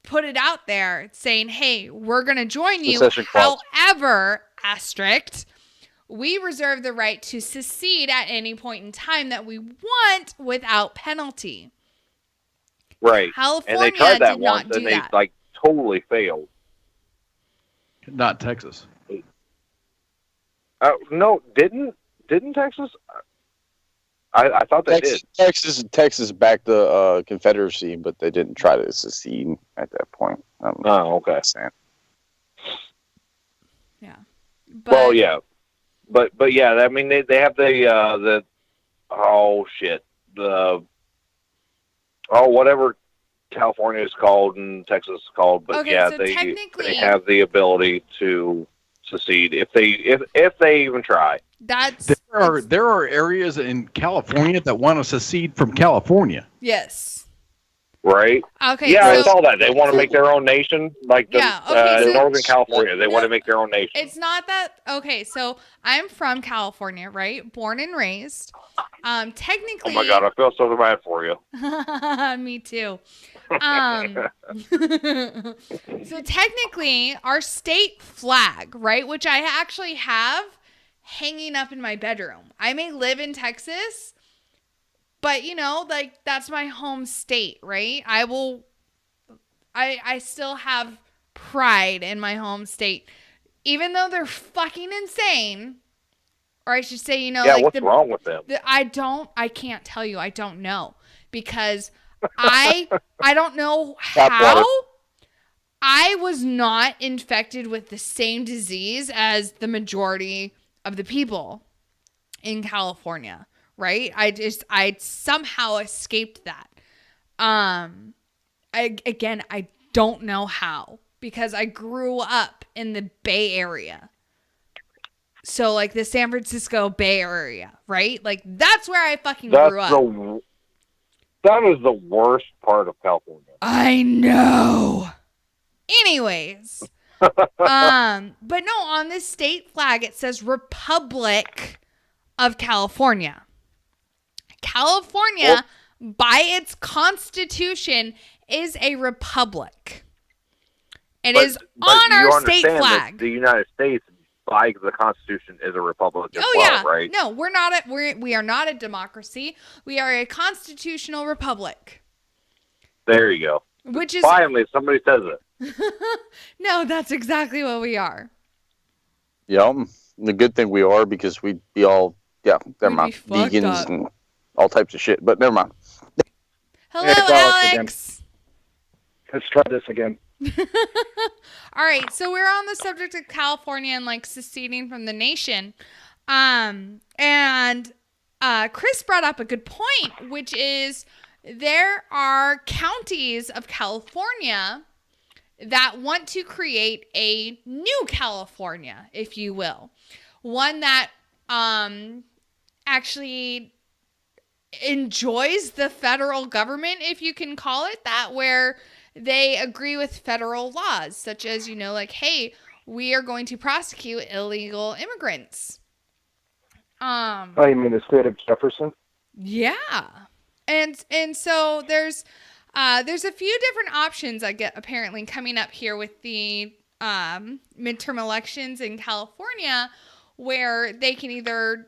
put it out there saying, "Hey, we're going to join you. Secession clause. However, asterisk, we reserve the right to secede at any point in time that we want without penalty." Right. California and they tried that did not once, and do they that. like totally failed. Not Texas. No, didn't Texas? I thought they did. Texas backed the Confederacy, but they didn't try to secede at that point. Oh, okay. Yeah. Well, yeah, but yeah, I mean they have the whatever California is called and Texas is called, but Okay, yeah, so they technically- have the ability to secede if they even try. That's There are areas in California that want to secede from California. yes. Right? Okay, Yeah, I so- saw that. They want to make their own nation, like the Yeah, okay, so- Northern California. They want to make their own nation. It's not that okay. So I'm from California, right? Born and raised. Technically. Oh my God, I feel so bad for you. Me too. So technically, our state flag, right, which I actually have hanging up in my bedroom. I may live in Texas, but like that's my home state, right? I still have pride in my home state, even though they're fucking insane. Or I should say, Yeah, what's wrong with them? I can't tell you. I don't know because I don't know how. I was not infected with the same disease as the majority of the people in California, right? I somehow escaped that. I don't know how because I grew up in the Bay Area. So like the San Francisco Bay Area, right? Like that's where I fucking grew up. That is the worst part of California. I know. Anyways, but no, on this state flag it says Republic of California. California, by its constitution, is a republic. It is on our state flag. The United States, by the Constitution, is a republic as well, yeah. right? No, we are not a democracy. We are a constitutional republic. There you go. Which is finally somebody says it. No, that's exactly what we are. Yeah, the good thing we are because we'd be all never mind, vegans and all types of shit. But never mind. Hello, Alex. Let's try this again. All right, so we're on the subject of California and like seceding from the nation. And Chris brought up a good point, which is there are counties of California that want to create a new California, if you will. One that actually enjoys the federal government, if you can call it that, where they agree with federal laws, such as, like, hey, we are going to prosecute illegal immigrants. Oh, you mean the state of Jefferson? Yeah. And so there's a few different options I get apparently coming up here with the midterm elections in California, where they can either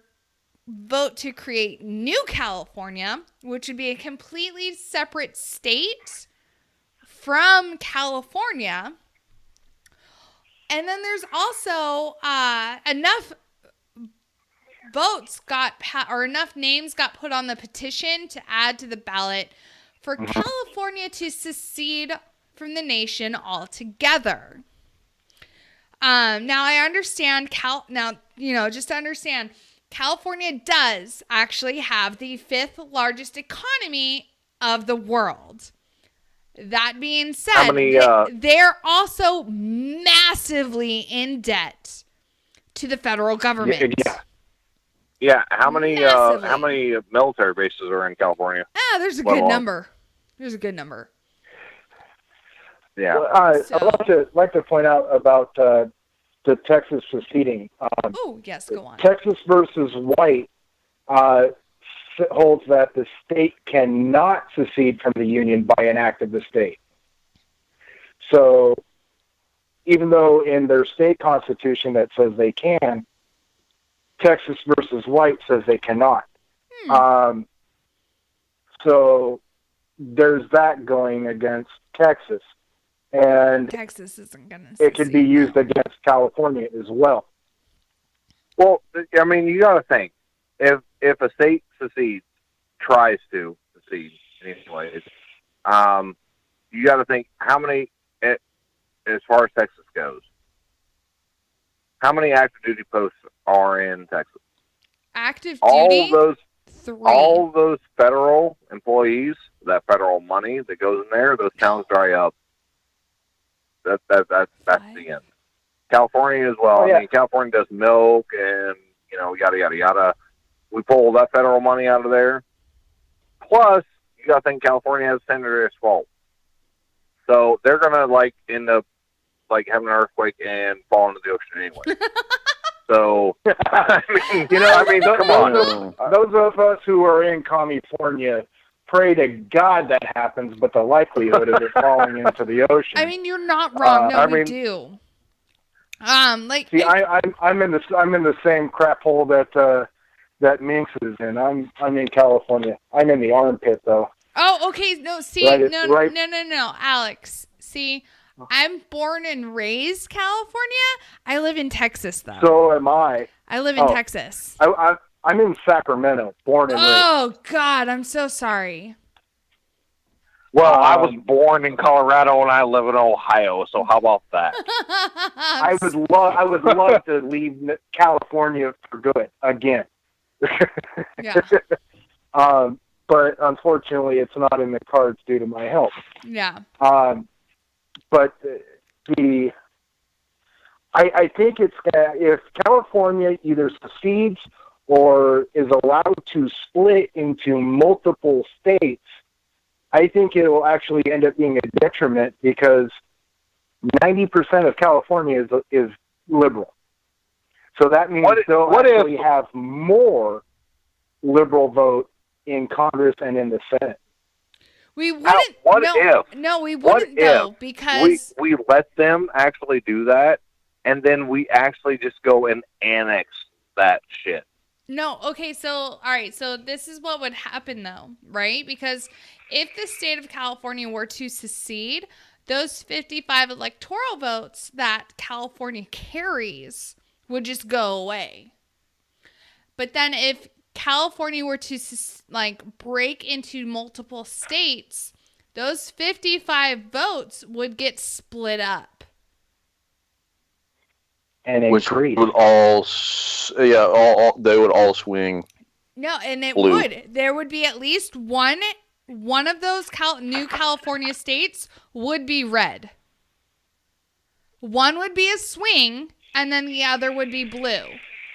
vote to create New California, which would be a completely separate state from California. And then there's also enough votes or enough names got put on the petition to add to the ballot for California to secede from the nation altogether. Now I understand just to understand, California does actually have the 5th largest economy of the world. That being said, they're also massively in debt to the federal government. Yeah. How many military bases are in California? There's a good number. Yeah. Well, I'd like to point out about to Texas seceding. Oh, yes, go on. Texas versus White holds that the state cannot secede from the Union by an act of the state. So even though in their state constitution that says they can, Texas versus White says they cannot. So there's that going against Texas. And Texas isn't going to. It could be used against California as well. Well, I mean, you got to think if a state tries to secede anyways, you got to think how many, as far as Texas goes, how many active duty posts are in Texas? Active duty. All those federal employees, that federal money that goes in there, those towns dry up. That's the end. California as well. I mean, California does milk and, yada, yada, yada. We pull that federal money out of there. Plus, you got to think California has Senator Asphalt. So they're going to, end up, having an earthquake and fall into the ocean anyway. So, I mean, come on. Those of us who are in California pray to God that happens, but the likelihood of it falling into the ocean. I mean, you're not wrong. We do. See, I'm in the same crap hole that Minx is in. I'm in California. I'm in the armpit though. Oh, okay. No, see, no, Alex. See, I'm born and raised California. I live in Texas though. So am I. I live in Texas. I'm in Sacramento, born and raised. Oh God, I'm so sorry. Well, I was born in Colorado and I live in Ohio, so how about that? I would love to leave California for good again. Yeah. But unfortunately, it's not in the cards due to my health. Yeah. But I think it's if California either secedes or is allowed to split into multiple states, I think it will actually end up being a detriment because 90% of California is liberal. So that means they'll actually have more liberal vote in Congress and in the Senate. We wouldn't. No, we wouldn't though, because we let them actually do that, and then we actually just go and annex that shit. No, okay, so, all right, so this is what would happen, though, right? Because if the state of California were to secede, those 55 electoral votes that California carries would just go away. But then if California were to, break into multiple states, those 55 votes would get split up. And which would all they would all swing. No, and it blue. would. There would be at least one of those new California states would be red. One would be a swing, and then the other would be blue.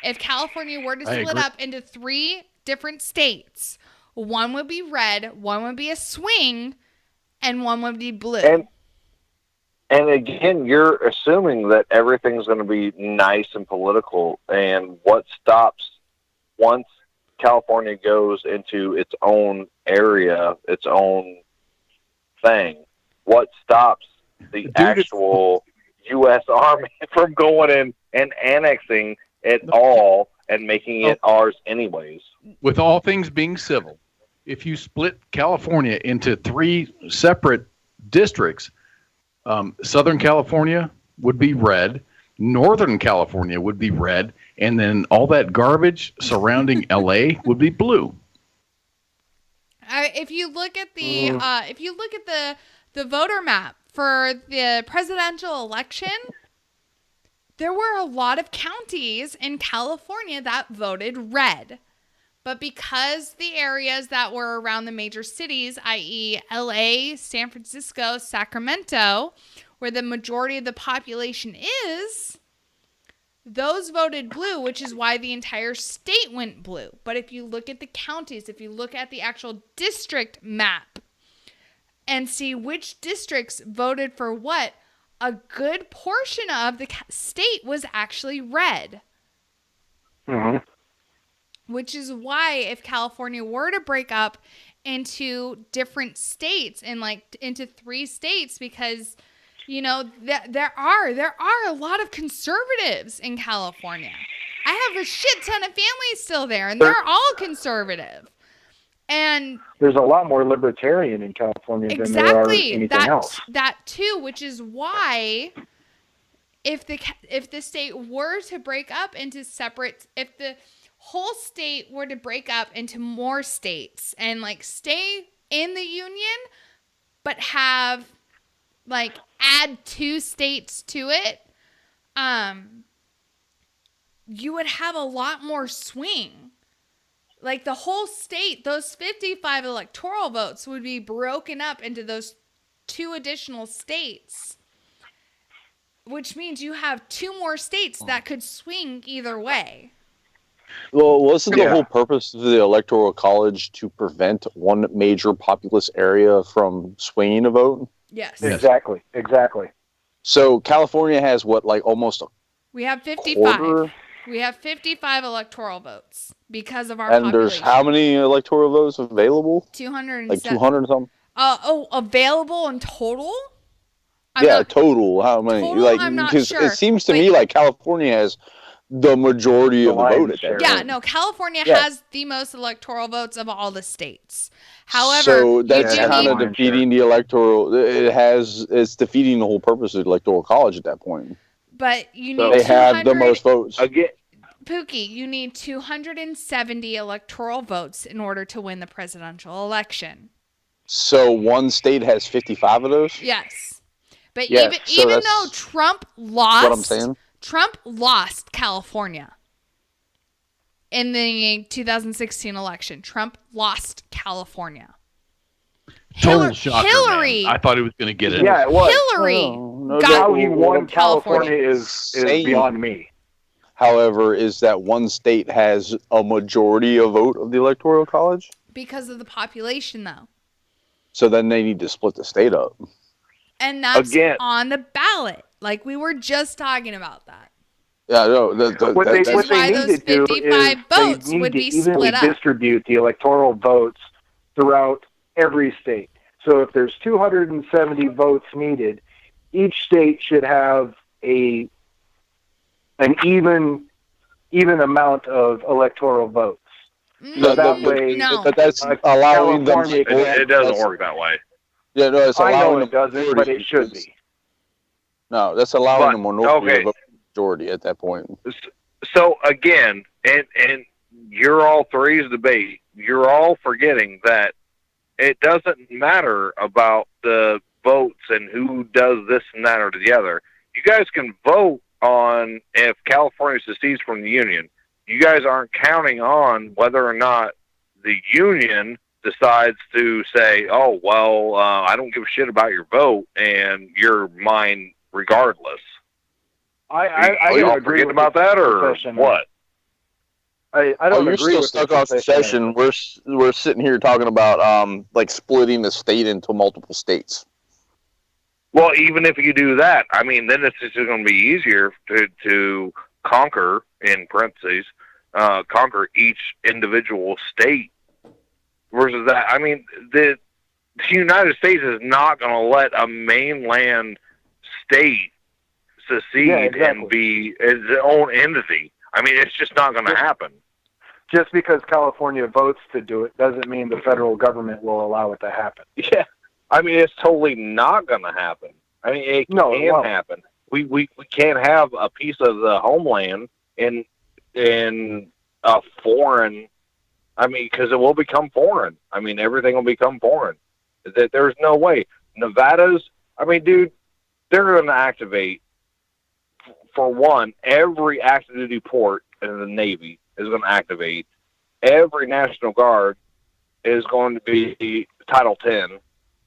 If California were to split up into 3 different states, one would be red, one would be a swing, and one would be blue. And again, you're assuming that everything's going to be nice and political. And what stops once California goes into its own area, its own thing? What stops the actual U.S. Army from going in and annexing it all and making it ours anyways? With all things being civil, if you split California into 3 separate districts, Southern California would be red, Northern California would be red, and then all that garbage surrounding LA would be blue. If you look at the the voter map for the presidential election, there were a lot of counties in California that voted red. But because the areas that were around the major cities, i.e. LA, San Francisco, Sacramento, where the majority of the population is, those voted blue, which is why the entire state went blue. But if you look at the counties, if you look at the actual district map and see which districts voted for what, a good portion of the state was actually red. Mm-hmm. Which is why if California were to break up into different states and like into 3 states, because there are a lot of conservatives in California. I have a shit ton of families still there, and they're all conservative. And there's a lot more libertarian in California than there are anything else. That too, which is why if the state were to break up into separate, if the whole state were to break up into more states and like stay in the union, but have like add 2 states to it, you would have a lot more swing. Like the whole state, those 55 electoral votes would be broken up into those 2 additional states, which means you have 2 more states that could swing either way. Well, wasn't the whole purpose of the Electoral College to prevent one major populous area from swinging a vote? Yes. Exactly. So California has what, like almost we have 55. Quarter? We have 55 electoral votes because of our and population. There's how many electoral votes available? 207. Like 200 something? Available in total? Total. How many? Total, like, I'm not because sure. It seems to me like California has the majority of the vote at that Yeah, point. no, California has the most electoral votes of all the states. However, so that's kind of defeating the electoral. It's defeating the whole purpose of the Electoral College at that point. But you need they have the most votes. Again, Pookie, you need 270 electoral votes in order to win the presidential election. So one state has 55 of those? Yes. But Yes, even though Trump lost, what I'm saying. Trump lost California in the 2016 election. Trump lost California. Total shocker, Hillary. man. I thought he was going to get it. Yeah, it was. Hillary got how he won California is beyond me. However, is that one state has a majority of vote of the Electoral College? Because of the population, though. So then they need to split the state up. And that's on the ballot. Like we were just talking about that. Yeah, no. What they need to do is votes they need would to be evenly split up. distribute the electoral votes throughout every state. So if there's 270 votes needed, each state should have an even amount of electoral votes. So that way, but that's allowing them. It doesn't work that way. Yeah, no, it's allowing I know them it doesn't, but it should be. No, that's allowing the minority of majority at that point. So again, and you're all three's debate. You're all forgetting that it doesn't matter about the votes and who does this and that or the other. You guys can vote on if California secedes from the union. You guys aren't counting on whether or not the union decides to say, oh, well, I don't give a shit about your vote and you're mine regardless. I don't agree forget about that or what? I don't you're agree still with stuck on secession. We're sitting here talking about like splitting the state into multiple states. Well, even if you do that, I mean, then it's just going to be easier to conquer, in parentheses, conquer each individual state versus that. I mean, the United States is not going to let a mainland state secede and be its own entity. I mean, it's just not going to happen. Just because California votes to do it doesn't mean the federal government will allow it to happen. Yeah. I mean, it's totally not going to happen. I mean, it can happen. We can't have a piece of the homeland in a foreign. I mean, because it will become foreign. I mean, everything will become foreign. There's no way. Nevada's. I mean, dude, they're going to activate. For one, every active duty port in the Navy is going to activate. Every National Guard is going to be Title 10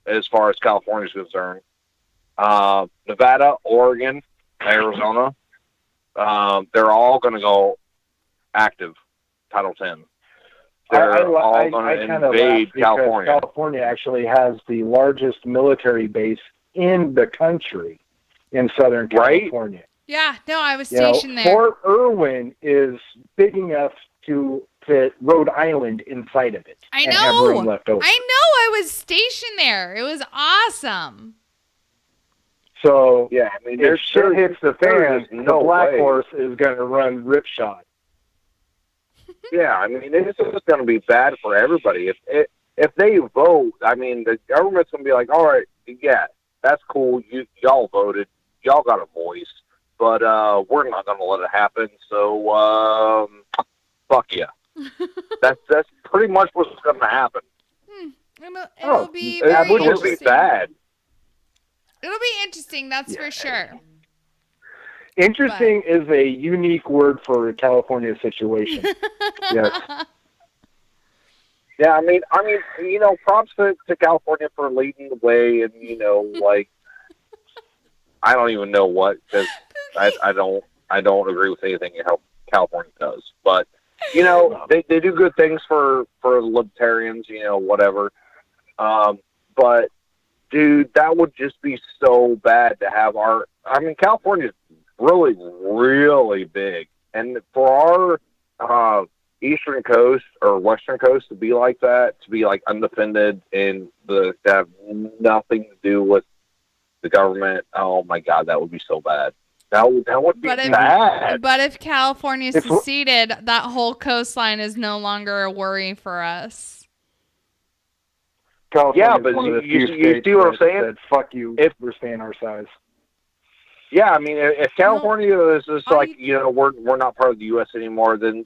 as far as California is concerned. Nevada, Oregon, Arizona, they're all going to go active Title 10. They're all going to invade California. California actually has the largest military base in the country. in Southern California. Yeah, no, I was You know, stationed there. Fort Irwin is big enough to fit Rhode Island inside of it. I and have know. room left over. I know. I was stationed there. It was awesome. So Yeah, I mean, if there's shit hits the there is fan, no the Black way. Horse is going to run ripshod. Yeah, I mean, it's just going to be bad for everybody. If they vote, I mean, the government's going to be like, all right, yeah, that's cool. Y'all voted. Y'all got a voice. But we're not going to let it happen. So, fuck yeah. That's pretty much what's going to happen. It'll be It very would just be interesting. bad. It'll be interesting, that's for sure. Interesting is a unique word for a California situation. Yes. Yeah, I mean, you know, props to California for leading the way, and you know, like, I don't even know what, because I don't agree with anything California does, but you know, they do good things for libertarians, you know, whatever. But dude, that would just be so bad to have California's really, really big, and for our eastern coast or western coast to be like that, to be like undefended and to have nothing to do with the government, oh my god, that would be so bad. That would be bad. But if California seceded, that whole coastline is no longer a worry for us. California Yeah, is but one of the you few see states what I'm that saying? said, fuck you, we're staying our size. Yeah, I mean, if California is just like, you know, we're not part of the U.S. anymore, then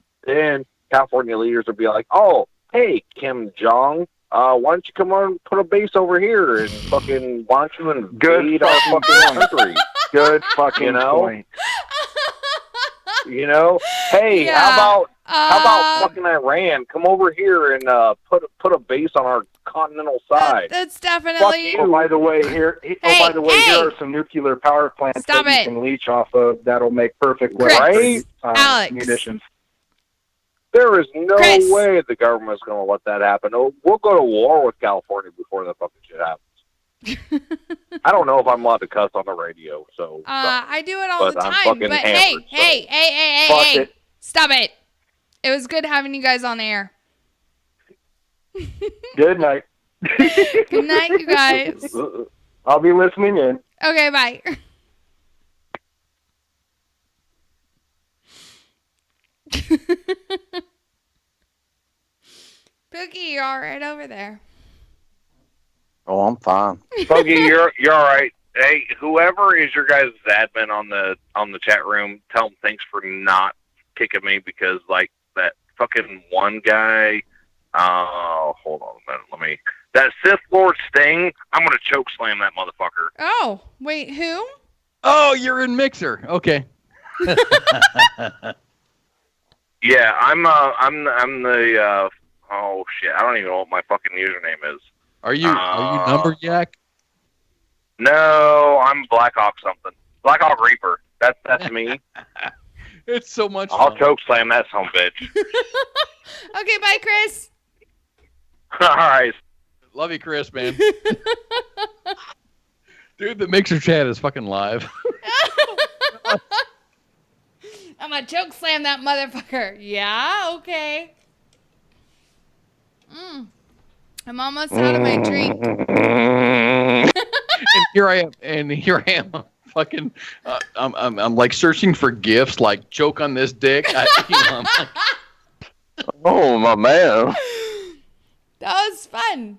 California leaders would be like, oh, hey, Kim Jong, why don't you come on, put a base over here, and fucking, why don't you invade our fucking country? Good fucking You know? point. You know, hey, how about fucking Iran? Come over here and put a base on our continental side. That's definitely. Oh, by the way, here are some nuclear power plants Stop that it. you can leech off of. That'll make perfect Chris. weapons, Alex. munitions. There is no Chris. way the government's going to let that happen. Oh, we'll go to war with California before that fucking shit happens. I don't know if I'm allowed to cuss on the radio, so. I do it all the but I'm time. fucking But hammered, hey, stop it. It was good having you guys on air. Good night. Good night, you guys. I'll be listening in. Okay, bye. Pookie, you're all right over there. Oh, I'm fine. Buggy, you're all right. Hey, whoever is your guys' admin on the chat room, tell them thanks for not kicking me, because like that fucking one guy. Hold on a minute. That Sith Lord Sting. I'm gonna choke slam that motherfucker. Oh, wait, who? Oh, you're in Mixer. Okay. Yeah, I'm the. Oh shit, I don't even know what my fucking username is. Are you Numberjack? No, I'm Blackhawk something. Blackhawk Reaper. That's me. It's so much I'll fun. choke slam that son of a bitch. Okay, bye, Chris. All right. Love you, Chris, man. Dude, the Mixer chat is fucking live. I'm gonna choke slam that motherfucker. Yeah, okay. I'm almost out of my drink. and here I am. Fucking, I'm like searching for gifts, like choke on this dick. I'm like, Oh, my man. That was fun.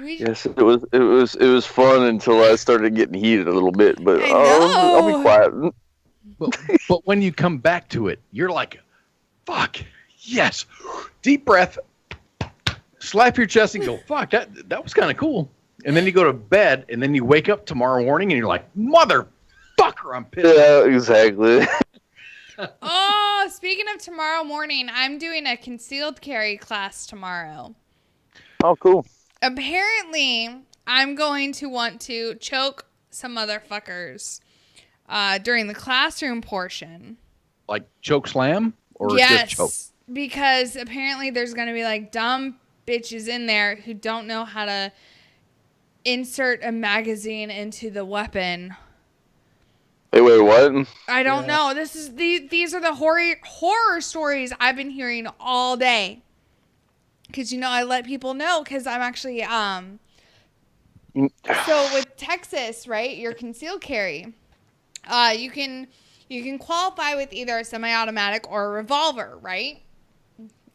Yes, it was fun until I started getting heated a little bit, but I'll be quiet. but when you come back to it, you're like, fuck, yes. Deep breath, slap your chest and go, fuck, that was kind of cool. And then you go to bed, and then you wake up tomorrow morning, and you're like, motherfucker, I'm pissed. Yeah, exactly. Oh, speaking of tomorrow morning, I'm doing a concealed carry class tomorrow. Oh, cool. Apparently, I'm going to want to choke some motherfuckers during the classroom portion. Like choke slam? Or yes, just choke? because apparently there's going to be like dumb bitches in there who don't know how to insert a magazine into the weapon. Hey, wait, what? I don't know. These are the horror stories I've been hearing all day. Because, I let people know because I'm actually, so with Texas, right, your concealed carry, you can qualify with either a semi-automatic or a revolver, right?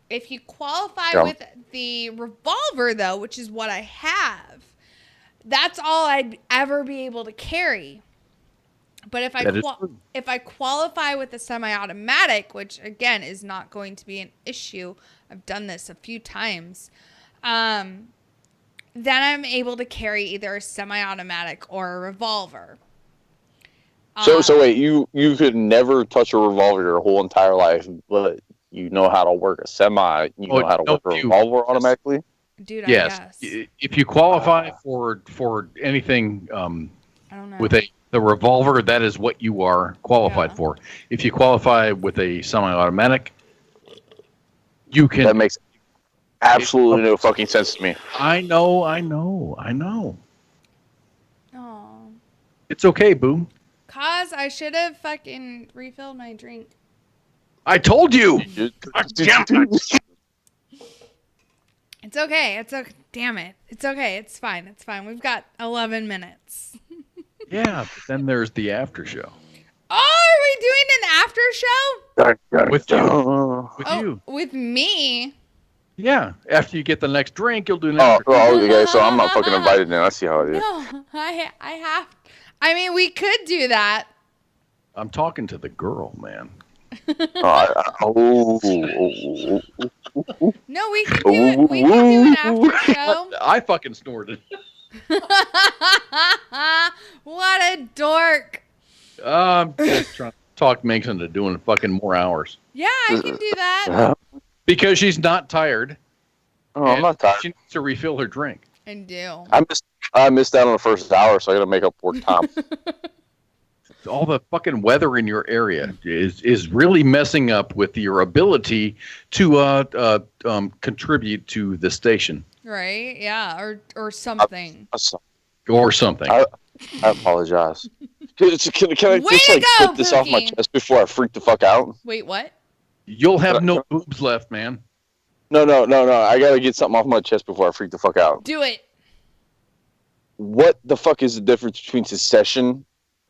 If you qualify with the revolver, though, which is what I have, that's all I'd ever be able to carry. But if I qualify with the semi-automatic, which again is not going to be an issue, I've done this a few times, then I'm able to carry either a semi-automatic or a revolver. So wait, you could never touch a revolver your whole entire life, but you know how to work a semi. You know how to work a revolver automatically. Dude, I yes. guess. If you qualify for anything I don't know. with the revolver, that is what you are qualified for. If you qualify with a semi-automatic, you can. That makes absolutely no fucking sense to me. I know. Oh. It's okay, boo. Cause I should have fucking refilled my drink. I told you. It's okay. It's okay. Damn it. It's okay. It's fine. It's fine. We've got 11 minutes. Yeah, but then there's the after show. Oh, are we doing an after show? With you. With you. With me? Yeah. After you get the next drink, you'll do an Oh, after show. okay. So I'm not fucking invited in. I see how it is. No, I have. I mean, we could do that. I'm talking to the girl, man. No, we can do it. We can do an after show. I fucking snorted. What a dork. I'm just trying to talk Minx into doing fucking more hours. Yeah, I can do that. Because she's not tired. Oh, I'm not tired. She needs to refill her drink. I do. I missed out on the first hour, so I got to make up work time. All the fucking weather in your area is really messing up with your ability to contribute to the station. Right? Yeah, or something. Or something. I apologize. Can I just put this off my chest before I freak the fuck out? Wait, what? You'll have no boobs left, man. No. I gotta get something off my chest before I freak the fuck out. Do it. What the fuck is the difference between secession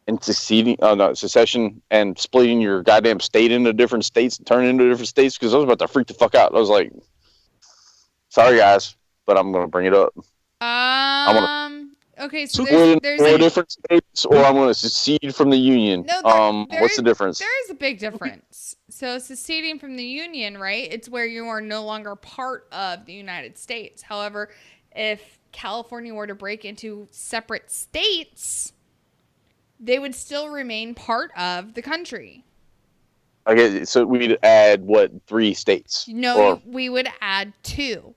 and secession and splitting your goddamn state into different states and turning into different states? Because I was about to freak the fuck out. I was like, sorry guys, but I'm gonna bring it up. Okay, so there's four different states, or I'm gonna secede from the union. No, what's the difference? There is a big difference. So seceding from the union, right? It's where you are no longer part of the United States. However, if California were to break into separate states, they would still remain part of the country. Okay, so we'd add 3 states? No, we would add 2.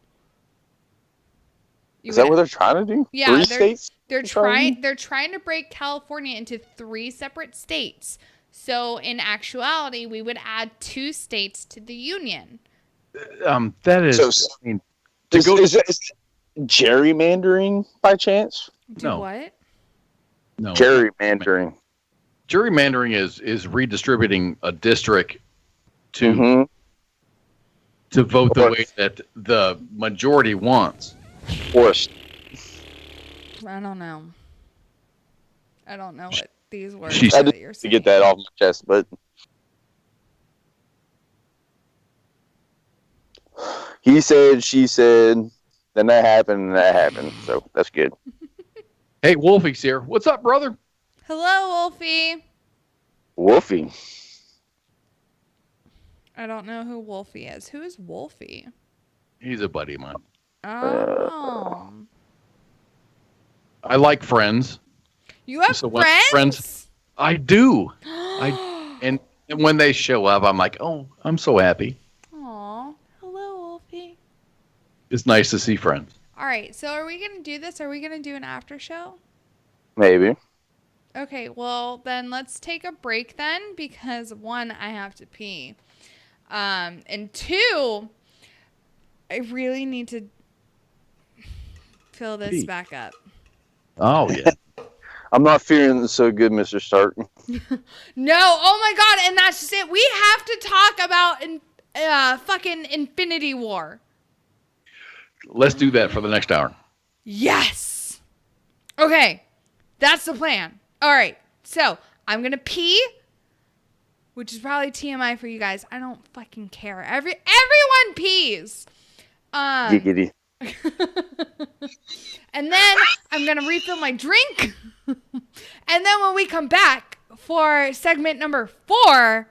Is that what they're trying to do? Yeah, 3 states? They're trying to break California into 3 separate states. So in actuality, we would add 2 states to the union. That is. Is gerrymandering by chance? What? No. Gerrymandering. Gerrymandering is redistributing a district to vote the way that the majority wants. Forced. I don't know what these words I that had you're to saying. get that off my chest, but he said, she said, then that happened, so that's good. Hey, Wolfie's here. What's up, brother? Hello, Wolfie. Wolfie. I don't know who Wolfie is. Who is Wolfie? He's a buddy of mine. Oh. I like Friends. You have friends? I do. And when they show up, I'm like, oh, I'm so happy. Aw. Hello, Wolfie. It's nice to see friends. All right. So are we going to do this? Are we going to do an after show? Maybe. Okay. Well, then let's take a break then because 1, I have to pee. And 2, I really need to fill this back up. Oh, yeah. I'm not feeling so good, Mr. Stark. No, oh my God, and that's just it. We have to talk about fucking Infinity War. Let's do that for the next hour. Yes. Okay, that's the plan. All right, so I'm gonna pee, which is probably TMI for you guys. I don't fucking care. Everyone pees. Giggity. And then I'm gonna refill my drink. And then when we come back for segment number 4,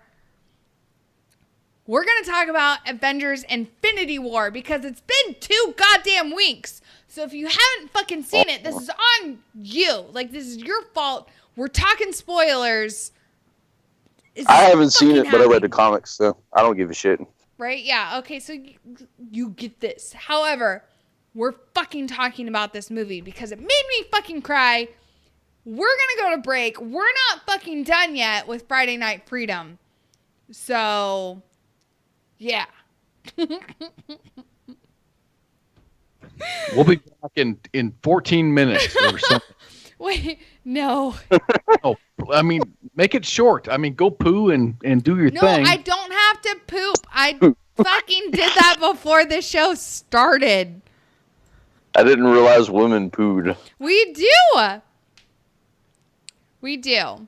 we're going to talk about Avengers Infinity War because it's been 2 goddamn weeks. So if you haven't fucking seen it, this is on you. Like, this is your fault. We're talking spoilers. I haven't seen it, but I read the comics, so I don't give a shit. Right? Yeah. Okay, so you get this. However, we're fucking talking about this movie because it made me fucking cry. We're going to go to break. We're not fucking done yet with Friday Night Freedom. So, yeah. We'll be back in 14 minutes or something. Wait, no. Oh, I mean, make it short. I mean, go poo and do your thing. No, I don't have to poop. I fucking did that before the show started. I didn't realize women pooed. We do. We do.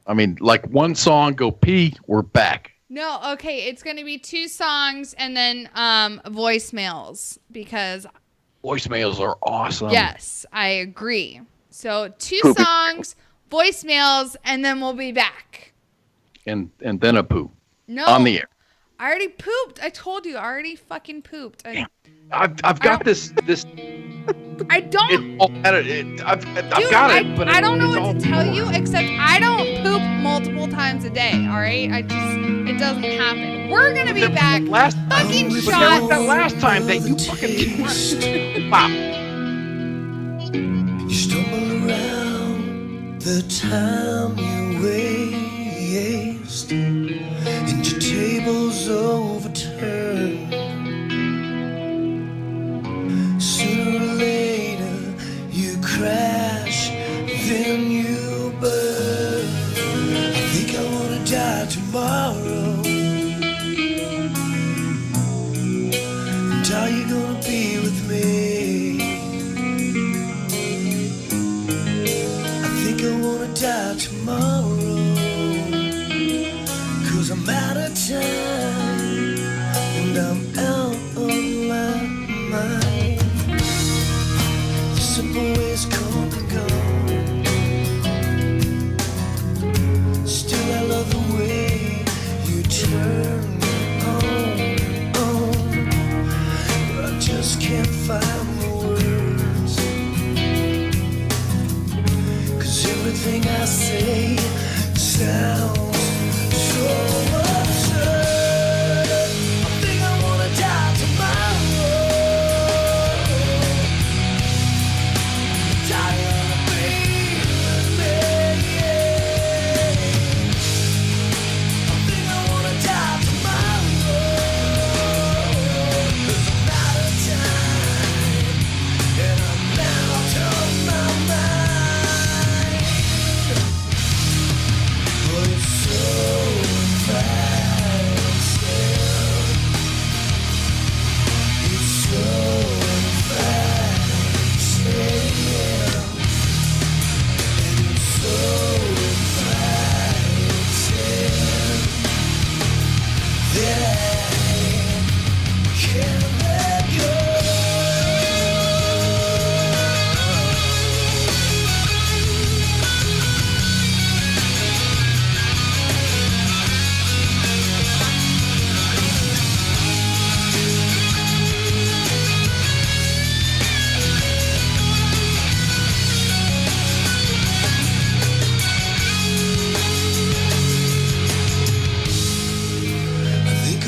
I mean, like one song, go pee, we're back. No, okay, it's going to be 2 songs and then voicemails because voicemails are awesome. Yes, I agree. So 2 songs, voicemails, and then we'll be back. And then a poo. No. On the air. I already pooped. I told you, I already fucking pooped. I've got this. I don't. I've got it. But I don't know what to tell you except I don't poop multiple times a day. All right, it doesn't happen. We're gonna be back. Fucking shots. That last time that you fucking wow. You stumble around the time you waste, and your table's overturned. Sooner or later, you crash, then you burn. I think I wanna die tomorrow. And are you gonna be with me? I think I wanna die tomorrow. 'Cause I'm out of time, and I'm out of my mind. The simple ways come and go. Still I love the way you turn me on. But I just can't find the words. 'Cause everything I say sounds so absurd. I think I wanna die tomorrow. Tired of being with me. I think I wanna die tomorrow. 'Cause I'm out of time, and I'm out of my mind. But it's so fast. It's so fast. And it's so fast. That I can't let go. I think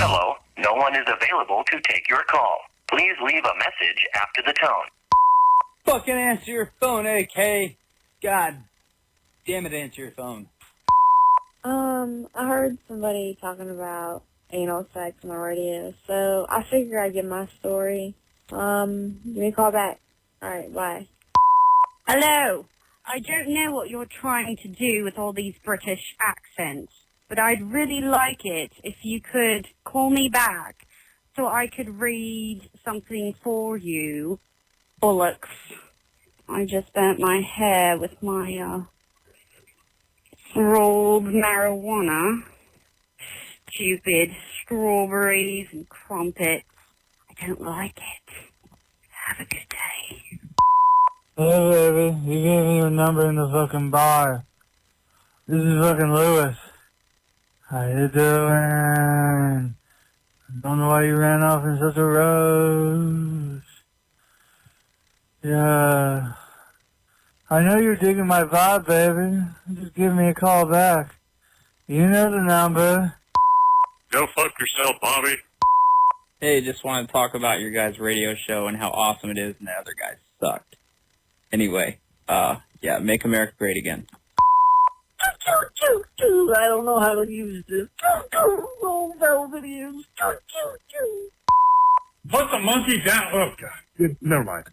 Hello, no one is available to take your call. Please leave a message after the tone. Fucking answer your phone, AK. God damn it, answer your phone. I heard somebody talking about anal sex on the radio, so I figured I'd give my story. Give me a call back. Alright, bye. Hello. I don't know what you're trying to do with all these British accents, but I'd really like it if you could call me back so I could read something for you. Bollocks. I just burnt my hair with my, rolled marijuana. Stupid strawberries and crumpets. I don't like it. Have a good day. Hey baby, you gave me your number in the fucking bar. This is fucking Lewis. How you doing? I don't know why you ran off in such a rush. Yeah. I know you're digging my vibe, baby. Just give me a call back. You know the number. Go fuck yourself, Bobby. Hey, just wanted to talk about your guys' radio show and how awesome it is and the other guys sucked. Anyway, yeah, make America great again. I don't know how to use this. Roll velvet ears. Put the monkey down. Oh, God. Never mind.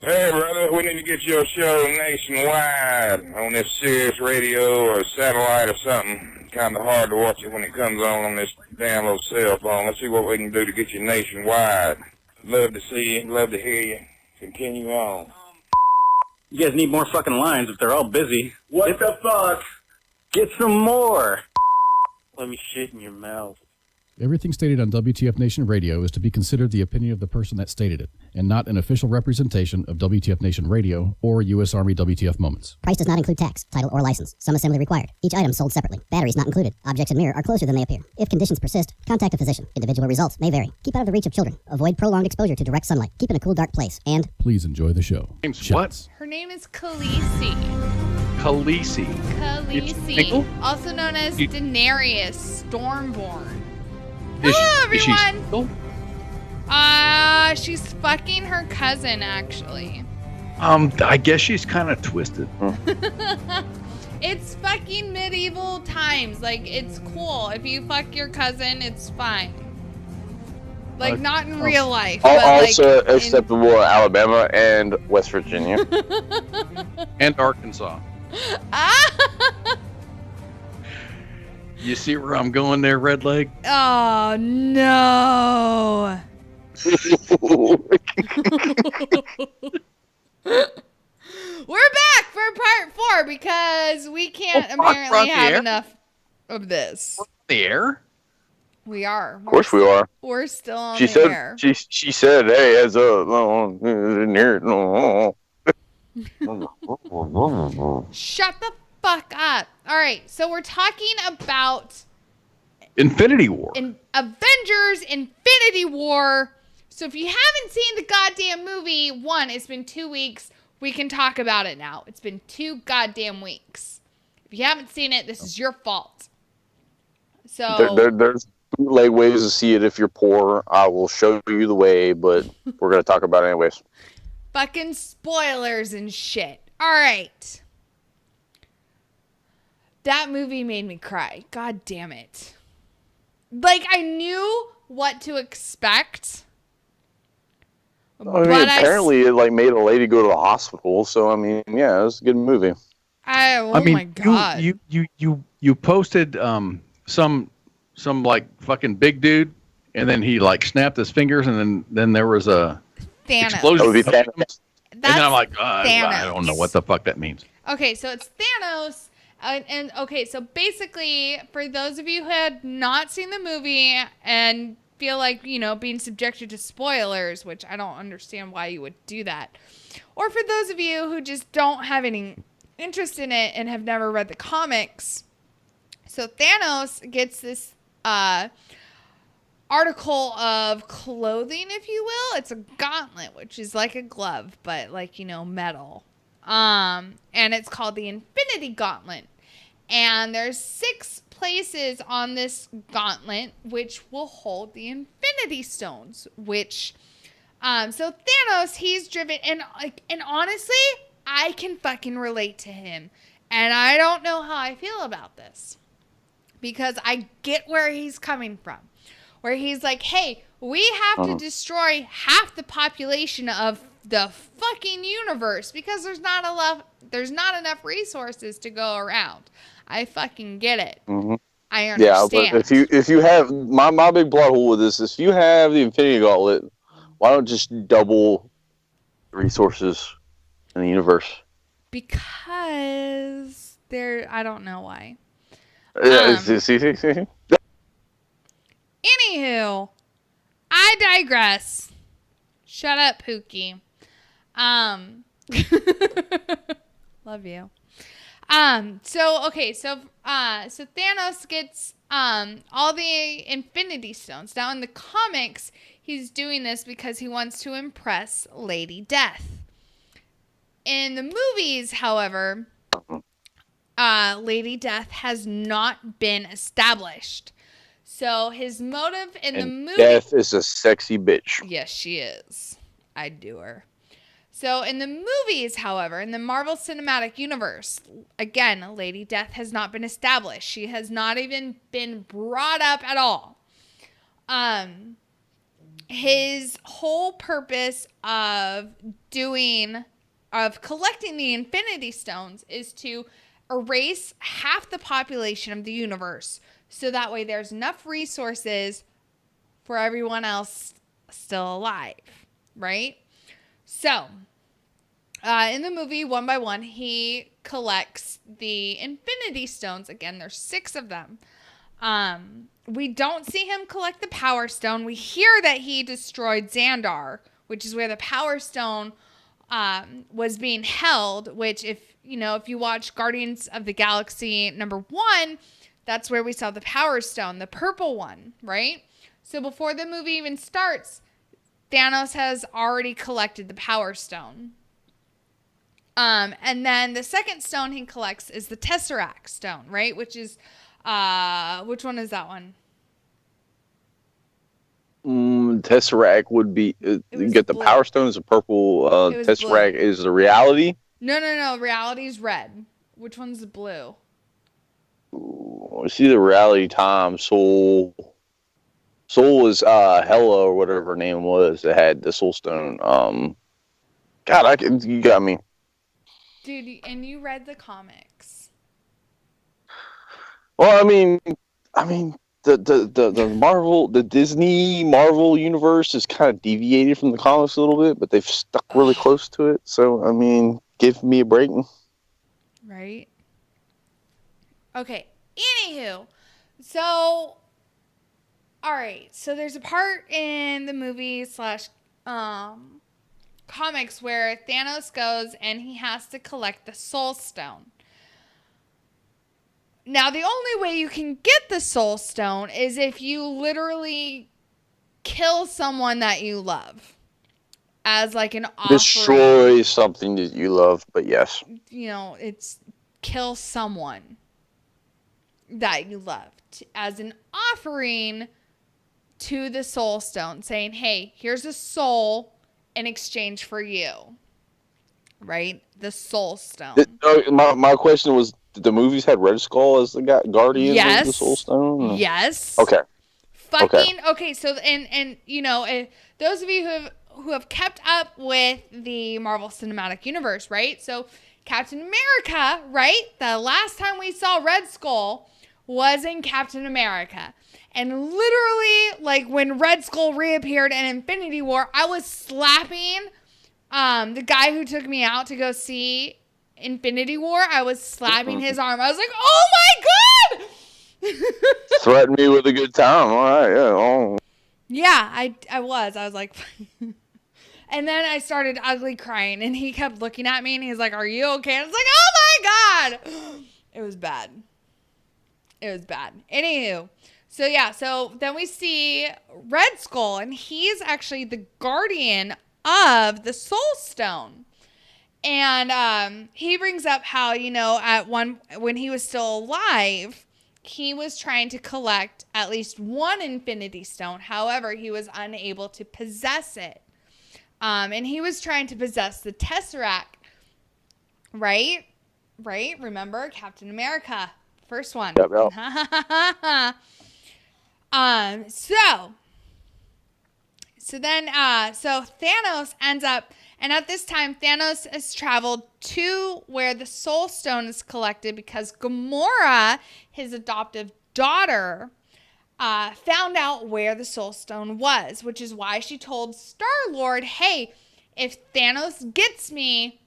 Hey, brother, we need to get your show nationwide on this Sirius radio or satellite or something. Kind of hard to watch it when it comes on this damn little cell phone. Let's see what we can do to get you nationwide. Love to see you. Love to hear you. Continue on. You guys need more fucking lines if they're all busy. What the fuck? Get some more. Let me shit in your mouth. Everything stated on WTF Nation Radio is to be considered the opinion of the person that stated it, and not an official representation of WTF Nation Radio or U.S. Army WTF Moments. Price does not include tax, title, or license. Some assembly required. Each item sold separately. Batteries not included. Objects in mirror are closer than they appear. If conditions persist, contact a physician. Individual results may vary. Keep out of the reach of children. Avoid prolonged exposure to direct sunlight. Keep in a cool, dark place. And please enjoy the show. What? Her name is Khaleesi. Khaleesi. Khaleesi. Also known as Daenerys Stormborn. Is Hello, she everyone. single? She's fucking her cousin, actually. I guess she's kind of twisted. It's fucking medieval times. Like, it's cool. If you fuck your cousin, it's fine. Like, not in real life. But Also like acceptable in Alabama and West Virginia. And Arkansas. You see where I'm going there, Red Leg? Oh, no. We're back for part 4 because we can't apparently have enough of this. We're on the air? We are. Of course we are. We're still on She the said, air. She said, hey, as Shut the fuck up. All right, so we're talking about Infinity War. Avengers Infinity War. So if you haven't seen the goddamn movie, one, it's been 2 weeks. We can talk about it now. It's been 2 goddamn weeks. If you haven't seen it, this is your fault. So there's bootleg ways to see it if you're poor. I will show you the way, but we're going to talk about it anyways. fucking spoilers and shit. All right. That movie made me cry. God damn it. Like, I knew what to expect. I mean, apparently it like made a lady go to the hospital. So I mean, yeah, it was a good movie. My God. You posted some like fucking big dude, and then he like snapped his fingers, and then there was a Thanos. explosion. That's and then I'm like, I Thanos. don't know what the fuck that means. Okay, so it's Thanos. And okay, so basically, for those of you who had not seen the movie and feel like, you know, being subjected to spoilers, which I don't understand why you would do that, or for those of you who just don't have any interest in it and have never read the comics, so Thanos gets this article of clothing, if you will. It's a gauntlet, which is like a glove, but like, you know, metal. And it's called the Infinity Gauntlet. And there's 6 places on this gauntlet which will hold the Infinity Stones, which so Thanos, he's driven, and honestly, I can fucking relate to him. And I don't know how I feel about this, because I get where he's coming from, where he's like, hey, we have to destroy half the population of the fucking universe because there's not enough resources to go around. I fucking get it. I understand. Yeah, but if you have my big plot hole with this is, if you have the Infinity Gauntlet, why don't just double resources in the universe? Because I don't know why. Anywho, Anywho, I digress. Shut up, Pookie. Love you. So Thanos gets all the Infinity Stones. Now in the comics, he's doing this because he wants to impress Lady Death. In the movies, however, Lady Death has not been established. So his motive in the movie... Death is a sexy bitch. Yes, she is. I'd do her. So in the movies, however, in the Marvel Cinematic Universe, again, Lady Death has not been established. She has not even been brought up at all. His whole purpose of collecting the Infinity Stones is to erase half the population of the universe, so that way there's enough resources for everyone else still alive, right? So, in the movie, one by one, he collects the Infinity Stones. Again, there's 6 of them. We don't see him collect the Power Stone. We hear that he destroyed Xandar, which is where the Power Stone was being held, which if you watch Guardians of the Galaxy #1, that's where we saw the Power Stone, the purple one, right? So before the movie even starts, Thanos has already collected the Power Stone. And then the second stone he collects is the Tesseract Stone, right? Which is, which one is that one? Tesseract would be, you get the Power Stone is a purple, Tesseract blue. Is the reality? No, reality's red. Which one's the blue? I see the reality time. Soul was Hela or whatever her name was that had the Soul Stone. God, you got me. Dude, and you read the comics. Well, I mean, the Marvel, the Disney Marvel universe is kind of deviated from the comics a little bit, but they've stuck really close to it. So, I mean, give me a break. Right. Okay. Anywho, so, all right. So there's a part in the movie / comics where Thanos goes and he has to collect the Soul Stone. Now, the only way you can get the Soul Stone is if you literally kill someone that you love as like an offering. Destroy something that you love, but yes. It's kill someone that you love as an offering to the Soul Stone, saying, hey, here's a soul in exchange for you, right? The Soul Stone. My question was, the movies had Red Skull as the guardian of the Soul Stone? Yes. Okay. Okay. So and those of you who have kept up with the Marvel Cinematic Universe, right? So Captain America, right? The last time we saw Red Skull was in Captain America. And literally, like, when Red Skull reappeared in Infinity War, I was slapping the guy who took me out to go see Infinity War. I was slapping his arm. I was like, oh my God! Threaten me with a good time. All right, yeah. Oh. Yeah, I was. I was like... And then I started ugly crying, and he kept looking at me, and he's like, are you okay? And I was like, oh my God! It was bad. Anywho... So then we see Red Skull, and he's actually the guardian of the Soul Stone. And he brings up how, when he was still alive, he was trying to collect at least one Infinity Stone. However, he was unable to possess it. And he was trying to possess the Tesseract. Right? Remember? Captain America. First one. Yep. So Thanos ends up, and at this time, Thanos has traveled to where the Soul Stone is collected because Gamora, his adoptive daughter, found out where the Soul Stone was, which is why she told Star-Lord, hey, if Thanos gets me,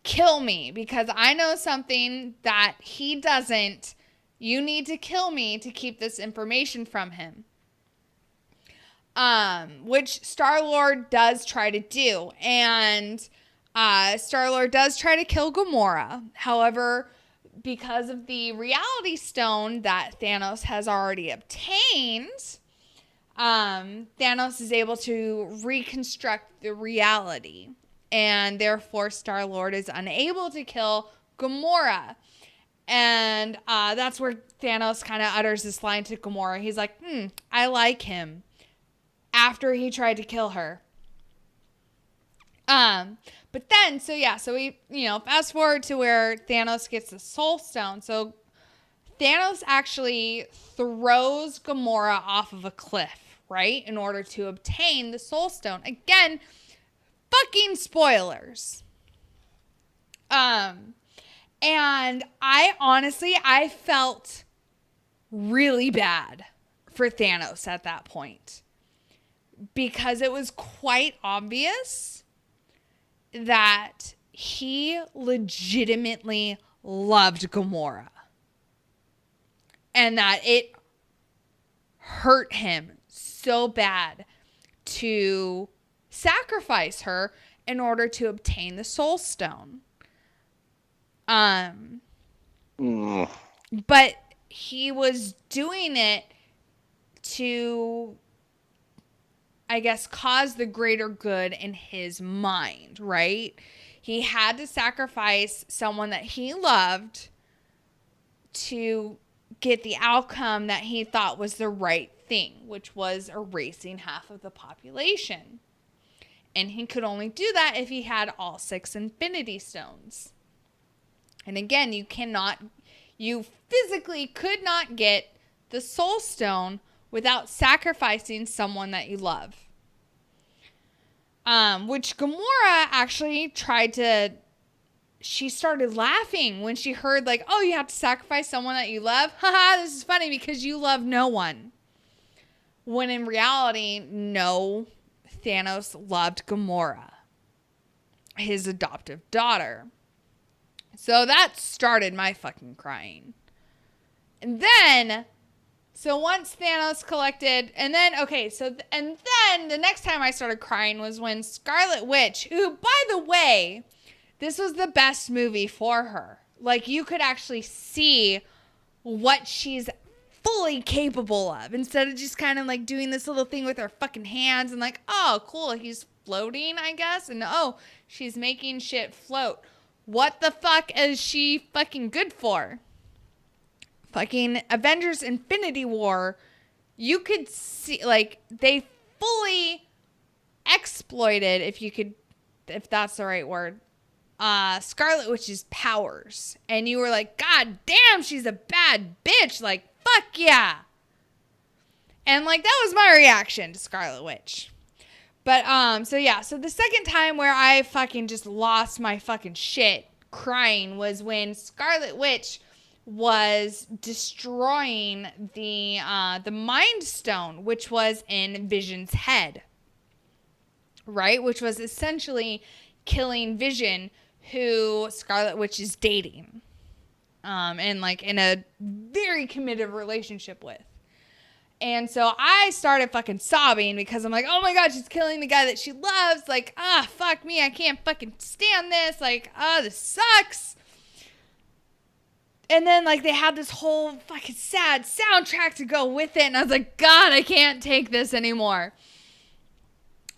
kill me, because I know something that he doesn't. You need to kill me to keep this information from him. Which Star-Lord does try to do. And Star-Lord does try to kill Gamora. However, because of the Reality Stone that Thanos has already obtained, Thanos is able to reconstruct the reality. And therefore, Star-Lord is unable to kill Gamora. And that's where Thanos kind of utters this line to Gamora. He's like, I like him. After he tried to kill her. But then, so we, fast forward to where Thanos gets the Soul Stone. So Thanos actually throws Gamora off of a cliff, right? In order to obtain the Soul Stone. Again, fucking spoilers. And I felt really bad for Thanos at that point. Because it was quite obvious that he legitimately loved Gamora. And that it hurt him so bad to sacrifice her in order to obtain the Soul Stone. But he was doing it to, I guess, cause the greater good in his mind, right? He had to sacrifice someone that he loved to get the outcome that he thought was the right thing, which was erasing half of the population. And he could only do that if he had all 6 Infinity Stones. And again, you physically could not get the Soul Stone without sacrificing someone that you love. Which Gamora actually she started laughing when she heard like, oh, you have to sacrifice someone that you love? Haha, this is funny because you love no one. When in reality, no, Thanos loved Gamora, his adoptive daughter. So that started my fucking crying. And then, so once Thanos collected, and then the next time I started crying was when Scarlet Witch, who, by the way, this was the best movie for her. Like, you could actually see what she's fully capable of, instead of just kind of like doing this little thing with her fucking hands and like, oh, cool, he's floating, I guess, and oh, she's making shit float. What the fuck is she fucking good for? Fucking Avengers Infinity War, you could see, like, they fully exploited, if that's the right word, Scarlet Witch's powers. And you were like, God damn, she's a bad bitch. Like, fuck yeah. And, like, that was my reaction to Scarlet Witch. But, so the second time where I fucking just lost my fucking shit crying was when Scarlet Witch was destroying the Mind Stone, which was in Vision's head, right? Which was essentially killing Vision, who Scarlet Witch is dating, and like in a very committed relationship with. And so I started fucking sobbing because I'm like, oh my God, she's killing the guy that she loves. Like, fuck me, I can't fucking stand this. Like, this sucks. And then, like, they had this whole fucking sad soundtrack to go with it. And I was like, God, I can't take this anymore.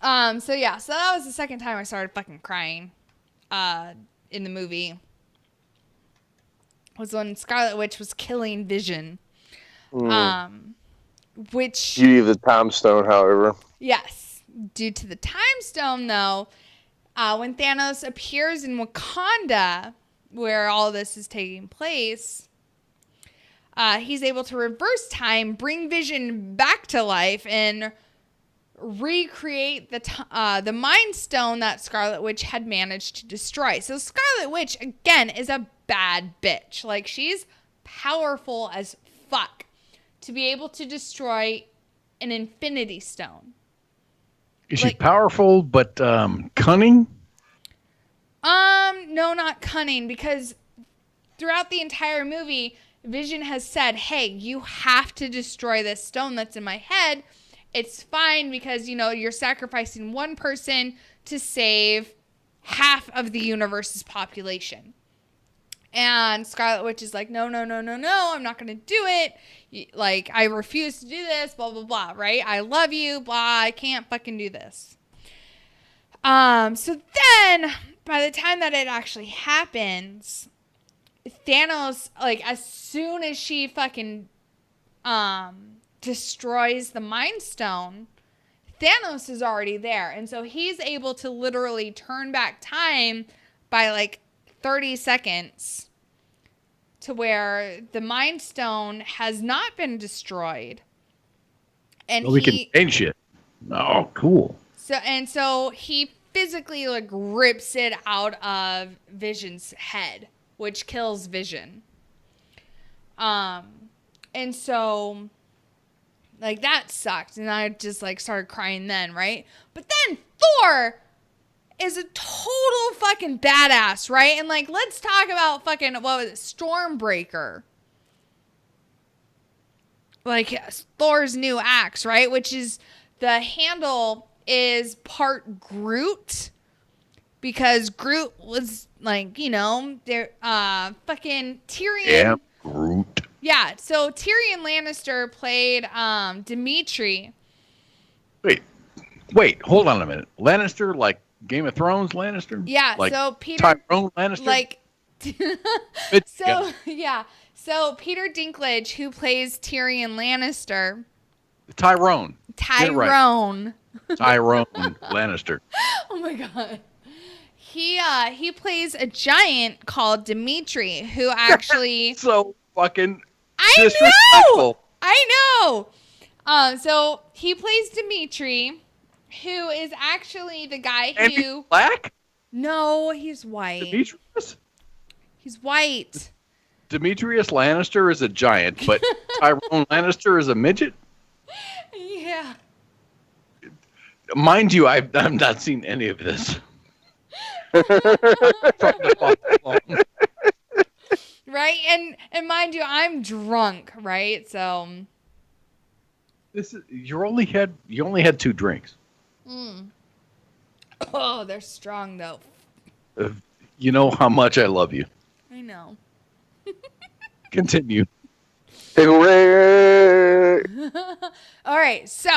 So that was the second time I started fucking crying in the movie. Was when Scarlet Witch was killing Vision. Which You leave the time stone, however. yes, due to the time stone though, when Thanos appears in Wakanda, where all this is taking place, he's able to reverse time, bring Vision back to life, and recreate the Mind Stone that Scarlet Witch had managed to destroy. So Scarlet Witch, again, is a bad bitch. Like, she's powerful as fuck to be able to destroy an Infinity Stone. Is she powerful but cunning? No, not cunning, because throughout the entire movie, Vision has said, hey, you have to destroy this stone that's in my head. It's fine because, you know, you're sacrificing one person to save half of the universe's population. And Scarlet Witch is like, no, I'm not going to do it. Like, I refuse to do this, blah, blah, blah, right? I love you, blah, I can't fucking do this. So then, by the time that it actually happens, Thanos, like, as soon as she fucking, destroys the Mind Stone, Thanos is already there. And so he's able to literally turn back time by like 30 seconds to where the Mind Stone has not been destroyed. And we can change it. Oh, cool. So he physically like rips it out of Vision's head, which kills Vision. And so like, that sucked. And I just, like, started crying then, right? But then Thor is a total fucking badass, right? And, like, let's talk about fucking, what was it, Stormbreaker. Like, yes, Thor's new axe, right? Which is, the handle is part Groot. Because Groot was, like, you know, fucking Tyrion. Yeah, Groot. Yeah, so Tyrion Lannister played Dimitri. Wait, hold on a minute. Lannister, like Game of Thrones Lannister? Yeah, like so Peter Tyrone Lannister? Like So Peter Dinklage, who plays Tyrion Lannister. Tyrone Lannister. Oh my god. He plays a giant called Dimitri, who actually so fucking I know. So he plays Dimitri, who is actually the guy and who. He's black? No, he's white. Demetrius? He's white. Demetrius Lannister is a giant, but Tyrone Lannister is a midget? Yeah. Mind you, I've not seen any of this. Right, and mind you, I'm drunk, right? So you only had 2 drinks. Oh, they're strong though. You know how much I love you. I know. Continue. All right, so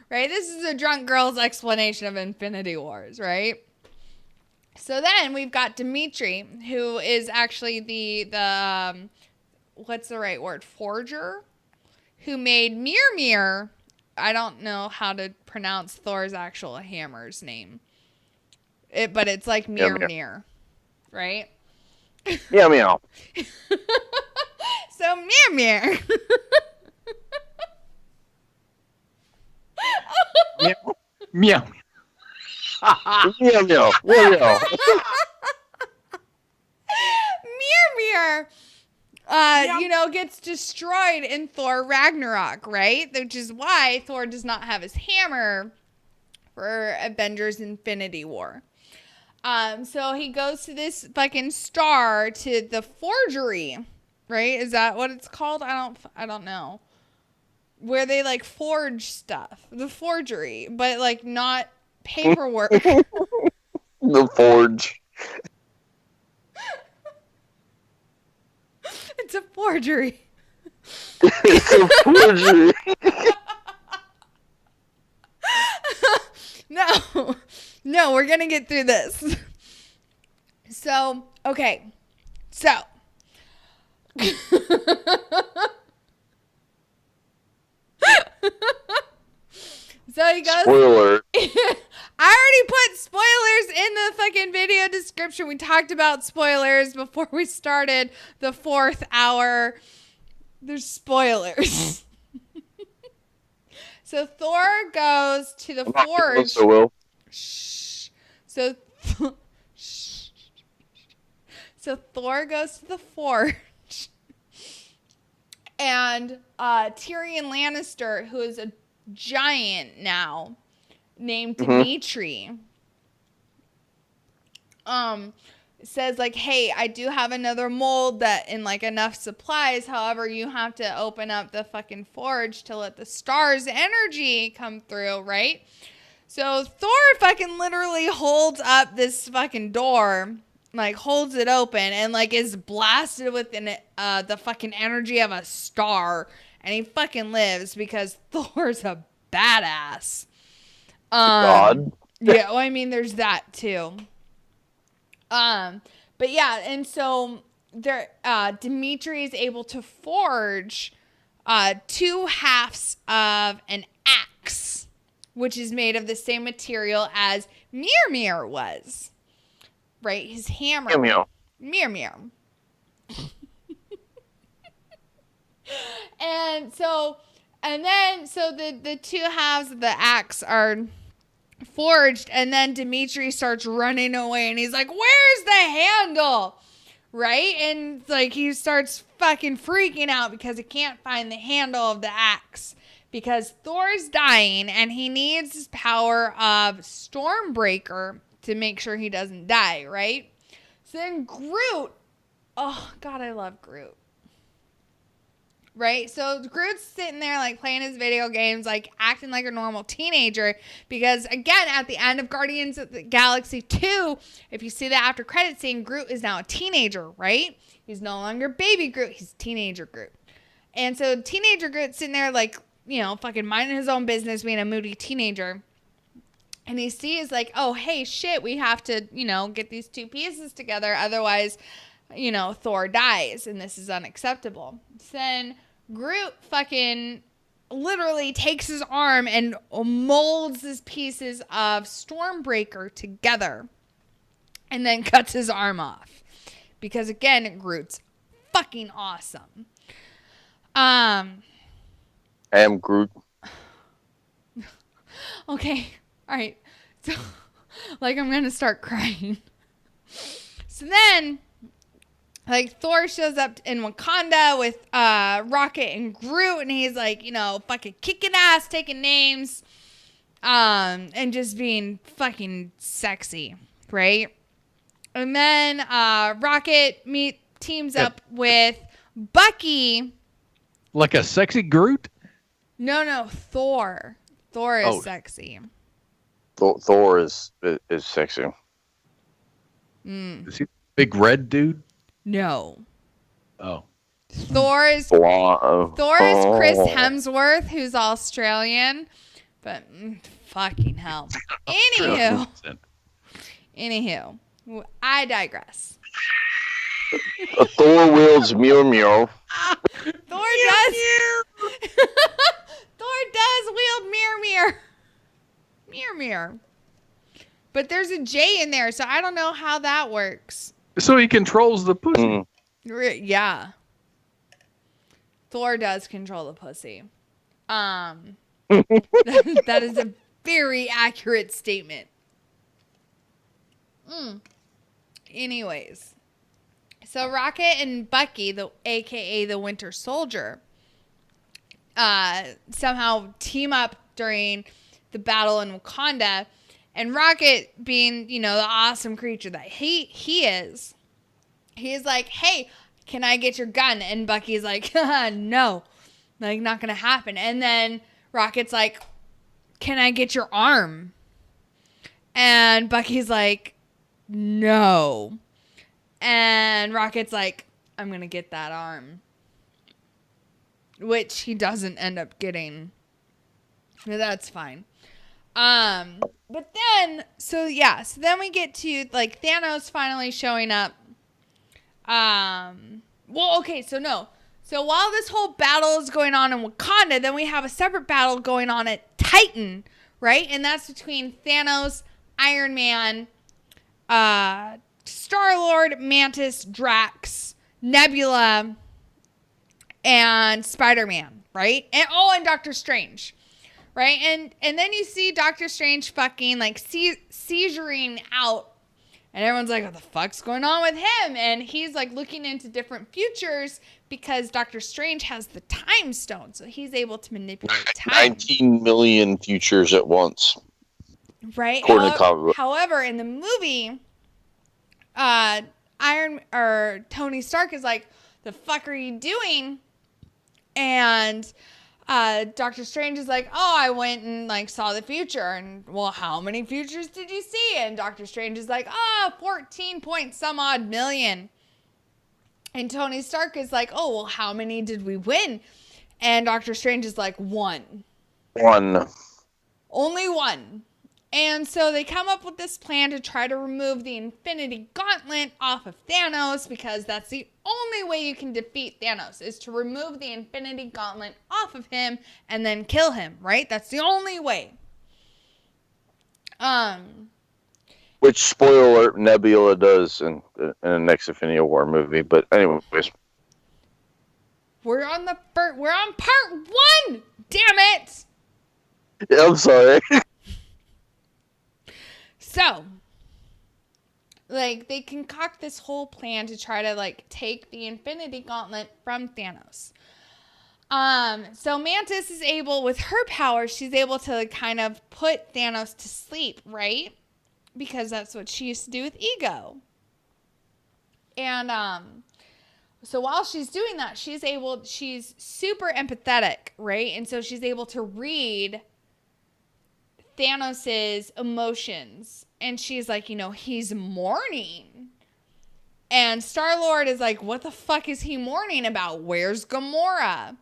right, this is a drunk girl's explanation of Infinity Wars, right? So then we've got Dimitri, who is actually the what's the right word? Forger, who made Mjolnir. I don't know how to pronounce Thor's actual hammer's name. But it's like Mjolnir, right? Meow meow. So Mjolnir. Meow. Meow meow. Meow. Mjolnir, you know, gets destroyed in Thor Ragnarok, right? Which is why Thor does not have his hammer for Avengers Infinity War. So he goes to this fucking star, to the forgery, right? Is that what it's called? I don't know. Where they like forge stuff. The forgery, but like not paperwork. The forge. It's a forgery. It's a forgery. No, we're gonna get through this. So, okay. So So he goes. Spoiler. I already put spoilers in the fucking video description. We talked about spoilers before we started the 4th hour. There's spoilers. So Thor goes to the forge. So Will. Shh. So Thor goes to the forge. And Tyrion Lannister, who is a giant now, named Dimitri, says like, hey, I do have another mold that in like enough supplies. However, you have to open up the fucking forge to let the stars' energy come through, right? So Thor fucking literally holds up this fucking door, like holds it open and like is blasted with the fucking energy of a star, and he fucking lives because Thor's a badass. God. Yeah, well, I mean, there's that too. But yeah, and so there, Dimitri is able to forge 2 halves of an axe, which is made of the same material as Mjolnir was. Right, his hammer. Mjolnir. And so the 2 halves of the axe are forged, and then Dimitri starts running away, and he's like, where's the handle? Right? And like he starts fucking freaking out because he can't find the handle of the axe because Thor's dying, and he needs his power of Stormbreaker to make sure he doesn't die, right? So then Groot, oh God, I love Groot. Right? So Groot's sitting there like playing his video games, like acting like a normal teenager because again, at the end of Guardians of the Galaxy 2, if you see the after credit scene, Groot is now a teenager, right? He's no longer baby Groot, he's teenager Groot. And so teenager Groot's sitting there like, you know, fucking minding his own business, being a moody teenager. And he sees like, oh, hey, shit, we have to, you know, get these 2 pieces together. Otherwise, you know, Thor dies and this is unacceptable. So then Groot fucking literally takes his arm and molds his pieces of Stormbreaker together and then cuts his arm off. Because again, Groot's fucking awesome. I am Groot. Okay. All right. So, like, I'm going to start crying. So then, like, Thor shows up in Wakanda with Rocket and Groot, and he's like, you know, fucking kicking ass, taking names, and just being fucking sexy, right? And then Rocket teams up with Bucky. Like a sexy Groot? No, Thor. Thor is sexy. Thor is sexy. Is he a big red dude? No. Oh. Thor is Chris Hemsworth, who's Australian, but fucking hell. Anywho, I digress. Thor wields Mjolnir. Thor does wield Mjolnir. But there's a J in there, so I don't know how that works. So he controls the pussy. Yeah. Thor does control the pussy. That is a very accurate statement. Anyways. So Rocket and Bucky, aka the Winter Soldier, somehow team up during the battle in Wakanda. And Rocket, being, you know, the awesome creature that he is, he's like, hey, can I get your gun? And Bucky's like, no, like, not going to happen. And then Rocket's like, can I get your arm? And Bucky's like, no. And Rocket's like, I'm going to get that arm. Which he doesn't end up getting. But that's fine. But then, so then we get to, like, Thanos finally showing up. So while this whole battle is going on in Wakanda, then we have a separate battle going on at Titan, right? And that's between Thanos, Iron Man, Star-Lord, Mantis, Drax, Nebula, and Spider-Man, right? And and Doctor Strange, right? And then you see Doctor Strange fucking like seizuring out, and everyone's like, what the fuck's going on with him? And he's like looking into different futures because Doctor Strange has the time stone, so he's able to manipulate time. 19 million futures at once. Right. According to comic book. However, in the movie, Tony Stark is like, the fuck are you doing? And Doctor Strange is like, oh, I went and like saw the future. And well, how many futures did you see? And Doctor Strange is like, 14 point some odd million. And Tony Stark is like, oh, well, how many did we win? And Doctor Strange is like, one. Only one. And so they come up with this plan to try to remove the Infinity Gauntlet off of Thanos, because that's the only way you can defeat Thanos, is to remove the Infinity Gauntlet off of him and then kill him, right? That's the only way. Which, spoiler alert, Nebula does in the next Infinity War movie. But anyways. We're on part 1! Damn it! Yeah, I'm sorry. So, like, they concoct this whole plan to try to, like, take the Infinity Gauntlet from Thanos. So Mantis is able, with her power, she's able to like, kind of put Thanos to sleep, right? Because that's what she used to do with Ego. And, so while she's doing that, she's super empathetic, right? And so she's able to read Thanos's emotions, and she's like, he's mourning. And Star-Lord is like, what the fuck is he mourning about? Where's Gamora?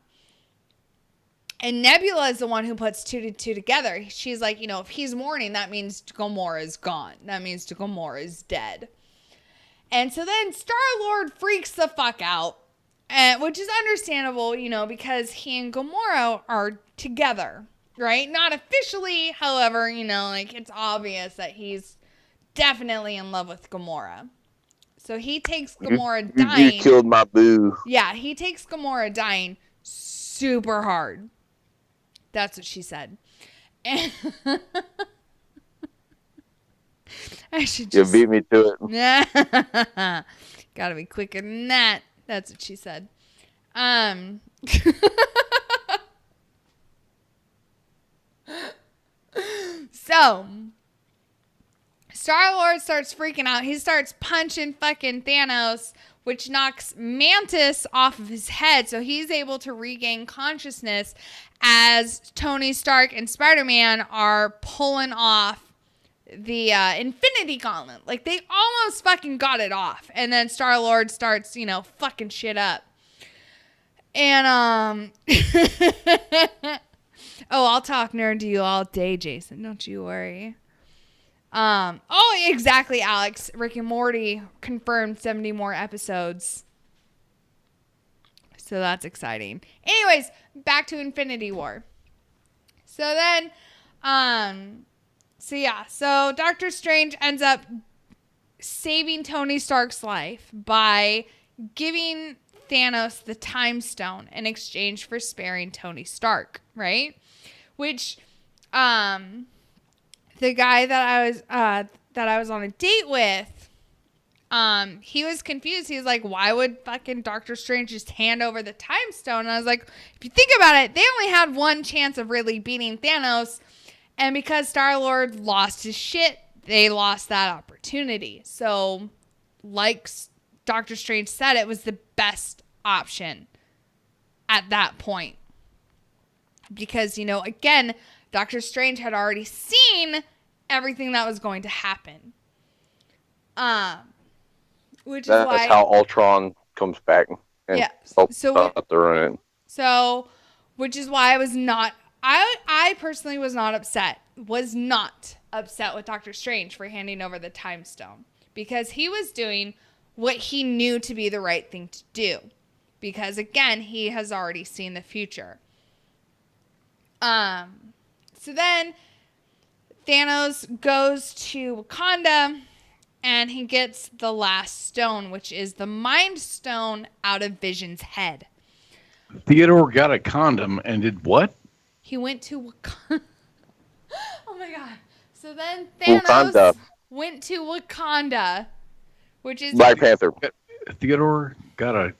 And Nebula is the one who puts two to two together. She's like, if he's mourning, that means Gamora is gone. That means Gamora is dead. And so then Star-Lord freaks the fuck out, which is understandable, because he and Gamora are together. Right? Not officially, however, it's obvious that he's definitely in love with Gamora. So he takes Gamora dying. You killed my boo. Yeah, he takes Gamora dying super hard. That's what she said. And I should just... You beat me to it. Gotta be quicker than that. That's what she said. So, Star-Lord starts freaking out. He starts punching fucking Thanos, which knocks Mantis off of his head. So he's able to regain consciousness as Tony Stark and Spider-Man are pulling off the Infinity Gauntlet. Like, they almost fucking got it off. And then Star-Lord starts, fucking shit up. And, oh, I'll talk nerd to you all day, Jason. Don't you worry. Oh, exactly, Alex. Rick and Morty confirmed 70 more episodes. So that's exciting. Anyways, back to Infinity War. So then, so Doctor Strange ends up saving Tony Stark's life by giving Thanos the Time Stone in exchange for sparing Tony Stark, right? Which, the guy that I was on a date with, he was confused. He was like, why would fucking Doctor Strange just hand over the Time Stone? And I was like, if you think about it, they only had one chance of really beating Thanos. And because Star-Lord lost his shit, they lost that opportunity. So, like Doctor Strange said, it was the best option at that point. Because, again, Doctor Strange had already seen everything that was going to happen. Which is why... That's how Ultron comes back. And yeah. So, which is why I was not... I personally was not upset with Doctor Strange for handing over the Time Stone. Because he was doing what he knew to be the right thing to do. Because, again, he has already seen the future. So then, Thanos goes to Wakanda and he gets the last stone, which is the Mind Stone out of Vision's head. Theodore got a condom and did what? He went to Wakanda. Oh my god. So then Thanos Wakanda. went to Wakanda, which is Black Panther. Theodore got a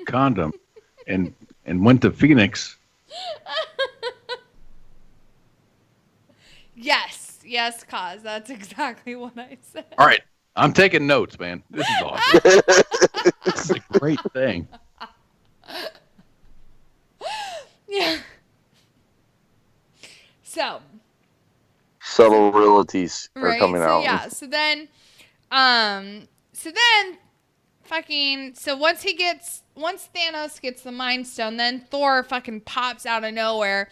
condom and went to Phoenix. Yes, Kaz. That's exactly what I said. All right. I'm taking notes, man. This is awesome. This is a great thing. Yeah. So. Subtle realities are Right. coming out. Yeah. So then, once Thanos gets the Mind Stone, then Thor fucking pops out of nowhere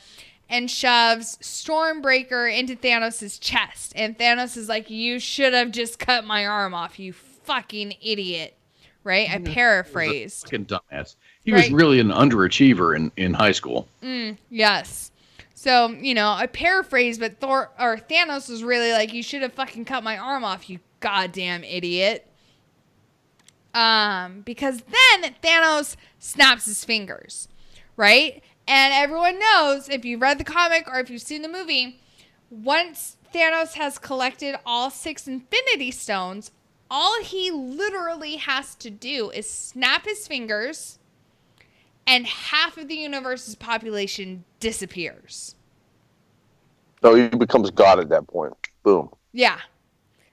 and shoves Stormbreaker into Thanos' chest. And Thanos is like, "You should have just cut my arm off, you fucking idiot." Right? I paraphrased. Fucking dumbass. He was really an underachiever in high school. Yes. So, I paraphrase, but Thanos was really like, "You should have fucking cut my arm off, you goddamn idiot." Because then Thanos snaps his fingers, right? And everyone knows, if you've read the comic or if you've seen the movie, once Thanos has collected all 6 Infinity Stones, all he literally has to do is snap his fingers and half of the universe's population disappears. So he becomes God at that point. Boom. Yeah.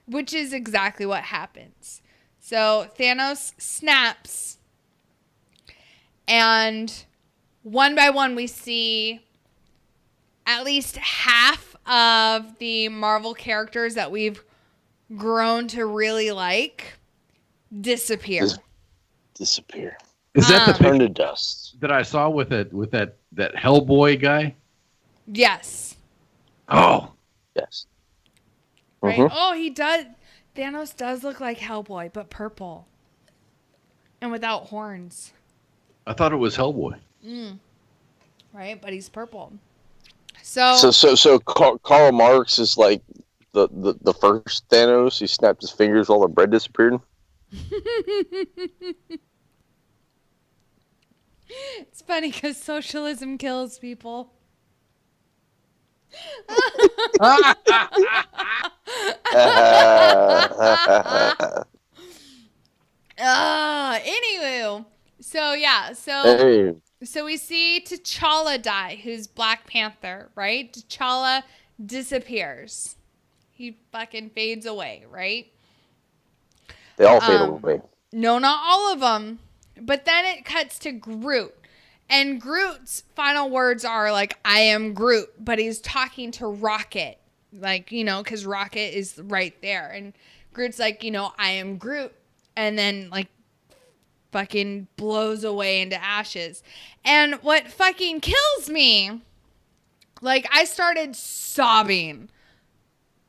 Which is exactly what happens. So Thanos snaps, and one by one we see at least half of the Marvel characters that we've grown to really like disappear. Disappear. Is that the turn picture to dust that I saw with that Hellboy guy? Yes. Oh. Yes. Right? Mhm. Oh, he does. Thanos does look like Hellboy, but purple. And without horns. I thought it was Hellboy. Right? But he's purple. So Karl Marx is like the first Thanos. He snapped his fingers, all the bread disappeared. It's funny because socialism kills people. Anywho, so we see T'Challa die, who's Black Panther, right? T'Challa disappears. He fucking fades away, right? They all fade away. No, not all of them. But then it cuts to Groot. And Groot's final words are like, "I am Groot." But he's talking to Rocket. Like, because Rocket is right there. And Groot's like, "I am Groot." And then, like, fucking blows away into ashes. And what fucking kills me, like, I started sobbing.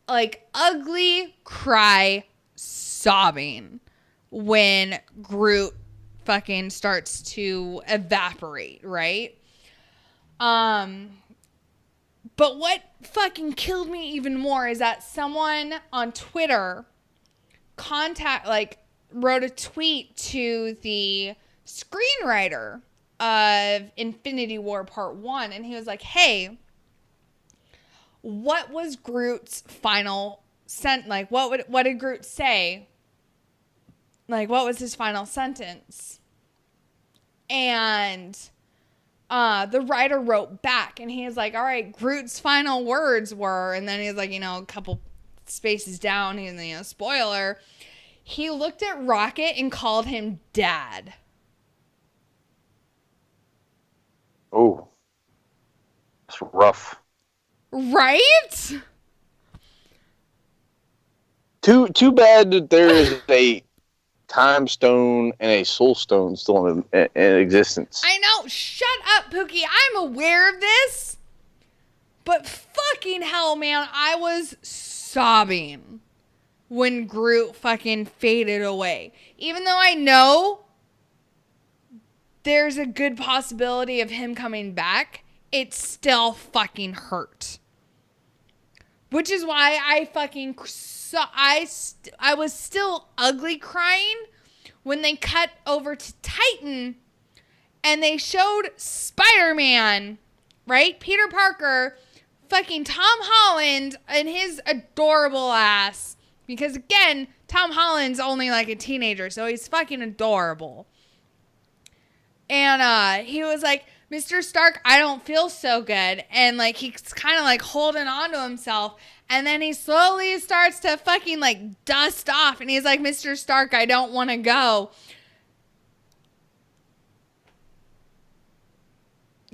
Like, ugly cry sobbing when Groot fucking starts to evaporate, right? But what fucking killed me even more is that someone on Twitter wrote a tweet to the screenwriter of Infinity War Part 1, and he was like, "Hey, what was Groot's final sentence? Like, what did Groot say? Like, what was his final sentence?" And the writer wrote back, and he was like, "All right, Groot's final words were," and then he's like, a couple spaces down, and spoiler, he looked at Rocket and called him Dad. Oh, it's rough. Right? Too bad that there is a Time Stone and a Soul Stone still in existence. I know. Shut up, Pookie. I'm aware of this. But fucking hell, man, I was sobbing when Groot fucking faded away. Even though I know there's a good possibility of him coming back, it still fucking hurt. Which is why I fucking I was still ugly crying when they cut over to Titan and they showed Spider-Man, right? Peter Parker, fucking Tom Holland and his adorable ass. Because again, Tom Holland's only like a teenager, so he's fucking adorable. And he was like, Mr. Stark, I don't feel so good. And like he's kind of like holding on to himself. And then he slowly starts to fucking like dust off. And he's like, Mr. Stark, I don't want to go.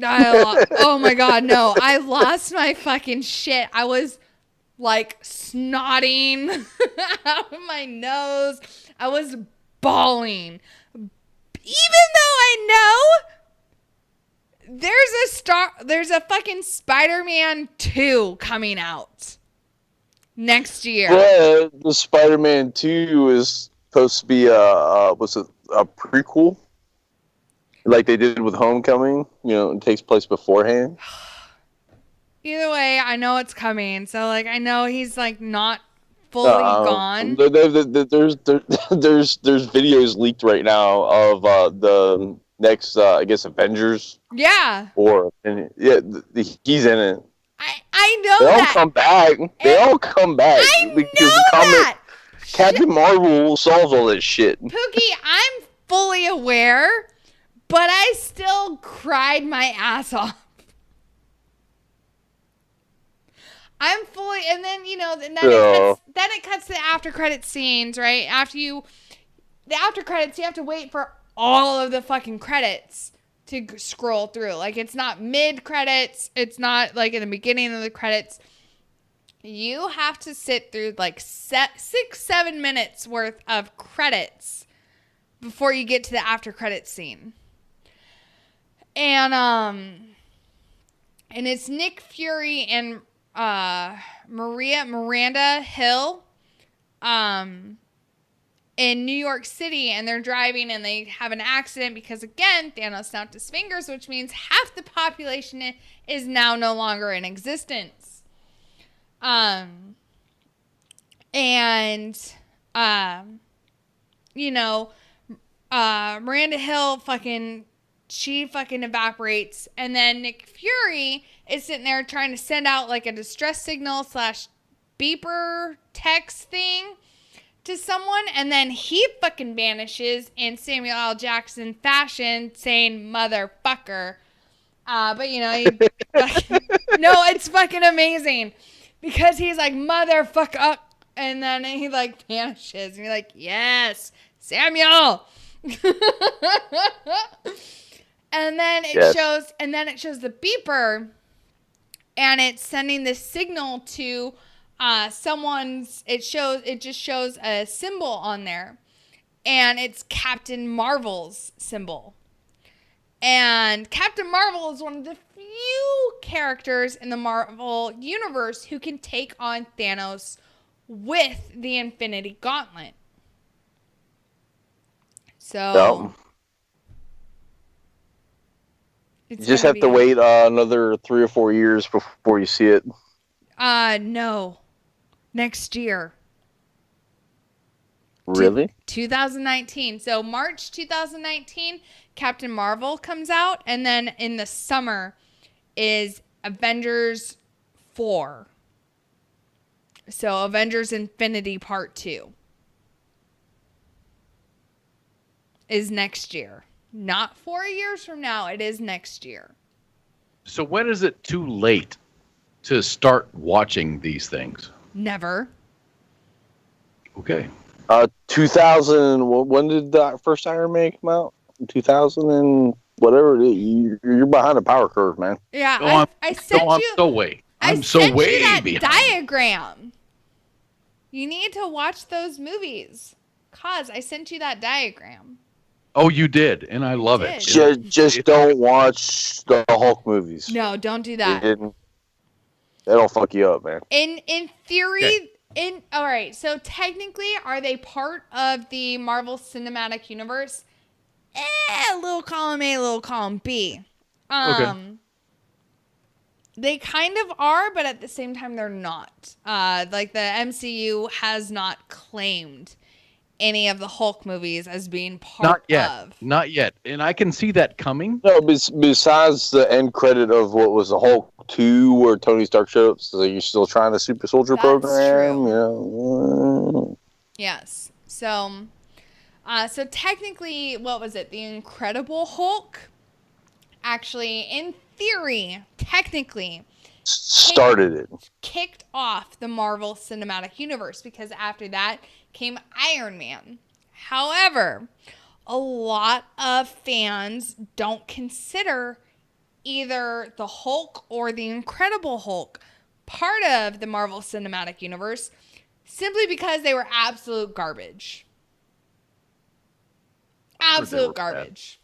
Oh my God, no. I lost my fucking shit. I was like snotting out of my nose. I was bawling. Even though I know there's a fucking Spider-Man 2 coming out next year. Yeah, the Spider-Man 2 is supposed to be a prequel? Like they did with Homecoming, it takes place beforehand. Either way, I know it's coming. So, like, I know he's, like, not fully gone. There's videos leaked right now of the next, I guess, Avengers. Yeah. He's in it. I know they that. All come back. They all come back. I know that. Captain Marvel solves all this shit. Pookie, I'm fully aware, but I still cried my ass off. I'm fully, and then, then it cuts to the after credit scenes, right? The after credits, you have to wait for all of the fucking credits to scroll through. Like, it's not mid credits. It's not like in the beginning of the credits. You have to sit through like 6-7 minutes worth of credits before you get to the after credits scene. And it's Nick Fury and Miranda Hill in New York City, and they're driving and they have an accident because, again, Thanos snapped his fingers, which means half the population is now no longer in existence. Miranda Hill she fucking evaporates, and then Nick Fury is sitting there trying to send out like a distress signal / beeper text thing to someone, and then he fucking vanishes in Samuel L. Jackson fashion, saying motherfucker. No, it's fucking amazing because he's like motherfucker, and then he like vanishes, and you're like, yes, Samuel. And then it shows the beeper, and it's sending this signal to someone's. It just shows a symbol on there, and it's Captain Marvel's symbol. And Captain Marvel is one of the few characters in the Marvel universe who can take on Thanos with the Infinity Gauntlet. So you just have to wait another 3 or 4 years before you see it. No. Next year. Really? 2019. So March 2019, Captain Marvel comes out, and then in the summer is Avengers 4. So Avengers Infinity Part 2 is next year. Not 4 years from now. It is next year. So when is it too late to start watching these things? Never. Okay. 2000. When did the first Iron Man come out? 2000 and whatever. You're behind the power curve, man. Yeah, I sent you. I'm so way that behind. Diagram. You need to watch those movies. Cause I sent you that diagram. Oh, you did, and I love it. Just don't watch the Hulk movies. No, don't do that. That'll fuck you up, man. In theory, all right. So technically, are they part of the Marvel Cinematic Universe? Little column A, little column B. Okay. They kind of are, but at the same time, they're not. Like the MCU has not claimed any of the Hulk movies as being part of. Not yet. And I can see that coming. No, besides the end credit of what was the Hulk 2 where Tony Stark showed up, so you're still trying the Super Soldier program. True. Yes. So technically, what was it? The Incredible Hulk actually, in theory, technically, kicked off the Marvel Cinematic Universe, because after that came Iron Man. However, a lot of fans don't consider either the Hulk or the Incredible Hulk part of the Marvel Cinematic Universe simply because they were absolute garbage. Absolute garbage.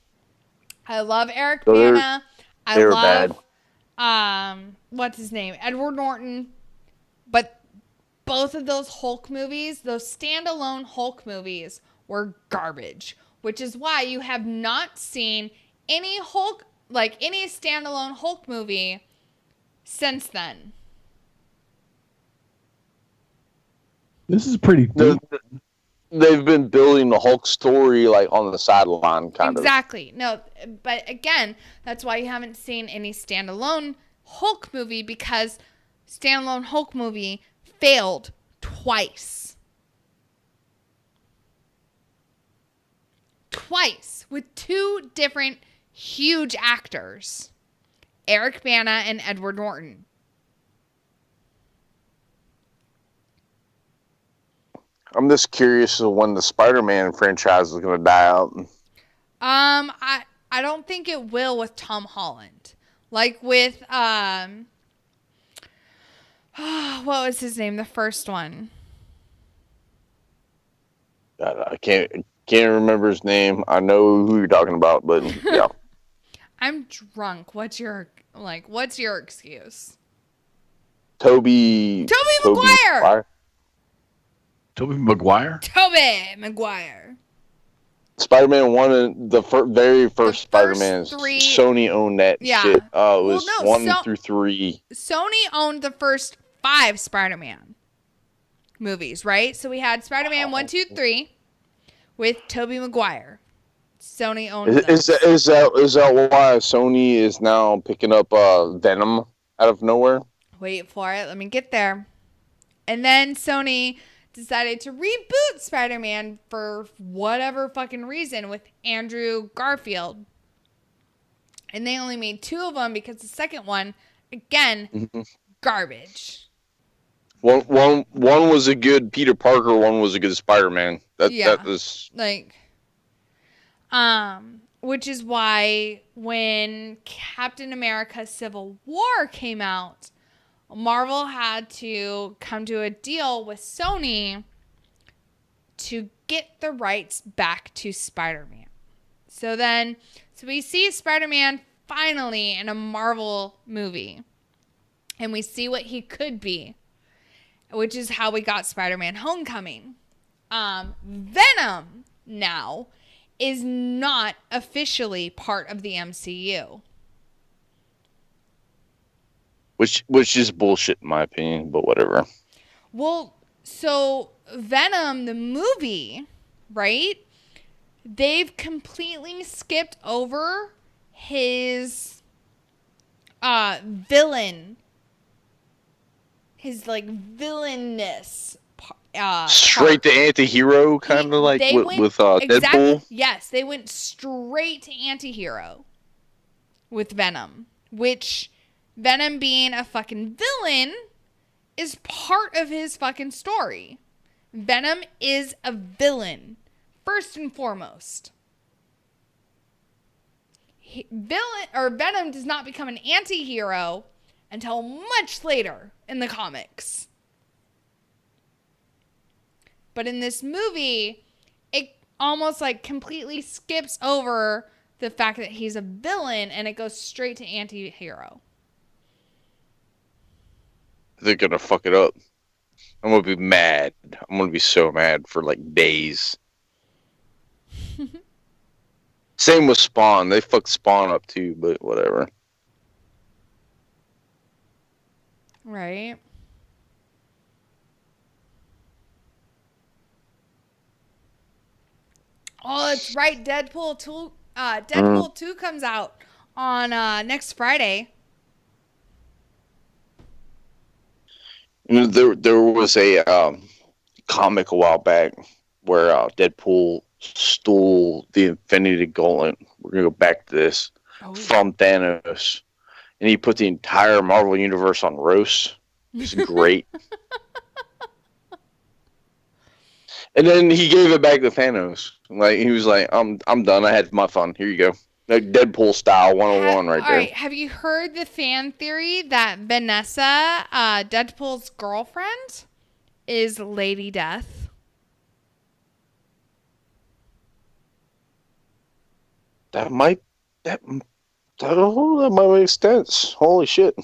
I love Eric Bana. I love what's his name? Edward Norton. But both of those Hulk movies, those standalone Hulk movies, were garbage. Which is why you have not seen any Hulk, like any standalone Hulk movie since then. This is pretty deep. They've been building the Hulk story like on the sideline, kind of. Exactly. No, but again, that's why you haven't seen any standalone Hulk movie, because standalone Hulk movie failed twice. Twice with two different huge actors, Eric Bana and Edward Norton. I'm just curious of when the Spider-Man franchise is going to die out. I don't think it will with Tom Holland. Like with what was his name? The first one. I can't remember his name. I know who you're talking about, but yeah. I'm drunk. What's your excuse? Tobey Maguire. Tobey Maguire? Tobey Maguire. Spider-Man 1 and the very first Spider-Man, Sony owned that shit. It was 1 through 3. Sony owned the first 5 Spider-Man movies, right? So we had Spider-Man 1, 2, 3 with Tobey Maguire. Sony owned them. Is that why Sony is now picking up Venom out of nowhere? Wait for it. Let me get there. And then Sony decided to reboot Spider-Man for whatever fucking reason with Andrew Garfield. And they only made 2 of them because the second one, again, garbage. One was a good Peter Parker, one was a good Spider-Man. That was like, which is why when Captain America Civil War came out, Marvel had to come to a deal with Sony to get the rights back to Spider-Man. So we see Spider-Man finally in a Marvel movie. And we see what he could be, which is how we got Spider-Man Homecoming. Venom now is not officially part of the MCU. Which is bullshit in my opinion, but whatever. Well, so Venom, the movie, right? They've completely skipped over his villain. His like villainous. Straight to anti-hero, kind of like with Deadpool. Yes, they went straight to anti-hero with Venom, which Venom being a fucking villain is part of his fucking story. Venom is a villain, first and foremost. Venom does not become an anti-hero until much later in the comics. But in this movie, it almost like completely skips over the fact that he's a villain and it goes straight to anti-hero. They're gonna fuck it up. I'm gonna be mad. I'm gonna be so mad for like days. Same with Spawn. They fucked Spawn up too, but whatever. Right. Oh, it's right. Deadpool 2 comes out on next Friday. You know, there was a comic a while back where Deadpool stole the Infinity Gauntlet. We're gonna go back to this from Thanos, and he put the entire Marvel universe on roast. It's great. And then he gave it back to Thanos. Like he was like, "I'm done. I had my fun. Here you go." Like Deadpool style 101 right there. All right. Have you heard the fan theory that Vanessa, Deadpool's girlfriend, is Lady Death? That might make sense. Holy shit!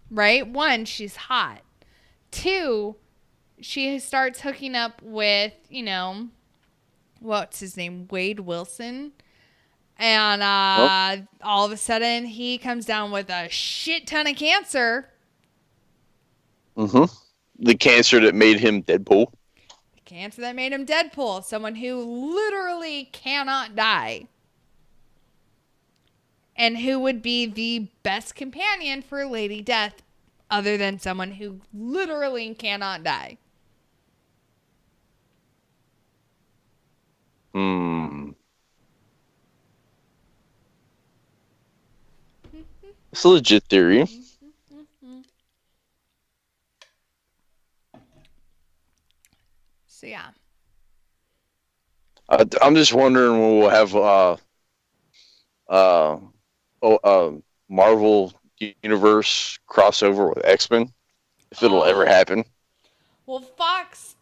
Right? 1, she's hot. 2, she starts hooking up with, what's his name? Wade Wilson. And all of a sudden, he comes down with a shit ton of cancer. Mm-hmm. The cancer that made him Deadpool. The cancer that made him Deadpool. Someone who literally cannot die. And who would be the best companion for Lady Death other than someone who literally cannot die? It's a legit theory. So yeah. I'm just wondering when we'll have Marvel Universe crossover with X-Men, if it'll ever happen. Well, Fox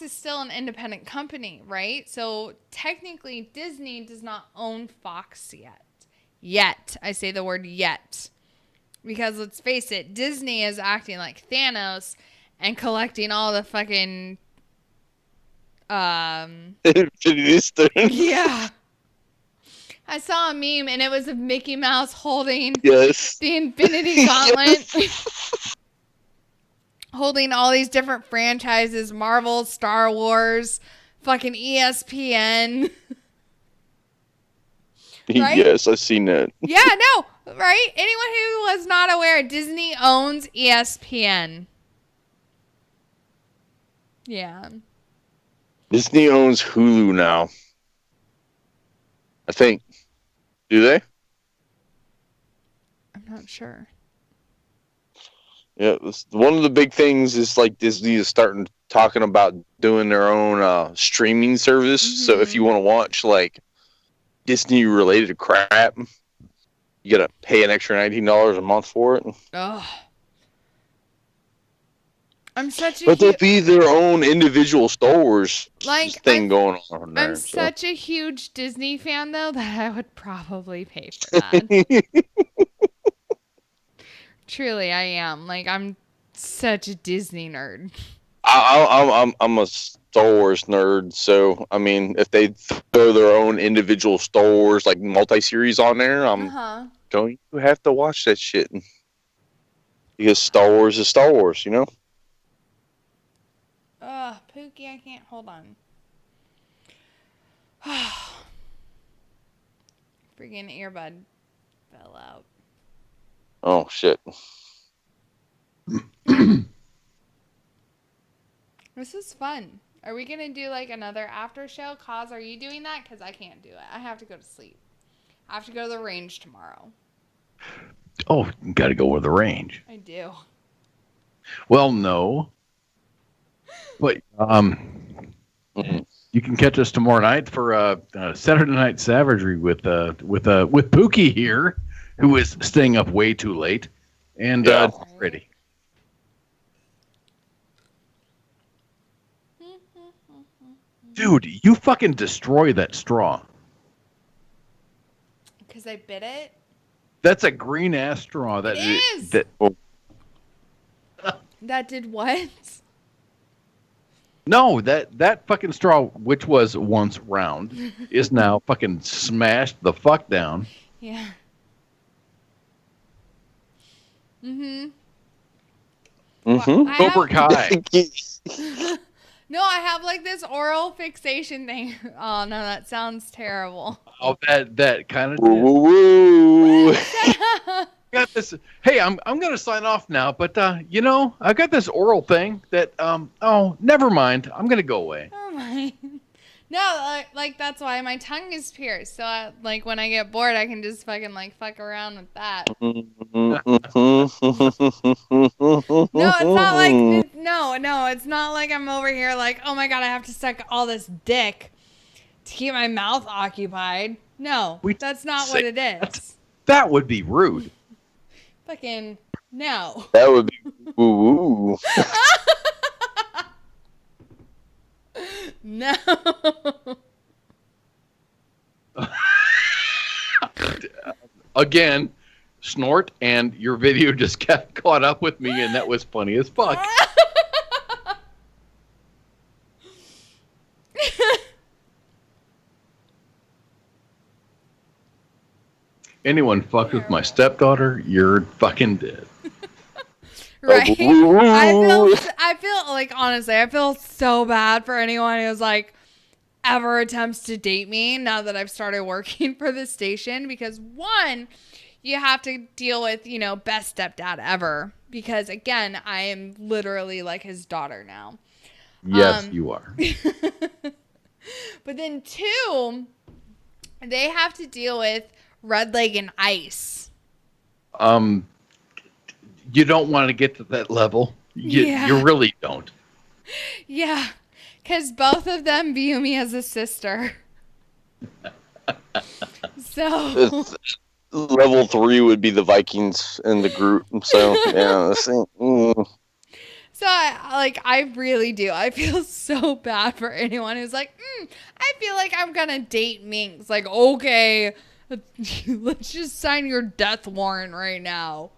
is still an independent company, right? So technically Disney does not own Fox yet. Yet. I say the word yet. Because let's face it, Disney is acting like Thanos and collecting all the fucking Infinity Stones. Yeah. I saw a meme and it was of Mickey Mouse holding the Infinity Gauntlet. Holding all these different franchises, Marvel, Star Wars, fucking ESPN. Right? Yes, I've seen that. Yeah, no, right? Anyone who was not aware, Disney owns ESPN. Yeah. Disney owns Hulu now. I think. Do they? I'm not sure. Yeah, one of the big things is like Disney is talking about doing their own streaming service. Mm-hmm. So if you want to watch like Disney related crap, you gotta pay an extra $19 a month for it. Ugh. But there'll be their own individual Star Wars thing going on there. I'm such a huge Disney fan, though, that I would probably pay for that. Truly, I am. Like, I'm such a Disney nerd. I'm a Star Wars nerd, so I mean, if they throw their own individual Star Wars like multi-series on there, I'm going to have to watch that shit because Star Wars is Star Wars, you know. Ugh, Pookie, I can't hold on. Freaking earbud fell out. Oh shit. This is fun. Are we gonna do like another after show? Cause, are you doing that? Cause I can't do it. I have to go to sleep. I have to go to the range tomorrow. Oh, you got to go with the range. I do. Well, no. But you can catch us tomorrow night for Saturday Night Savagery with Pookie here, who is staying up way too late, and ready. Dude, you fucking destroy that straw. Because I bit it? That's a green ass straw. That is. That did what? No, that fucking straw, which was once round, is now fucking smashed the fuck down. Yeah. Mm-hmm. Mm-hmm. I have- Cobra Kai. No, I have like this oral fixation thing. Oh no, that sounds terrible. Oh, that kind of. Woo. Got this. Hey, I'm gonna sign off now, but I got this oral thing that oh, never mind. I'm gonna go away. Oh my. No, like that's why my tongue is pierced. So like when I get bored, I can just fucking like fuck around with that. No, it's not like no, it's not like I'm over here like, oh my god, I have to suck all this dick to keep my mouth occupied. No, that's not what it is. That would be rude. Fucking no. That would be woo. No. Again, snort, and your video just got caught up with me, and that was funny as fuck. Anyone fucked with my stepdaughter, you're fucking dead. Right. I feel like, honestly, I feel so bad for anyone who's like ever attempts to date me now that I've started working for the station, because one, you have to deal with, best stepdad ever, because again, I am literally like his daughter now. Yes, you are. But then two, they have to deal with red leg and ice. You don't want to get to that level. You really don't. Yeah, because both of them view me as a sister. So level 3 would be the Vikings in the group. So yeah, So I really do. I feel so bad for anyone who's like, I feel like I'm gonna date Minx. Like, okay, let's just sign your death warrant right now.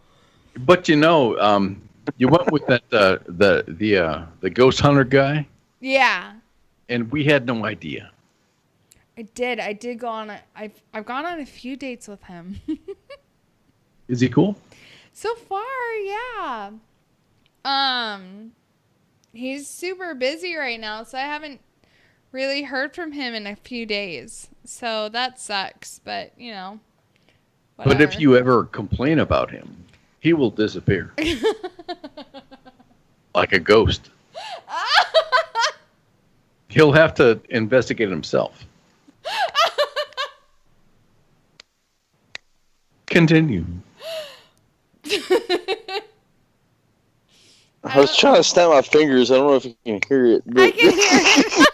But you went with that the ghost hunter guy, Yeah, and we had no idea. I did go on. I've gone on a few dates with him. Is he cool? So far, yeah. He's super busy right now, so I haven't really heard from him in a few days. So that sucks, but whatever. But if you ever complain about him, he will disappear. Like a ghost. He'll have to investigate himself. Continue. I was trying to snap my fingers. I don't know if you can hear it. I can hear it.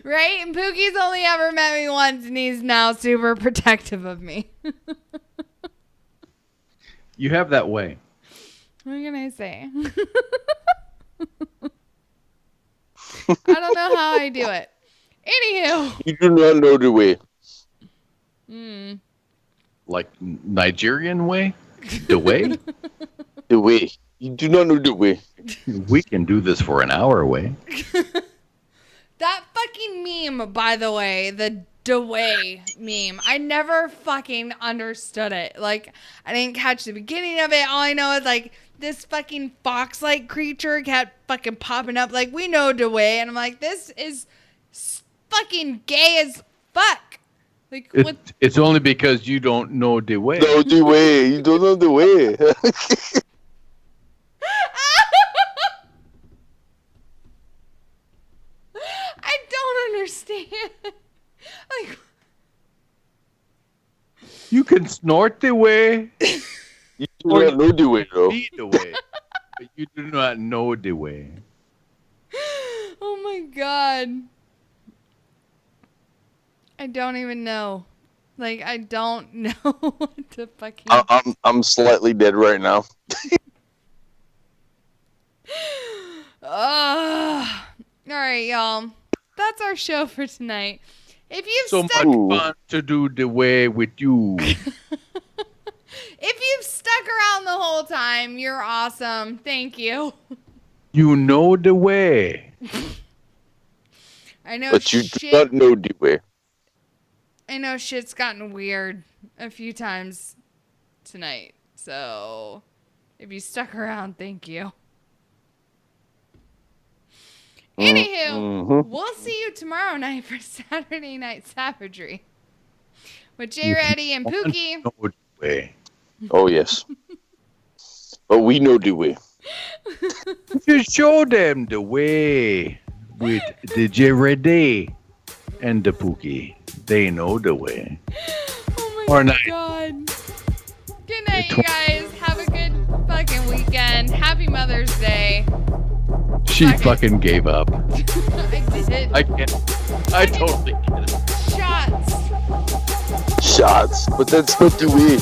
Right? And Pookie's only ever met me once, and he's now super protective of me. You have that way. What can I say? I don't know how I do it. Anywho. You do not know the way. Like Nigerian way? The way? The way. You do not know the way. We can do this for an hour away. That fucking meme, by the way, the DeWay meme, I never fucking understood it. Like, I didn't catch the beginning of it. All I know is, like, this fucking fox-like creature kept fucking popping up. Like, we know DeWay. And I'm like, this is fucking gay as fuck. Like, what? It's only because you don't know the way. No, the way. You don't know the way. I don't understand. Like, you can snort the way. You do not know the way, though. Be the way. But you do not know the way. oh my god. I don't even know. Like, I don't know what to fucking... I'm slightly dead right now. Alright, y'all. That's our show for tonight. If you've So stuck... much fun to do the way with you. If you've stuck around the whole time, you're awesome. Thank you. You know the way. I know But you do not know the way. I know shit's gotten weird a few times tonight. So if you stuck around, thank you. Anywho, we'll see you tomorrow night for Saturday Night Savagery with Jay Reddy and Pookie. Oh, yes. But we know the way. Just show them the way with the J Reddy and the Pookie. They know the way. Oh my God. Good night, you guys. Have a good fucking weekend. Happy Mother's Day. She fucking gave up. I did. I get it. I totally get it. Shots. Shots. But that's not the way.